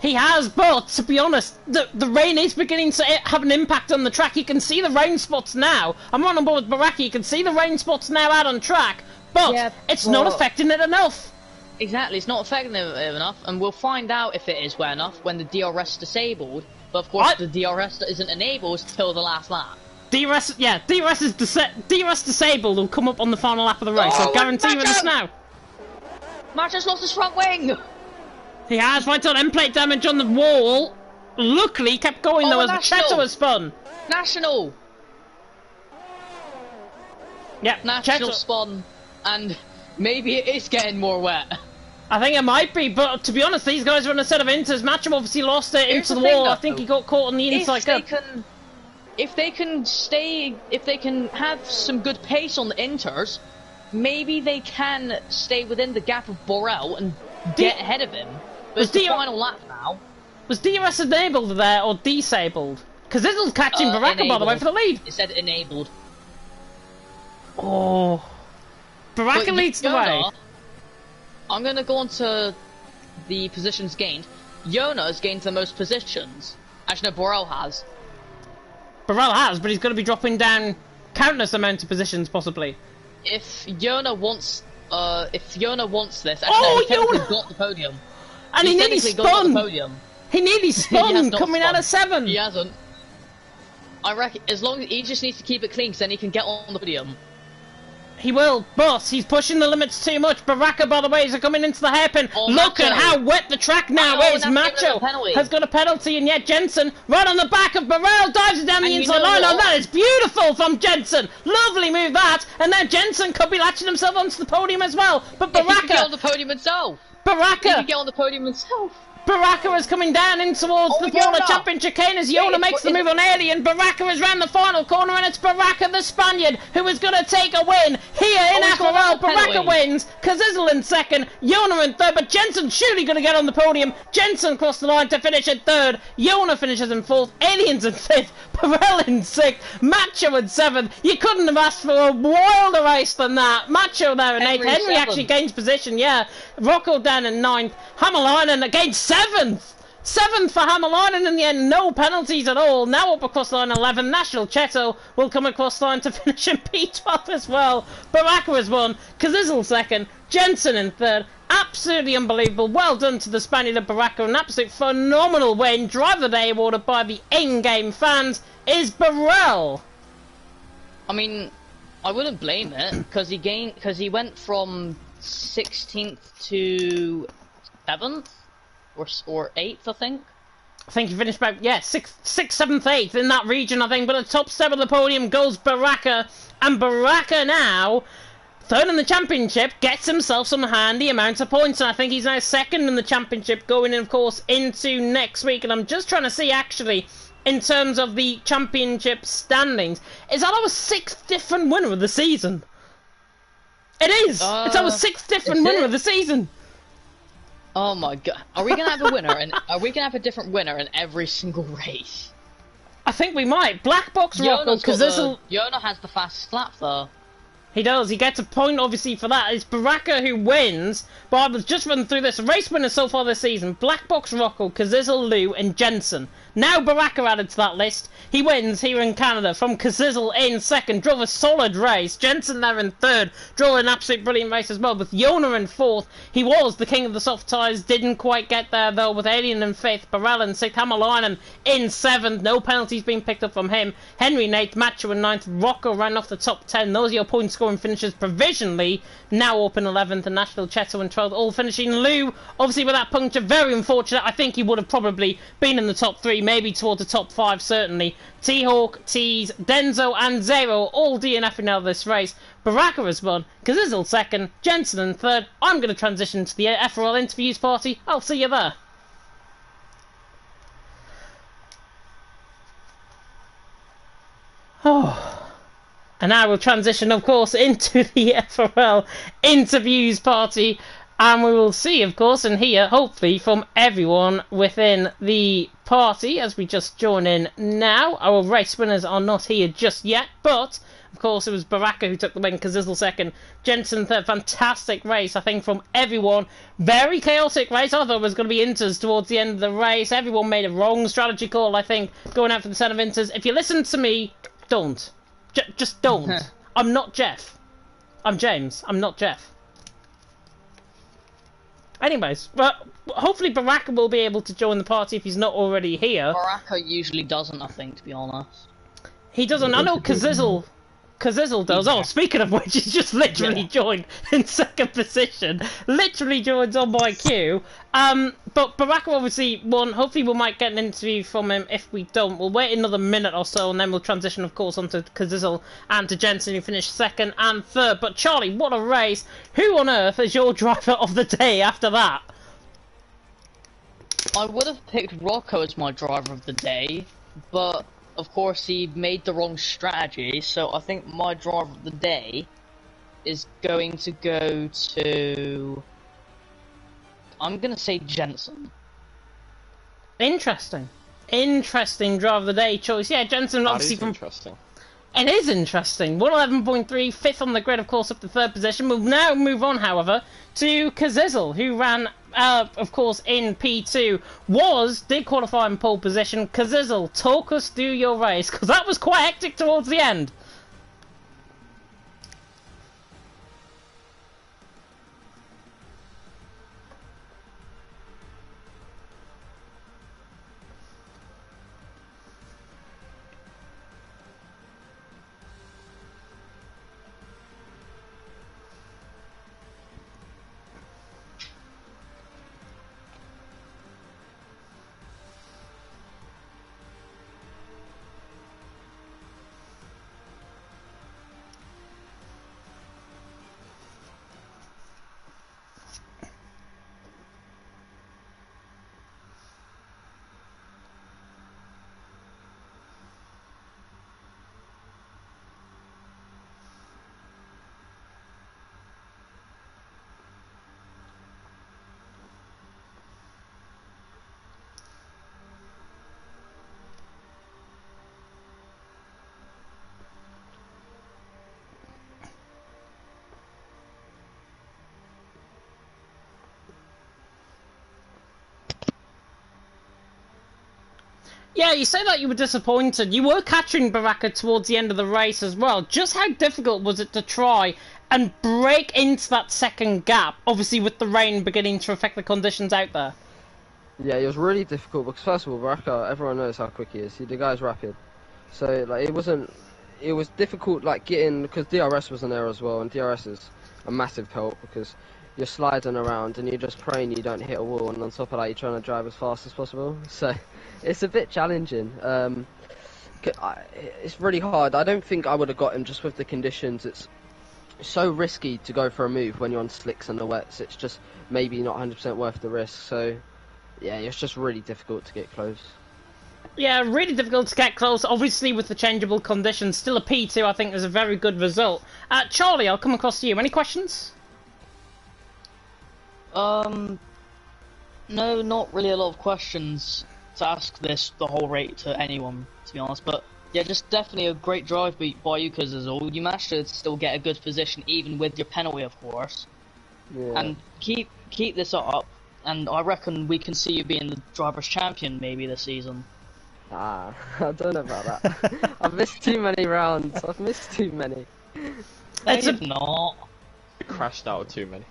He has, but to be honest, the rain is beginning to have an impact on the track. You can see the rain spots now. I'm on board with Baraki. You can see the rain spots now out on track, but it's not affecting it enough. Exactly, it's not affecting it enough, and we'll find out if it is wet enough when the DRS is disabled. But of course, the DRS isn't enabled till the last lap. DRS disabled will come up on the final lap of the race. I'll guarantee you this now. Macho's lost his front wing. He has, right on end plate damage on the wall. Luckily, he kept going though as Cheto was spun. National! Yeah, National spun, and maybe it is getting more wet. I think it might be, but to be honest, these guys are on a set of Inters. Matcham obviously lost it into the wall. I think he got caught on the inside cut. If they can have some good pace on the Inters, maybe they can stay within the gap of Borel and get ahead of him. But it's the final lap now. Was DRS enabled there or disabled? Because this was catching Baraka, by the way, for the lead. It said enabled. Oh. Baraka leads the way. I'm going to go on to the positions gained. Yona has gained the most positions. Actually, no, Borel has. Borel has, but he's going to be dropping down countless amount of positions, possibly. If Yona wants this, actually, he got the podium. And he nearly spun! He nearly spun coming out of 7! He hasn't. I reckon, as long as he just needs to keep it clean, so then he can get on the podium. He will, but he's pushing the limits too much. Baraka, by the way, is coming into the hairpin. Look at how wet the track now is. Macho has got a penalty, and yet Jensen, right on the back of Burrell, dives it down the inside line. Oh, that is beautiful from Jensen. Lovely move that. And now Jensen could be latching himself onto the podium as well. But Baraka... He can get on the podium himself. Baraka... He can get on the podium himself. Baraka is coming down in towards the Water Champion chicane as Yona makes the move on Alien. Baraka is round the final corner, and it's Baraka the Spaniard who is going to take a win here in FRL. Baraka wins, Kazizel in second, Yona in third, but Jensen surely going to get on the podium. Jensen crossed the line to finish in third, Yona finishes in fourth, Alien's in fifth, Burrell in sixth, Macho in seventh. You couldn't have asked for a wilder race than that. Macho there in eighth, Henry actually gains position, yeah. Rocco down in ninth, Hammerlinen again seventh for Hammerlinen in the end, no penalties at all. Now up across line 11, National Cheto will come across line to finish in P12 as well. Baraka has won, Kazizel second, Jensen in third. Absolutely unbelievable. Well done to the Spaniard of Baraka, an absolute phenomenal win. Driver of the Day awarded by the in-game fans is Burrell. I mean, I wouldn't blame it because he went from 16th to 7th or 8th, I think. I think he finished back, yeah, 6th, 7th, 8th in that region, I think. But at the top step of the podium goes Baraka, and Baraka now, third in the championship, gets himself some handy amounts of points, and I think he's now second in the championship, going in, of course, into next week. And I'm just trying to see, actually, in terms of the championship standings, is that our 6th different winner of the season? It is! It's our 6th different winner of the season! Oh my god. Are we gonna have a winner, and are we gonna have a different winner in every single race? I think we might. Black Box Rocco, because this'll... Yona has the fastest lap, though. He does. He gets a point, obviously, for that. It's Baraka who wins, but I was just running through this. Race winners so far this season: Black Box Rocco, Kazizzle, Lou, and Jensen. Now Baraka added to that list. He wins here in Canada from Kazizzle in second. Drove a solid race. Jensen there in third. Drove an absolute brilliant race as well. With Yona in fourth. He was the king of the soft tyres. Didn't quite get there, though, with Alien in fifth. Barella in sixth. Hamalainen in seventh. No penalties being picked up from him. Henry in eighth. Macho in ninth. Rocco ran off the top 10. Those are your point scoring finishes provisionally. Now up in 11th. And National Cheto in 12th. All finishing. Lou, obviously, with that puncture, very unfortunate. I think he would have probably been in the top 3. Maybe towards the top 5, certainly. T-Hawk, Tees, Denzo, and Zero all DNFing out of this race. Baraka has won, Kazizzle second, Jensen in third. I'm going to transition to the FRL interviews party. I'll see you there. Oh. And now we'll transition, of course, into the FRL interviews party. And we will see, of course, and hear, hopefully, from everyone within the party as we just join in now. Our race winners are not here just yet, but, of course, it was Baraka who took the win, Kazizzle second, Jensen third. Fantastic race, I think, from everyone. Very chaotic race. I thought it was going to be inters towards the end of the race. Everyone made a wrong strategy call, I think, going out for the set of inters. If you listen to me, don't. Just don't. I'm not Jeff. I'm James. I'm not Jeff. Anyways, well, hopefully Baraka will be able to join the party if he's not already here. Baraka usually doesn't, I think, to be honest. He doesn't. I know Kazizzle does. Oh, speaking of which, he's just literally joined in second position. Literally joins on my queue. But Baraka obviously won. Hopefully we might get an interview from him. If we don't, we'll wait another minute or so, and then we'll transition, of course, onto Kazizzle and to Jensen, who finished second and third. But Charlie, what a race! Who on earth is your driver of the day after that? I would have picked Rocco as my driver of the day, but of course he made the wrong strategy, so I think my driver of the day is going to go to... I'm going to say Jensen. Interesting. Interesting driver of the day choice. Yeah, Jensen obviously from... interesting. It is interesting. 111.3, fifth on the grid, of course, up to third position. We'll now move on, however, to Kazizzle, who ran, of course, in P2. Did qualify in pole position. Kazizzle, talk us through your race, because that was quite hectic towards the end. Yeah, you say that you were disappointed. You were catching Baraka towards the end of the race as well. Just how difficult was it to try and break into that second gap, obviously with the rain beginning to affect the conditions out there? Yeah, it was really difficult because first of all, Baraka, everyone knows how quick he is. The guy's rapid. So, like, it was difficult like getting, because DRS was in there as well, and DRS is a massive help because you're sliding around and you're just praying you don't hit a wall, and on top of that you're trying to drive as fast as possible. So it's a bit challenging. It's really hard. I don't think I would have got him just with the conditions. It's so risky to go for a move when you're on slicks and the wets. It's just maybe not 100% worth the risk. So yeah, it's just really difficult to get close. Yeah, really difficult to get close. Obviously, with the changeable conditions, still a P2. I think is a very good result. Charlie, I'll come across to you. Any questions? No, not really a lot of questions to ask the whole rate to anyone, to be honest. But yeah, just definitely a great drive by you, because as all you managed to still get a good position even with your penalty, of course. Yeah. And keep this up, and I reckon we can see you being the drivers' champion maybe this season. I don't know about that. I've missed too many rounds. I've missed too many. It's not. You crashed out of too many.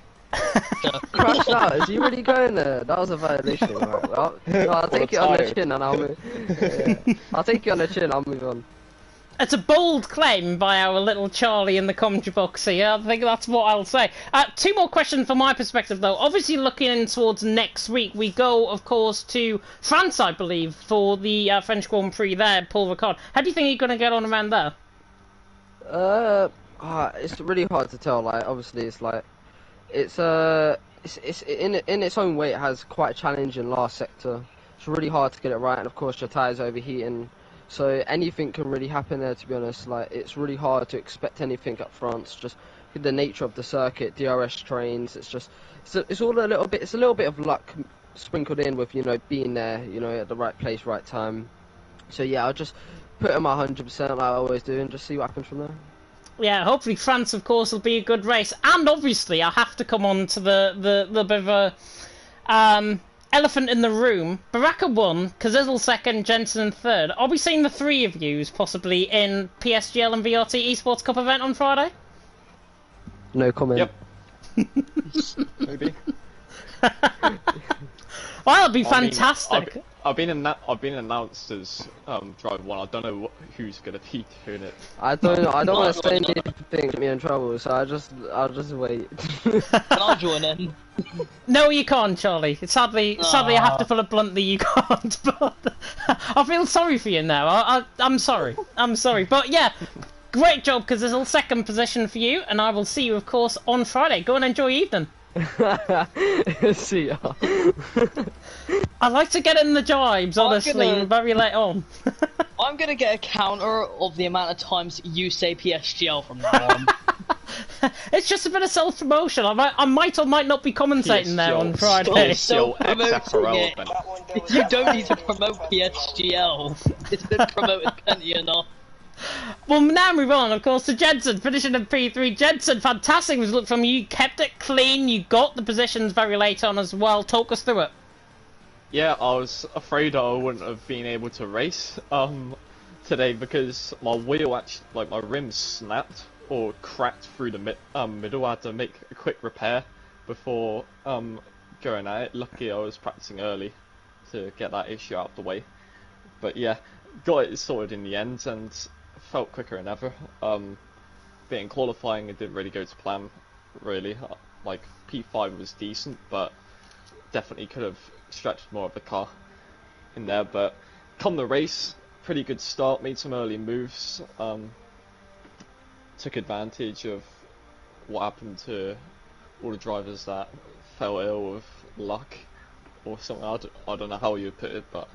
Crashed out? Is he really going there? That was a violation. Right. I'll take it on the chin and I'll move. Yeah. I'll take it on the chin. I'll move on. It's a bold claim by our little Charlie in the commentary box here. I think that's what I'll say. Two more questions from my perspective, though. Obviously, looking in towards next week, we go, of course, to France, I believe, for the French Grand Prix there, Paul Ricard. How do you think you're going to get on around there? It's really hard to tell. Like, obviously, it's like it's in its own way. It has quite a challenging last sector. It's really hard to get it right, and of course, your tyres overheating. So anything can really happen there, to be honest. Like, it's really hard to expect anything up front. It's just the nature of the circuit, DRS trains. It's all a little bit. It's a little bit of luck sprinkled in with, you know, being there, you know, at the right place, right time. So yeah, I'll just put in my 100% like I always do, and just see what happens from there. Yeah, hopefully France, of course, will be a good race. And obviously, I have to come on to the bit of a elephant in the room. Baraka won, Kazizel second, Jensen third. Are we seeing the three of yous possibly in PSGL and VRT Esports Cup event on Friday? No comment. Yep. Maybe. Well, that'd be fantastic. I've been announced as driver one. I don't know who's gonna be doing it. I don't want to say anything to get me in trouble, so I'll just wait. Can I join in? No, you can't, Charlie. Sadly, I have to put it bluntly, you can't. But I feel sorry for you now. I'm sorry. But yeah, great job, because there's a second position for you, and I will see you, of course, on Friday. Go and enjoy your evening. See ya. I like to get in the jibes, honestly, very late on. I'm gonna get a counter of the amount of times you say PSGL from now on. It's just a bit of self-promotion. I might or might not be commentating there on Friday. Still FRL. You don't need to promote PSGL. It's been promoted plenty enough. Well, now move on, of course, to Jensen, finishing in P3. Jensen, fantastic result from you. You kept it clean. You got the positions very late on as well. Talk us through it. Yeah, I was afraid I wouldn't have been able to race today because my wheel actually, like my rim snapped or cracked through the middle. I had to make a quick repair before going at it. Lucky I was practicing early to get that issue out of the way. But yeah, got it sorted in the end and felt quicker than ever. But in qualifying, it didn't really go to plan, really. Like, P5 was decent, but definitely could have stretched more of the car in there. But come the race, pretty good start, made some early moves, took advantage of what happened to all the drivers that fell ill with luck or something. I don't know how you put it, but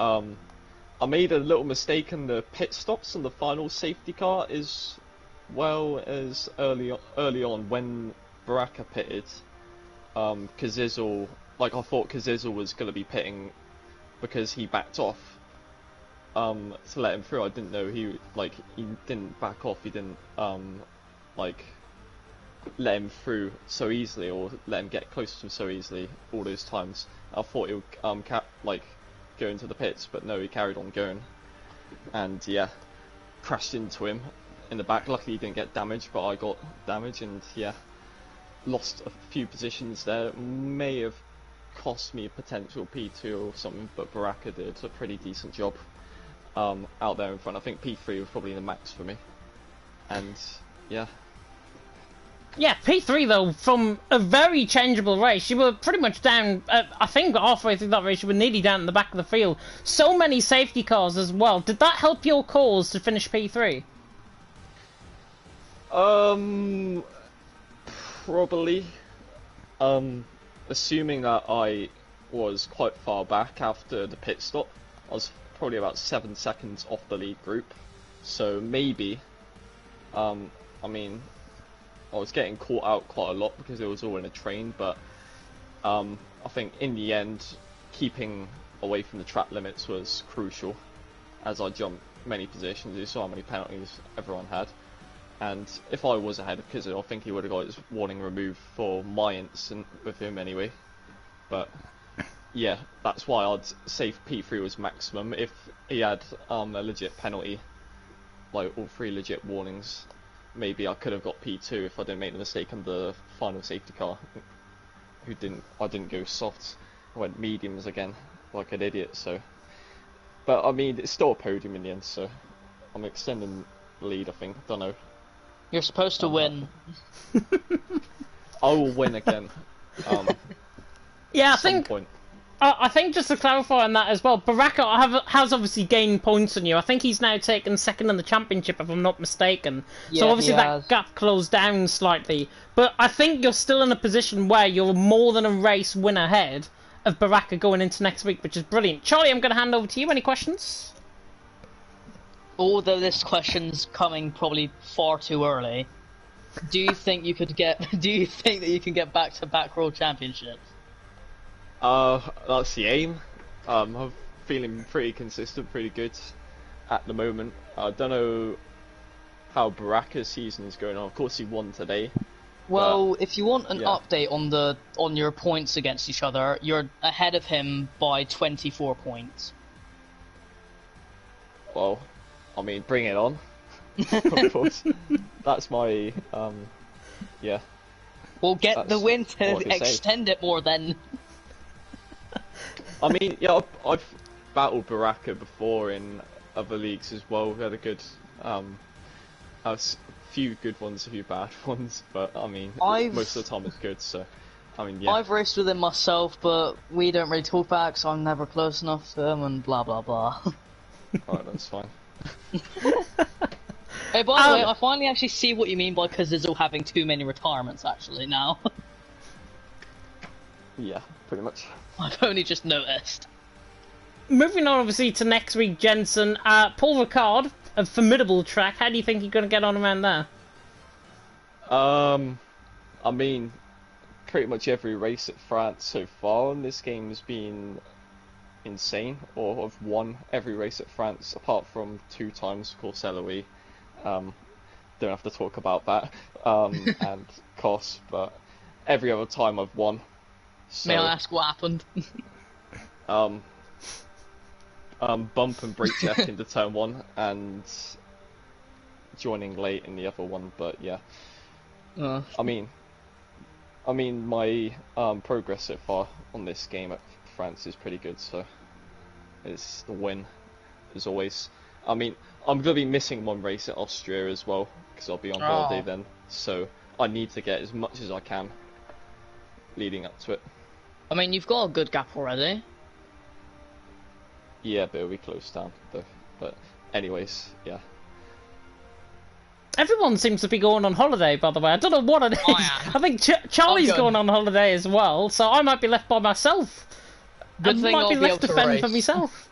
I made a little mistake in the pit stops in the final safety car as well as early on when Baraka pitted. Kazizel, like I thought Kazizel was going to be pitting because he backed off to let him through. I didn't know he didn't back off. He didn't like let him through so easily or let him get close to him so easily all those times. I thought he would go into the pits, but no, he carried on going, and yeah, crashed into him in the back. Luckily he didn't get damaged, but I got damage, and yeah, lost a few positions there. May have cost me a potential P2 or something, but Baraka did a pretty decent job. out there in front. I think P3 was probably the max for me, and yeah. Yeah, P3 though, from a very changeable race, you were pretty much down, I think halfway through that race you were nearly down in the back of the field. So many safety cars as well. Did that help your cause to finish P3? Probably. Assuming that I was quite far back after the pit stop, I was probably about 7 seconds off the lead group. So maybe, I mean, I was getting caught out quite a lot because it was all in a train, but I think in the end, keeping away from the track limits was crucial. As I jumped many positions, you saw how many penalties everyone had. And if I was ahead of Kizzo, I think he would have got his warning removed for my incident with him anyway. But yeah, that's why I'd say P3 was maximum. If he had a legit penalty, like all 3 legit warnings, maybe I could have got P2 if I didn't make the mistake on the final safety car. I didn't go softs. I went mediums again, like an idiot. So, but I mean, it's still a podium in the end. So, I'm extending the lead. I think. Don't know. You're supposed to win. I will win again. Yeah, at some point. I think just to clarify on that as well, Baraka has obviously gained points on you. I think he's now taken second in the championship, if I'm not mistaken. Yeah, so obviously that has. gap closed down slightly. But I think you're still in a position where you're more than a race win ahead of Baraka going into next week, which is brilliant. Charlie, I'm going to hand over to you. Any questions? Although this question's coming probably far too early, do you think you could get? Do you think that you can get back-to-back world championships? That's the aim. I'm feeling pretty consistent, pretty good at the moment. I don't know how Baraka's season is going on. Of course, he won today. Well, if you want an yeah. update on your points against each other, you're ahead of him by 24 points. Well, I mean, bring it on. Of course, that's my yeah. We'll get That's the win to what they say. extend it more then. I mean, yeah, I've battled Baraka before in other leagues as well. We had a good, a few good ones, a few bad ones, but I mean, most of the time it's good. So, I mean, yeah. I've raced with him myself, but we don't really talk back, so I'm never close enough to him, and blah blah blah. Alright, that's fine. Hey, by the way, I finally actually see what you mean by Kazizzle having too many retirements, actually, now. Yeah, pretty much. I've only just noticed. Moving on, obviously, to next week, Jensen. Paul Ricard, a formidable track. How do you think you're going to get on around there? I mean, pretty much every race at France so far in this game has been insane, or I've won every race at France apart from 2 times, of course, LOE. Don't have to talk about that, and costs, but every other time I've won. So, May I ask what happened? Bump and brake check into turn 1 and joining late in the other one, but yeah. I mean my progress so far on this game at France is pretty good, so it's the win as always. I mean, I'm gonna be missing 1 race at Austria as well because I'll be on holiday then, so I need to get as much as I can leading up to it. I mean, you've got a good gap already. Yeah, but it'll be close down though. But anyways, yeah. Everyone seems to be going on holiday, by the way. I don't know what it is. I think Charlie's going on holiday as well, so I might be left by myself. Good thing might I'll be left to fend race. for myself.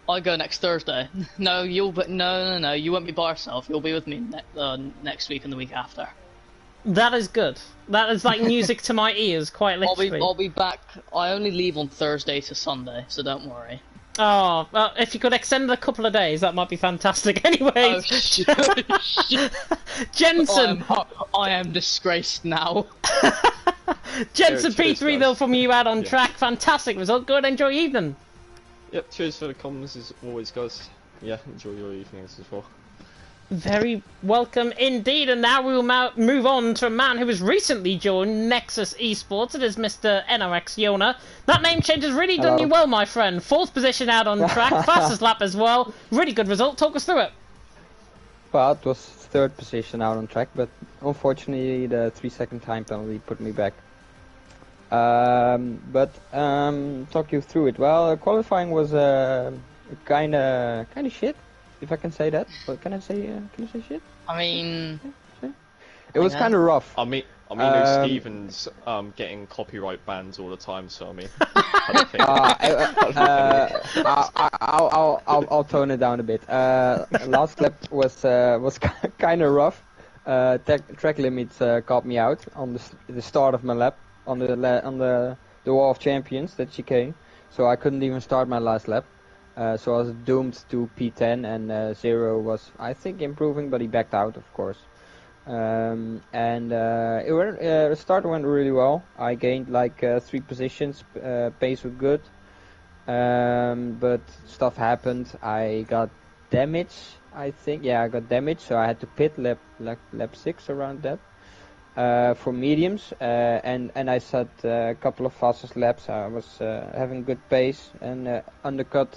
I go next Thursday. No, you won't be by yourself. You'll be with me next week and the week after. That is good. That is like music to my ears, quite literally. I'll be back. I only leave on Thursday to Sunday, so don't worry. Oh, well, if you could extend it a couple of days, that might be fantastic. Anyway, Jensen, I am disgraced now. Jensen Cheers, P3 though from you out on track. Fantastic result. Good. Enjoy your evening. Yep. Cheers for the comments as always, guys. Yeah, enjoy your evenings as well. Very welcome indeed, and now we will move on to a man who has recently joined Nexus Esports. It is Mr. NRX Yona. That name change has really done you well, my friend. 4th position out on track, fastest lap as well. Really good result. Talk us through it. Well, it was 3rd position out on track, but unfortunately the 3-second time penalty put me back. Talk you through it. Well, qualifying was kind of shit. If I can say that, but can I say shit? I mean, it was kind of rough. I mean, Steven's getting copyright bans all the time, so I mean, I don't think. I'll tone it down a bit. Last lap was kind of rough. Track limits caught me out on the start of my lap on the Wall of Champions, that chicane. So I couldn't even start my last lap. So I was doomed to P10, and Zero was, I think, improving, but he backed out, of course. The start went really well. I gained like 3 positions, pace was good. But stuff happened. I got damage, I think. Yeah, I got damage, so I had to pit lap 6 around that. For mediums, and I set a couple of fastest laps. I was having good pace and undercut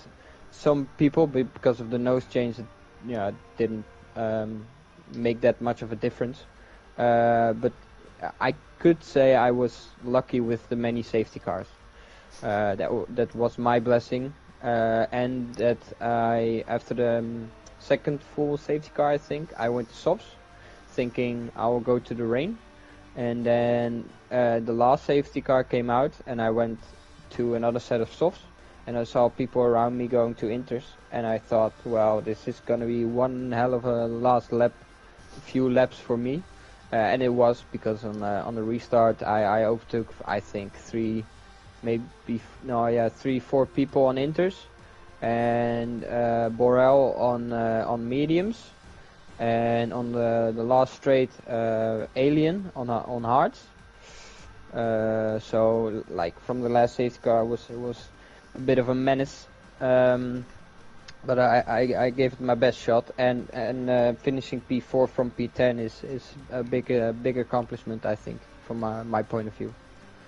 some people, but because of the nose change, it didn't make that much of a difference. But I could say I was lucky with the many safety cars. That was my blessing, and that after the second full safety car, I think I went to softs, thinking I will go to the rain, and then the last safety car came out, and I went to another set of softs. And I saw people around me going to inters, and I thought, well, this is gonna be one hell of a last lap, few laps for me, and it was, because on the restart I overtook, I think 3, 4 people on inters, and Borel on mediums, and on the last straight Alien on hards. So like from the last safety car it was a bit of a menace, but I gave it my best shot, and finishing P4 from P10 is a big accomplishment, I think, from my point of view.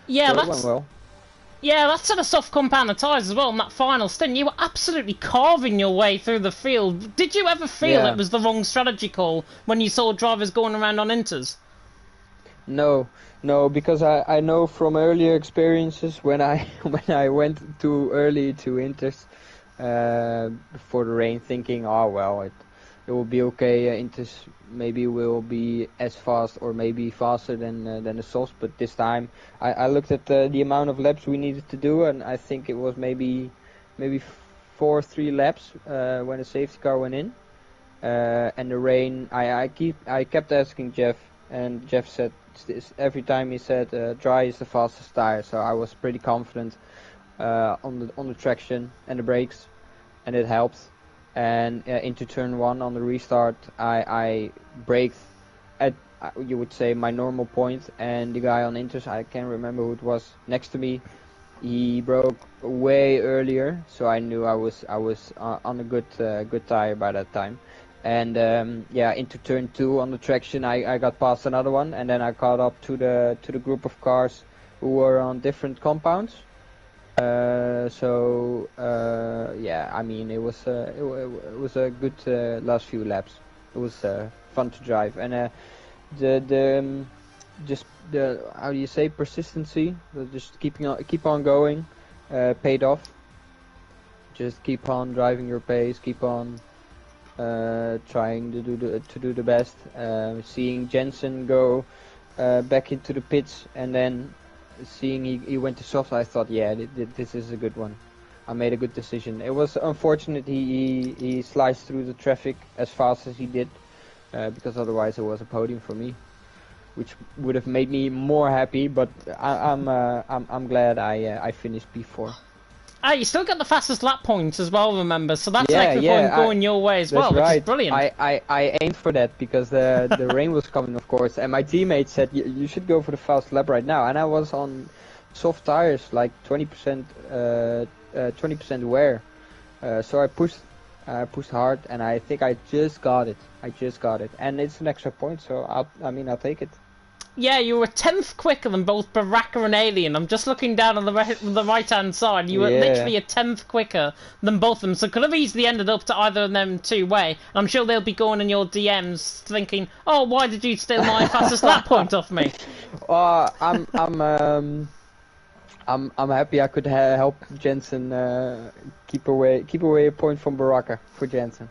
Yeah, so it went well. Yeah, that set of soft compound of tyres as well in that final stint. You were absolutely carving your way through the field. Did you ever feel it was the wrong strategy call when you saw drivers going around on inters? No, because I know from earlier experiences when I went too early to inters before the rain, thinking, oh well, it will be okay. Inters maybe will be as fast or maybe faster than the softs, but this time I looked at the amount of laps we needed to do, and I think it was maybe 3 laps when the safety car went in, and the rain. I kept asking Jeff, and Jeff said every time he said dry is the fastest tire, so I was pretty confident on the traction and the brakes, and it helped. And into turn 1 on the restart, I braked at, you would say, my normal point, and the guy on inters, I can't remember who it was, next to me, he broke way earlier, so I knew I was on a good tire by that time. And into turn 2 on the traction, I got past another one, and then I caught up to the group of cars who were on different compounds. I mean, it was a good last few laps. It was fun to drive, and the how do you say, persistency, just keep on going, paid off. Just keep on driving your pace, keep on trying to do the best. Seeing Jensen go back into the pits, and then seeing he went to soft, I thought, yeah, this is a good one. I made a good decision. It was unfortunate he sliced through the traffic as fast as he did, because otherwise it was a podium for me, which would have made me more happy. But I'm glad I finished P4. Ah, you still got the fastest lap points as well, remember? So that's an extra point going your way as well, which is brilliant. I aimed for that because the rain was coming, of course, and my teammate said you should go for the fast lap right now, and I was on soft tires, like 20% wear, so I pushed hard, and I think I just got it. And it's an extra point, so I'll take it. Yeah, you were 10th quicker than both Baraka and Alien. I'm just looking down on the right-hand side. You were literally a 10th quicker than both of them, so could have easily ended up to either of them two-way. I'm sure they'll be going in your DMs thinking, "Oh, why did you steal my fastest lap point off me?" I'm happy I could help Jensen keep away a point from Baraka for Jensen.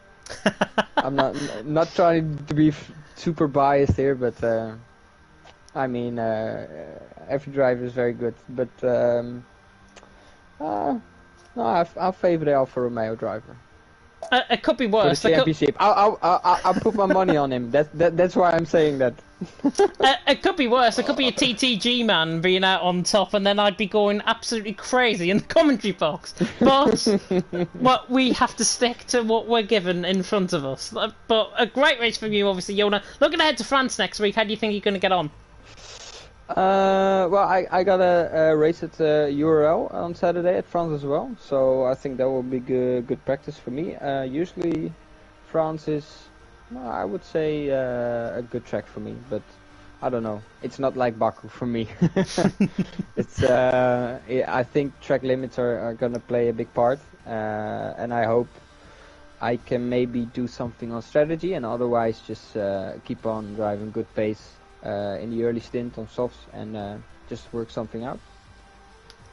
I'm not trying to be super biased here, but I mean every driver is very good. But no, I'll favor the Alfa Romeo driver. It could be worse. For the championship. I'll put my money on him. That's why I'm saying that. It could be worse. It could be a TTG man being out on top, and then I'd be going absolutely crazy in the commentary box. But we have to stick to what we're given in front of us. But a great race from you, obviously, Yona. Looking ahead to France next week, how do you think you're going to get on? Well, I got a race at URL on Saturday at France as well, so I think that will be good practice for me. Usually, France is, I would say, a good track for me, but I don't know. It's not like Baku for me. It's I think track limits are gonna play a big part, and I hope I can maybe do something on strategy, and otherwise just keep on driving good pace. In the early stint on softs and just work something out.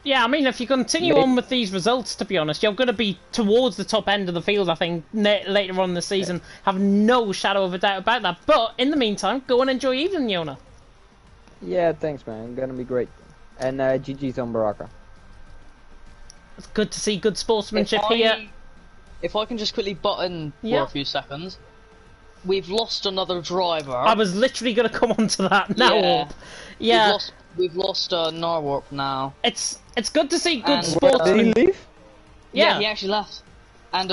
Yeah, I mean, if you continue on with these results, to be honest, you're going to be towards the top end of the field, I think, later on in the season. Have no shadow of a doubt about that. But in the meantime, go and enjoy evening, Yona. Yeah, thanks, man. Gonna be great. And GG's on Baraka. It's good to see good sportsmanship here. If I can just quickly butt in for a few seconds. We've lost another driver. I was literally going to come on to that now. Yeah. We've lost Narwarp now. It's good to see good sportsmen. Did he leave? Yeah, he actually left. And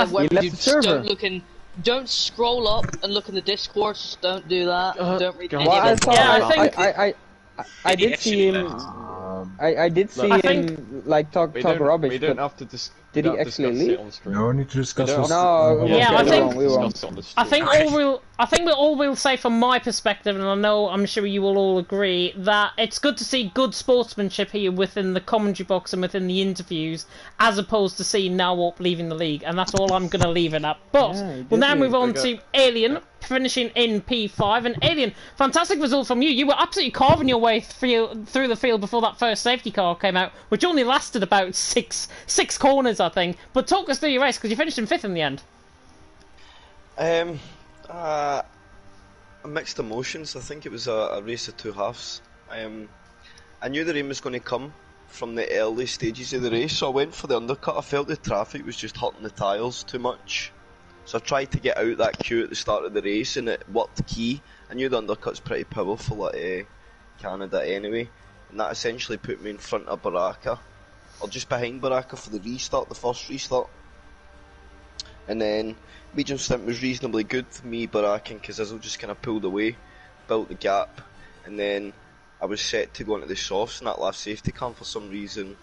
don't scroll up and look in the Discord. Just don't do that. Don't read any of it. I did see him. I did see him like talk rubbish. We don't have to discuss. Did he actually leave? No, we need to discuss this. No, yeah, I think we all we'll say from my perspective, and I'm sure you will all agree, that it's good to see good sportsmanship here within the commentary box and within the interviews, as opposed to seeing Nawop leaving the league, and that's all I'm going to leave it at. But we'll now move on to Alien, finishing in P5, and Alien, fantastic result from you. You were absolutely carving your way through the field before that first safety car came out, which only lasted about six corners, I think. But talk us through your race, because you finished in 5th in the end. Mixed emotions. I think it was a race of two halves. I knew the rain was going to come from the early stages of the race, so I went for the undercut. I felt the traffic was just hurting the tyres too much, so I tried to get out that queue at the start of the race, and it worked key. I knew the undercut's pretty powerful at Canada anyway, and that essentially put me in front of Baraka, or just behind Baraka for the restart, the first restart. And then medium stint was reasonably good. Me, Baraka and Kazizzle just kind of pulled away, built the gap, and then I was set to go into the softs in that last safety car. For some reason,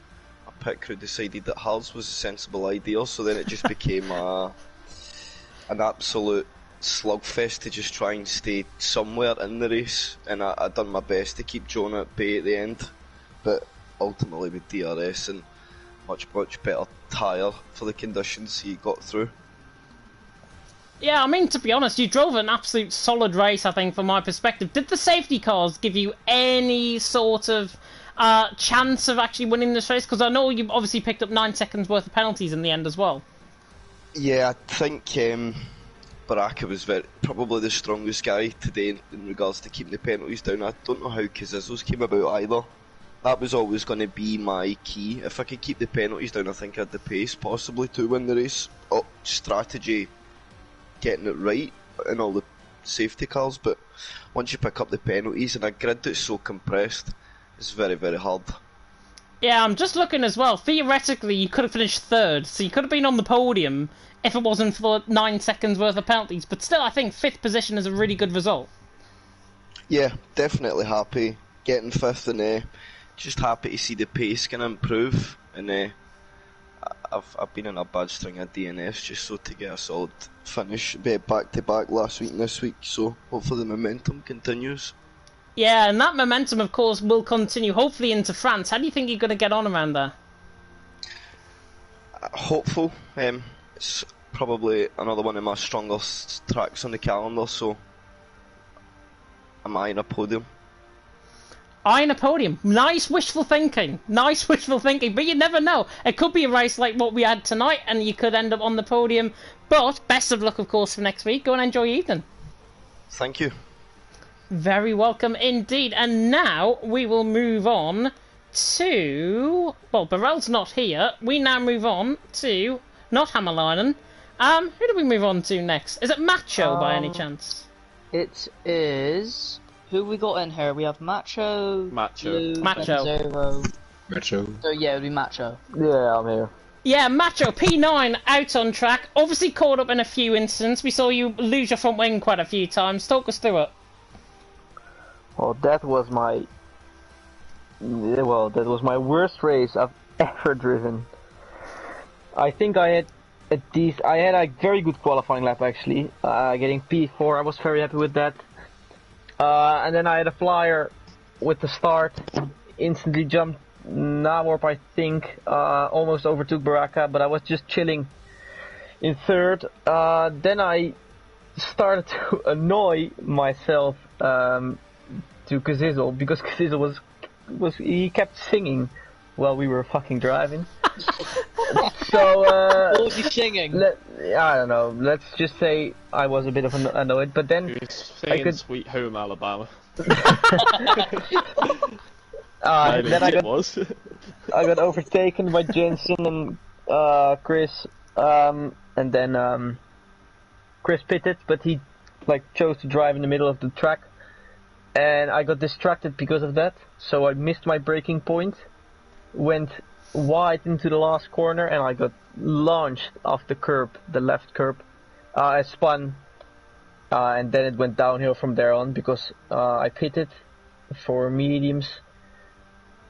our pit crew decided that hards was a sensible idea, so then it just became an absolute slugfest to just try and stay somewhere in the race, and I done my best to keep Jonah at bay at the end, but ultimately with DRS and much better tyre for the conditions he got through. Yeah, I mean, to be honest, you drove an absolute solid race, I think, from my perspective. Did the safety cars give you any sort of chance of actually winning this race? Because I know you obviously picked up 9 seconds worth of penalties in the end as well. Yeah, I think Baraka was probably the strongest guy today in regards to keeping the penalties down. I don't know how Kazizzle's came about either. That was always going to be my key. If I could keep the penalties down, I think I had the pace possibly to win the race. Strategy, getting it right in all the safety cars, but once you pick up the penalties in a grid that's so compressed, it's very, very hard. Yeah, I'm just looking as well. Theoretically, you could have finished 3rd, so you could have been on the podium if it wasn't for 9 seconds worth of penalties, but still, I think 5th position is a really good result. Yeah, definitely happy getting 5th, and just happy to see the pace can improve, and I've been in a bad string of DNFs just so to get a solid finish, back to back last week and this week. So hopefully the momentum continues. Yeah, and that momentum, of course, will continue hopefully into France. How do you think you're going to get on around there? Hopeful. It's probably another one of my strongest tracks on the calendar, so I'm eyeing a podium. Eyeing a podium. Nice wishful thinking. Nice wishful thinking. But you never know. It could be a race like what we had tonight, and you could end up on the podium. But best of luck, of course, for next week. Go and enjoy your evening. Thank you. Very welcome indeed. And now we will move on to... Well, Burrell's not here. We now move on to... Not Hammerlinen. Who do we move on to next? Is it Macho by any chance? It is... Who we got in here? We have Macho, Blue, Macho. Zero. Macho. So yeah, it'll be Macho. Yeah, I'm here. Yeah, Macho, P9 out on track. Obviously caught up in a few incidents. We saw you lose your front wing quite a few times. Talk us through it. Well, that was my worst race I've ever driven. I think I had a very good qualifying lap actually, getting P4. I was very happy with that. And then I had a flyer with the start, instantly jumped Nawarp, I think, almost overtook Baraka, but I was just chilling in third. Then I started to annoy myself to Kazizel, because Kazizel he kept singing while we were fucking driving. So What was he singing? I don't know. Let's just say I was a bit of annoyed, but then He was singing Sweet Home Alabama. then I got overtaken by Jensen and Chris, and then Chris pitted, but he chose to drive in the middle of the track, and I got distracted because of that. So I missed my braking point, went wide into the last corner, and I got launched off the curb, the left curb. I spun, and then it went downhill from there on because I pitted for mediums.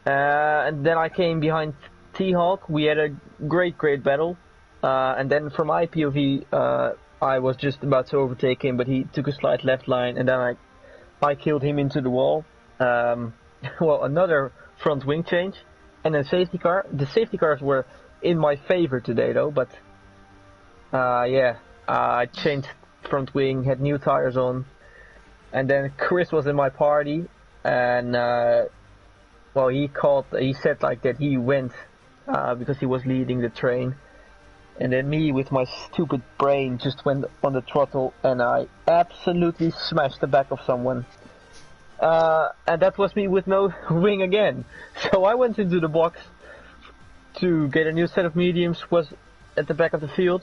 And then I came behind T-Hawk. We had a great battle. And then from my POV, I was just about to overtake him, but he took a slight left line, and then I killed him into the wall. Well, another front wing change. And then safety car. The safety cars were in my favor today, though. But I changed front wing, had new tires on, and then Chris was in my party, and he said that he went because he was leading the train, and then me with my stupid brain just went on the throttle, and I absolutely smashed the back of someone. And that was me with no wing again. So I went into the box to get a new set of mediums, was at the back of the field.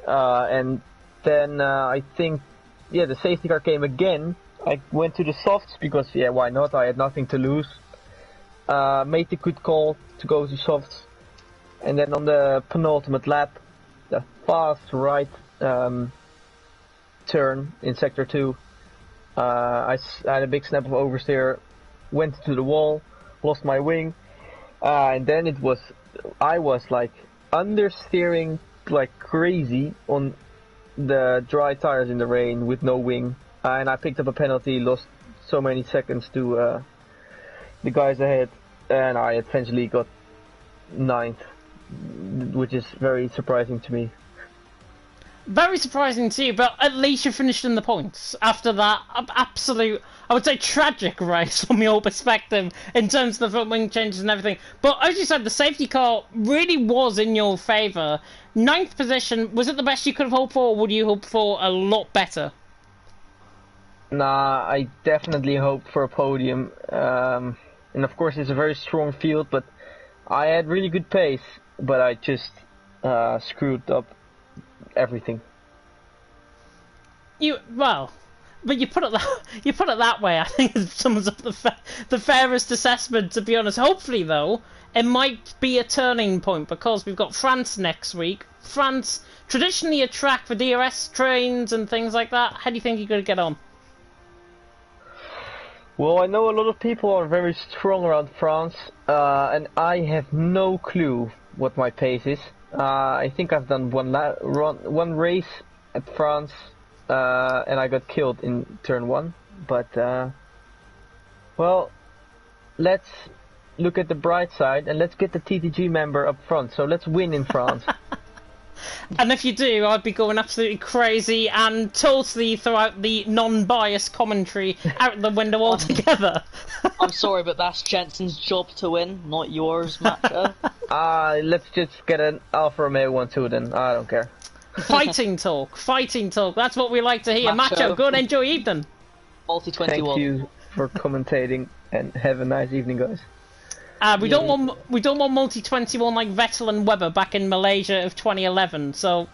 And then I think, the safety car came again. I went to the softs because, why not? I had nothing to lose. Made the good call to go to softs. And then on the penultimate lap, the fast right turn in sector 2, I had a big snap of oversteer, went to the wall, lost my wing, and then I was understeering like crazy on the dry tires in the rain with no wing, and I picked up a penalty, lost so many seconds to the guys ahead, and I eventually got 9th, which is very surprising to me. Very surprising to you, but at least you finished in the points after that absolute, I would say, tragic race from your perspective in terms of the front wing changes and everything. But as you said, the safety car really was in your favour. 9th position, was it the best you could have hoped for, or would you hope for a lot better? Nah, I definitely hoped for a podium. And of course it's a very strong field, but I had really good pace, but I just screwed up everything. But you put it that way. I think it sums up the fairest assessment, to be honest. Hopefully, though, it might be a turning point because we've got France next week. France, traditionally a track for DRS trains and things like that. How do you think you're going to get on? Well, I know a lot of people are very strong around France, and I have no clue what my pace is. I think I've done one race at France, and I got killed in turn 1. But well, let's look at the bright side and let's get the TTG member up front. So let's win in France. And if you do, I'd be going absolutely crazy and totally throw out the non-biased commentary out the window altogether. I'm sorry, but that's Jensen's job to win, not yours, Macho. Let's just get an Alfa Romeo 1-2 then. I don't care. Fighting talk, fighting talk. That's what we like to hear. Macho, go and enjoy evening. Multi 21. Thank you for commentating and have a nice evening, guys. We don't want multi 21 like Vettel and Webber back in Malaysia of 2011. So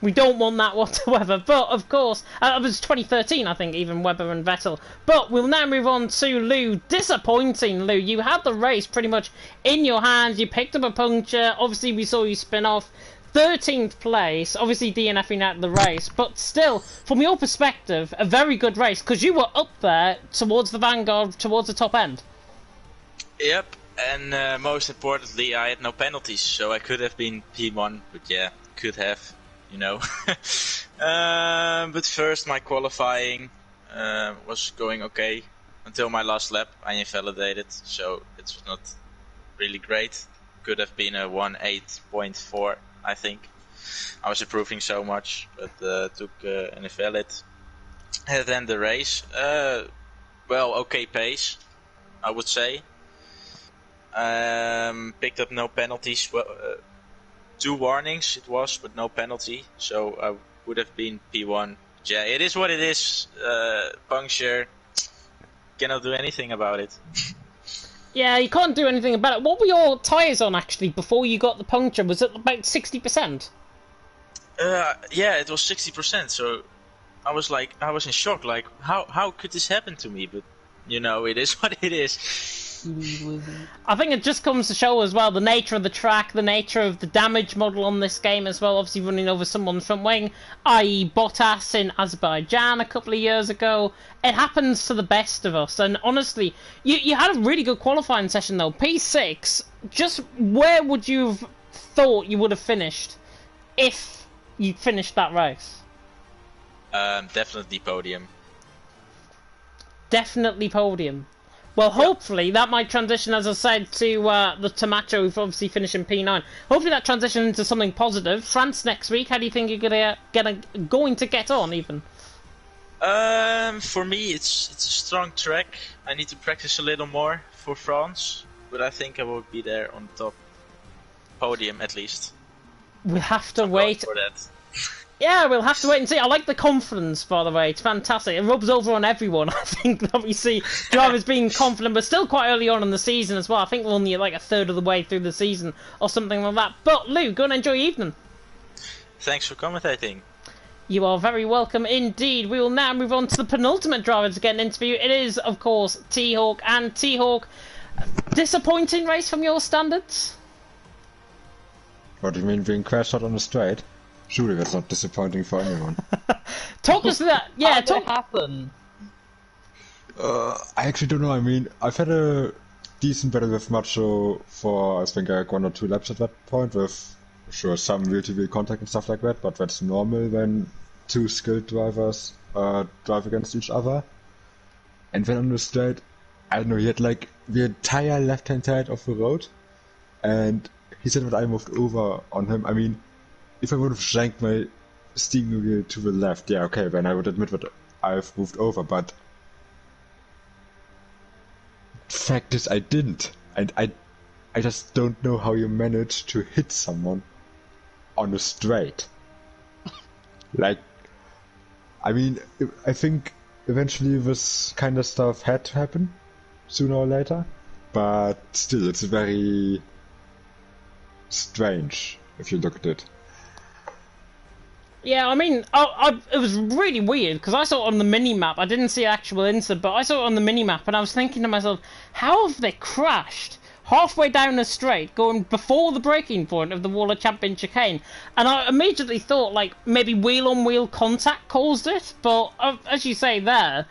we don't want that whatsoever. But of course, it was 2013, I think, even Webber and Vettel. But we'll now move on to Lou. Disappointing, Lou. You had the race pretty much in your hands. You picked up a puncture. Obviously, we saw you spin off. 13th place, obviously DNFing out of the race, but still, from your perspective, a very good race, because you were up there towards the vanguard, towards the top end. Yep, and most importantly, I had no penalties, so I could have been P1, but yeah, could have, you know. But first, my qualifying was going okay until my last lap. I invalidated, so it's not really great. Could have been a 1.8.4. I think. I was improving so much, but took an invalid. And then the race, well, okay pace, I would say. Picked up no penalties. Well, 2 warnings it was, but no penalty. So I would have been P1. Yeah, it is what it is. Puncture. Cannot do anything about it. Yeah, you can't do anything about it. What were your tyres on, actually, before you got the puncture? Was it about 60%? Yeah, it was 60%, so I was in shock, like, how could this happen to me? But, you know, it is what it is. I think it just comes to show as well the nature of the track, the nature of the damage model on this game as well, obviously running over someone's front wing, i.e. Bottas in Azerbaijan a couple of years ago. It happens to the best of us, and honestly, you had a really good qualifying session though. P6, just where would you have thought you would have finished if you finished that race? Definitely podium. Definitely podium. Well, hopefully that might transition, as I said, to the Tamacho, who've obviously finished in P9. Hopefully that transitions into something positive. France next week. How do you think you're going to get on, even? For me, it's a strong track. I need to practice a little more for France, but I think I will be there on the top podium at least. We have to wait for that. Yeah, we'll have to wait and see. I like the confidence, by the way. It's fantastic. It rubs over on everyone, I think, that we see drivers being confident, but still quite early on in the season as well. I think we're only like a third of the way through the season or something like that. But, Lou, go and enjoy your evening. Thanks for commentating. You are very welcome indeed. We will now move on to the penultimate driver to get an interview. It is, of course, T-Hawk. And T-Hawk, disappointing race from your standards? What do you mean, being crashed out on the straight? Surely that's not disappointing for anyone. Talk us to that. Yeah, how did it happen? I actually don't know. I mean, I've had a decent battle with Macho for, I think, like 1 or 2 laps at that point, with sure some wheel-to-wheel contact and stuff like that, but that's normal when 2 skilled drivers drive against each other. And then on the straight, I don't know, he had like the entire left-hand side of the road, and he said that I moved over on him. I mean, if I would have shanked my steering wheel to the left, yeah, okay, then I would admit that I've moved over, but fact is I didn't. And I just don't know how you manage to hit someone on a straight. Like, I mean, I think eventually this kind of stuff had to happen, sooner or later, but still, it's very strange if you look at it. Yeah, I mean, it was really weird, because I saw it on the mini-map. I didn't see actual incident, but I saw it on the mini-map, and I was thinking to myself, how have they crashed halfway down the straight, going before the breaking point of the Wall of Champion chicane? And I immediately thought, like, maybe wheel-on-wheel contact caused it, but as you say there,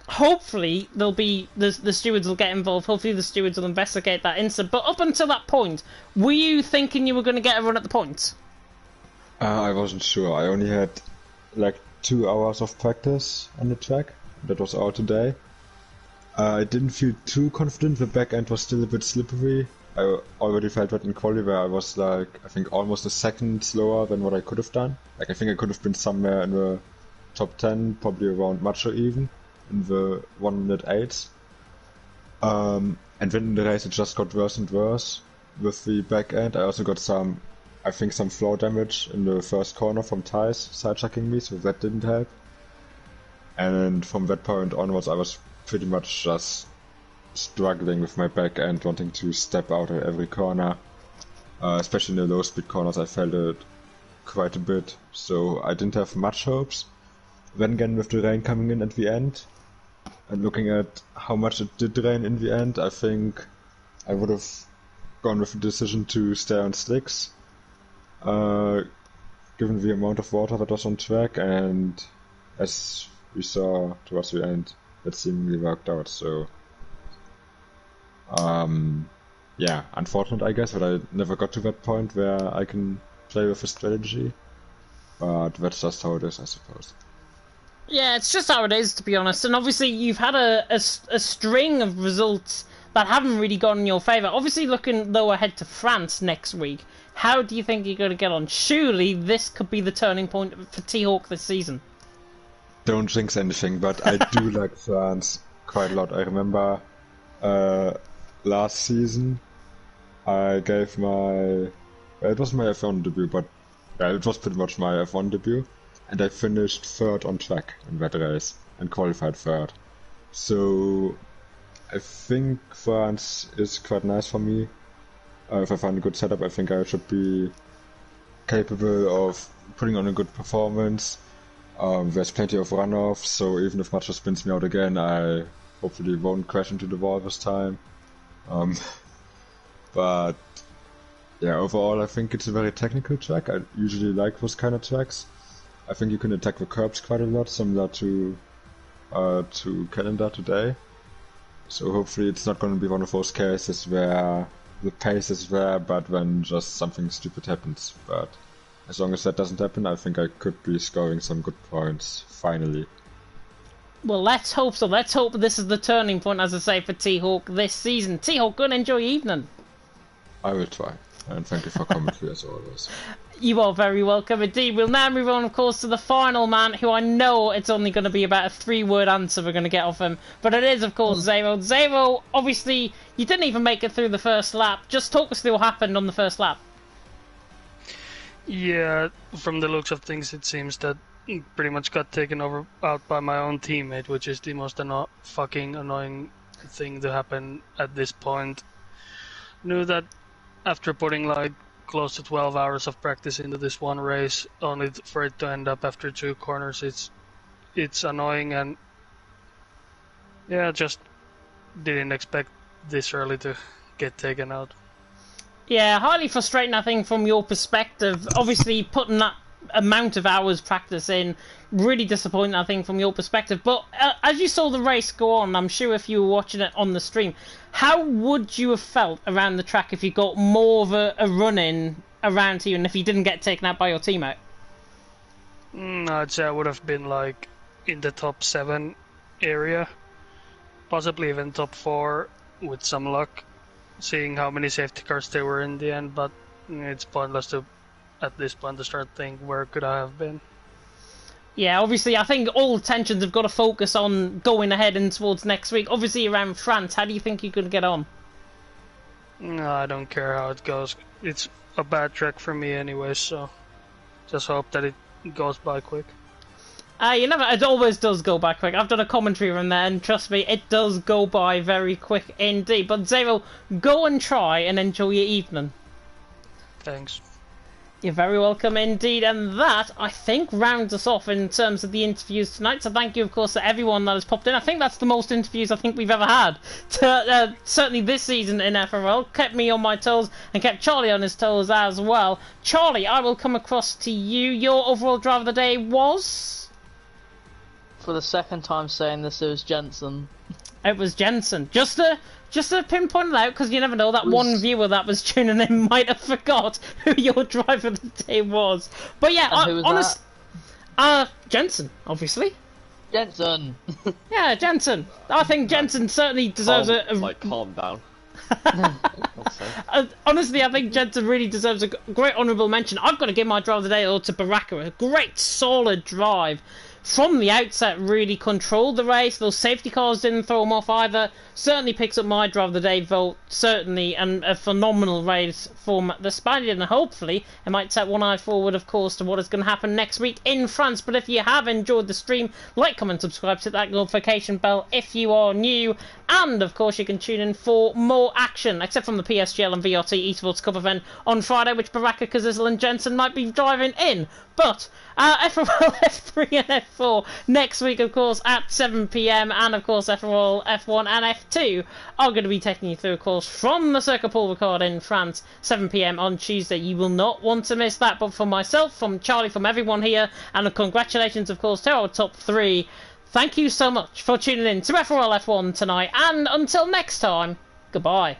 hopefully there'll be the stewards will get involved. Hopefully the stewards will investigate that incident. But up until that point, were you thinking you were going to get a run at the point? I wasn't sure. I only had like 2 hours of practice on the track. That was all today. I didn't feel too confident. The back end was still a bit slippery. I already felt that in quali where I was like, I think almost a second slower than what I could have done. Like I think I could have been somewhere in the top 10, probably around Macho even, in the 108s. And then in the race it just got worse and worse with the back end. I also got some floor damage in the first corner from Thais side-checking me, so that didn't help. And from that point onwards I was pretty much just struggling with my back end, wanting to step out at every corner. Especially in the low speed corners I felt it quite a bit, so I didn't have much hopes. Then again with the rain coming in at the end, and looking at how much it did rain in the end, I think I would have gone with the decision to stay on slicks, given the amount of water that was on track, and as we saw towards the end, it seemingly worked out, so yeah, unfortunate I guess that I never got to that point where I can play with a strategy, but that's just how it is, I suppose. Yeah, it's just how it is, to be honest. And obviously, you've had a string of results that haven't really gone in your favour. Obviously, looking though ahead to France next week, how do you think you're going to get on? Surely this could be the turning point for T-Hawk this season. Don't jinx anything, but I do like France quite a lot. I remember last season I gave my... it was my F1 debut, but yeah, it was pretty much my F1 debut. And I finished third on track in that race and qualified third. So I think France is quite nice for me. If I find a good setup, I think I should be capable of putting on a good performance. There's plenty of runoffs, so even if Macho spins me out again, I hopefully won't crash into the wall this time. But yeah, overall I think it's a very technical track. I usually like those kind of tracks. I think you can attack the curbs quite a lot, similar to Calendar today. So hopefully it's not going to be one of those cases where the pace is there, but then just something stupid happens. But as long as that doesn't happen, I think I could be scoring some good points, finally. Well, let's hope so. Let's hope this is the turning point, as I say, for T-Hawk this season. T-Hawk, go and enjoy your evening. I will try. And thank you for coming here as always. You are very welcome indeed. We'll now move on, of course, to the final man, who I know it's only going to be about a 3-word answer we're going to get off him. But it is, of course, Zero. Zero, obviously, you didn't even make it through the first lap. Just talk us through what happened on the first lap. Yeah, from the looks of things, it seems that pretty much got taken out by my own teammate, which is the most fucking annoying thing to happen at this point. Knew that after putting like close to 12 hours of practice into this one race, only for it to end up after 2 corners, it's annoying, and yeah, just didn't expect this early to get taken out. Yeah, highly frustrating, I think, from your perspective. Obviously, putting that amount of hours practice in, really disappointing, I think, from your perspective. But as you saw the race go on, I'm sure if you were watching it on the stream, how would you have felt around the track if you got more of a run-in around here and if you didn't get taken out by your teammate? I'd say I would have been like in the top 7 area, possibly even top 4 with some luck, seeing how many safety cars there were in the end, but it's pointless to at this point to start thinking where could I have been. Yeah, obviously, I think all attentions have got to focus on going ahead and towards next week. Obviously, around France, how do you think you could get on? No, I don't care how it goes. It's a bad track for me anyway, so just hope that it goes by quick. It always does go by quick. I've done a commentary on that, and trust me, it does go by very quick indeed. But Zero, go and try and enjoy your evening. Thanks. You're very welcome indeed, and that, I think, rounds us off in terms of the interviews tonight. So thank you, of course, to everyone that has popped in. I think that's the most interviews I think we've ever had. Certainly this season in FRL. Kept me on my toes and kept Charlie on his toes as well. Charlie, I will come across to you. Your overall driver of the day was? for the second time saying this, it was Jensen. It was Jensen. Just to pinpoint it out, because you never know, that one viewer that was tuning in might have forgot who your driver of the day was. But yeah, honest. Jensen, obviously. Jensen. Yeah, Jensen. I think Jensen certainly deserves calm down. Honestly, I think Jensen really deserves a great honourable mention. I've got to give my drive of the day to Baraka. A great, solid drive. From the outset, really controlled the race. Those safety cars didn't throw him off either. Certainly picks up my drive of the day vote. Certainly, and a phenomenal race from the Spaniard. And hopefully, it might set one eye forward, of course, to what is going to happen next week in France. But if you have enjoyed the stream, like, comment, subscribe, hit that notification bell if you are new. And, of course, you can tune in for more action, except from the PSGL and VRT Esports Cup event on Friday, which Baraka, Kazizel and Jensen might be driving in. But FRL F3 and F4 next week, of course, at 7 PM, and of course FRL F1 and F2 are going to be taking you through, of course, from the Circuit Paul Ricard in France, 7 PM on Tuesday. You will not want to miss that. But from myself, from Charlie, from everyone here, and congratulations, of course, to our top 3. Thank you so much for tuning in to FRL F1 tonight, and until next time, goodbye.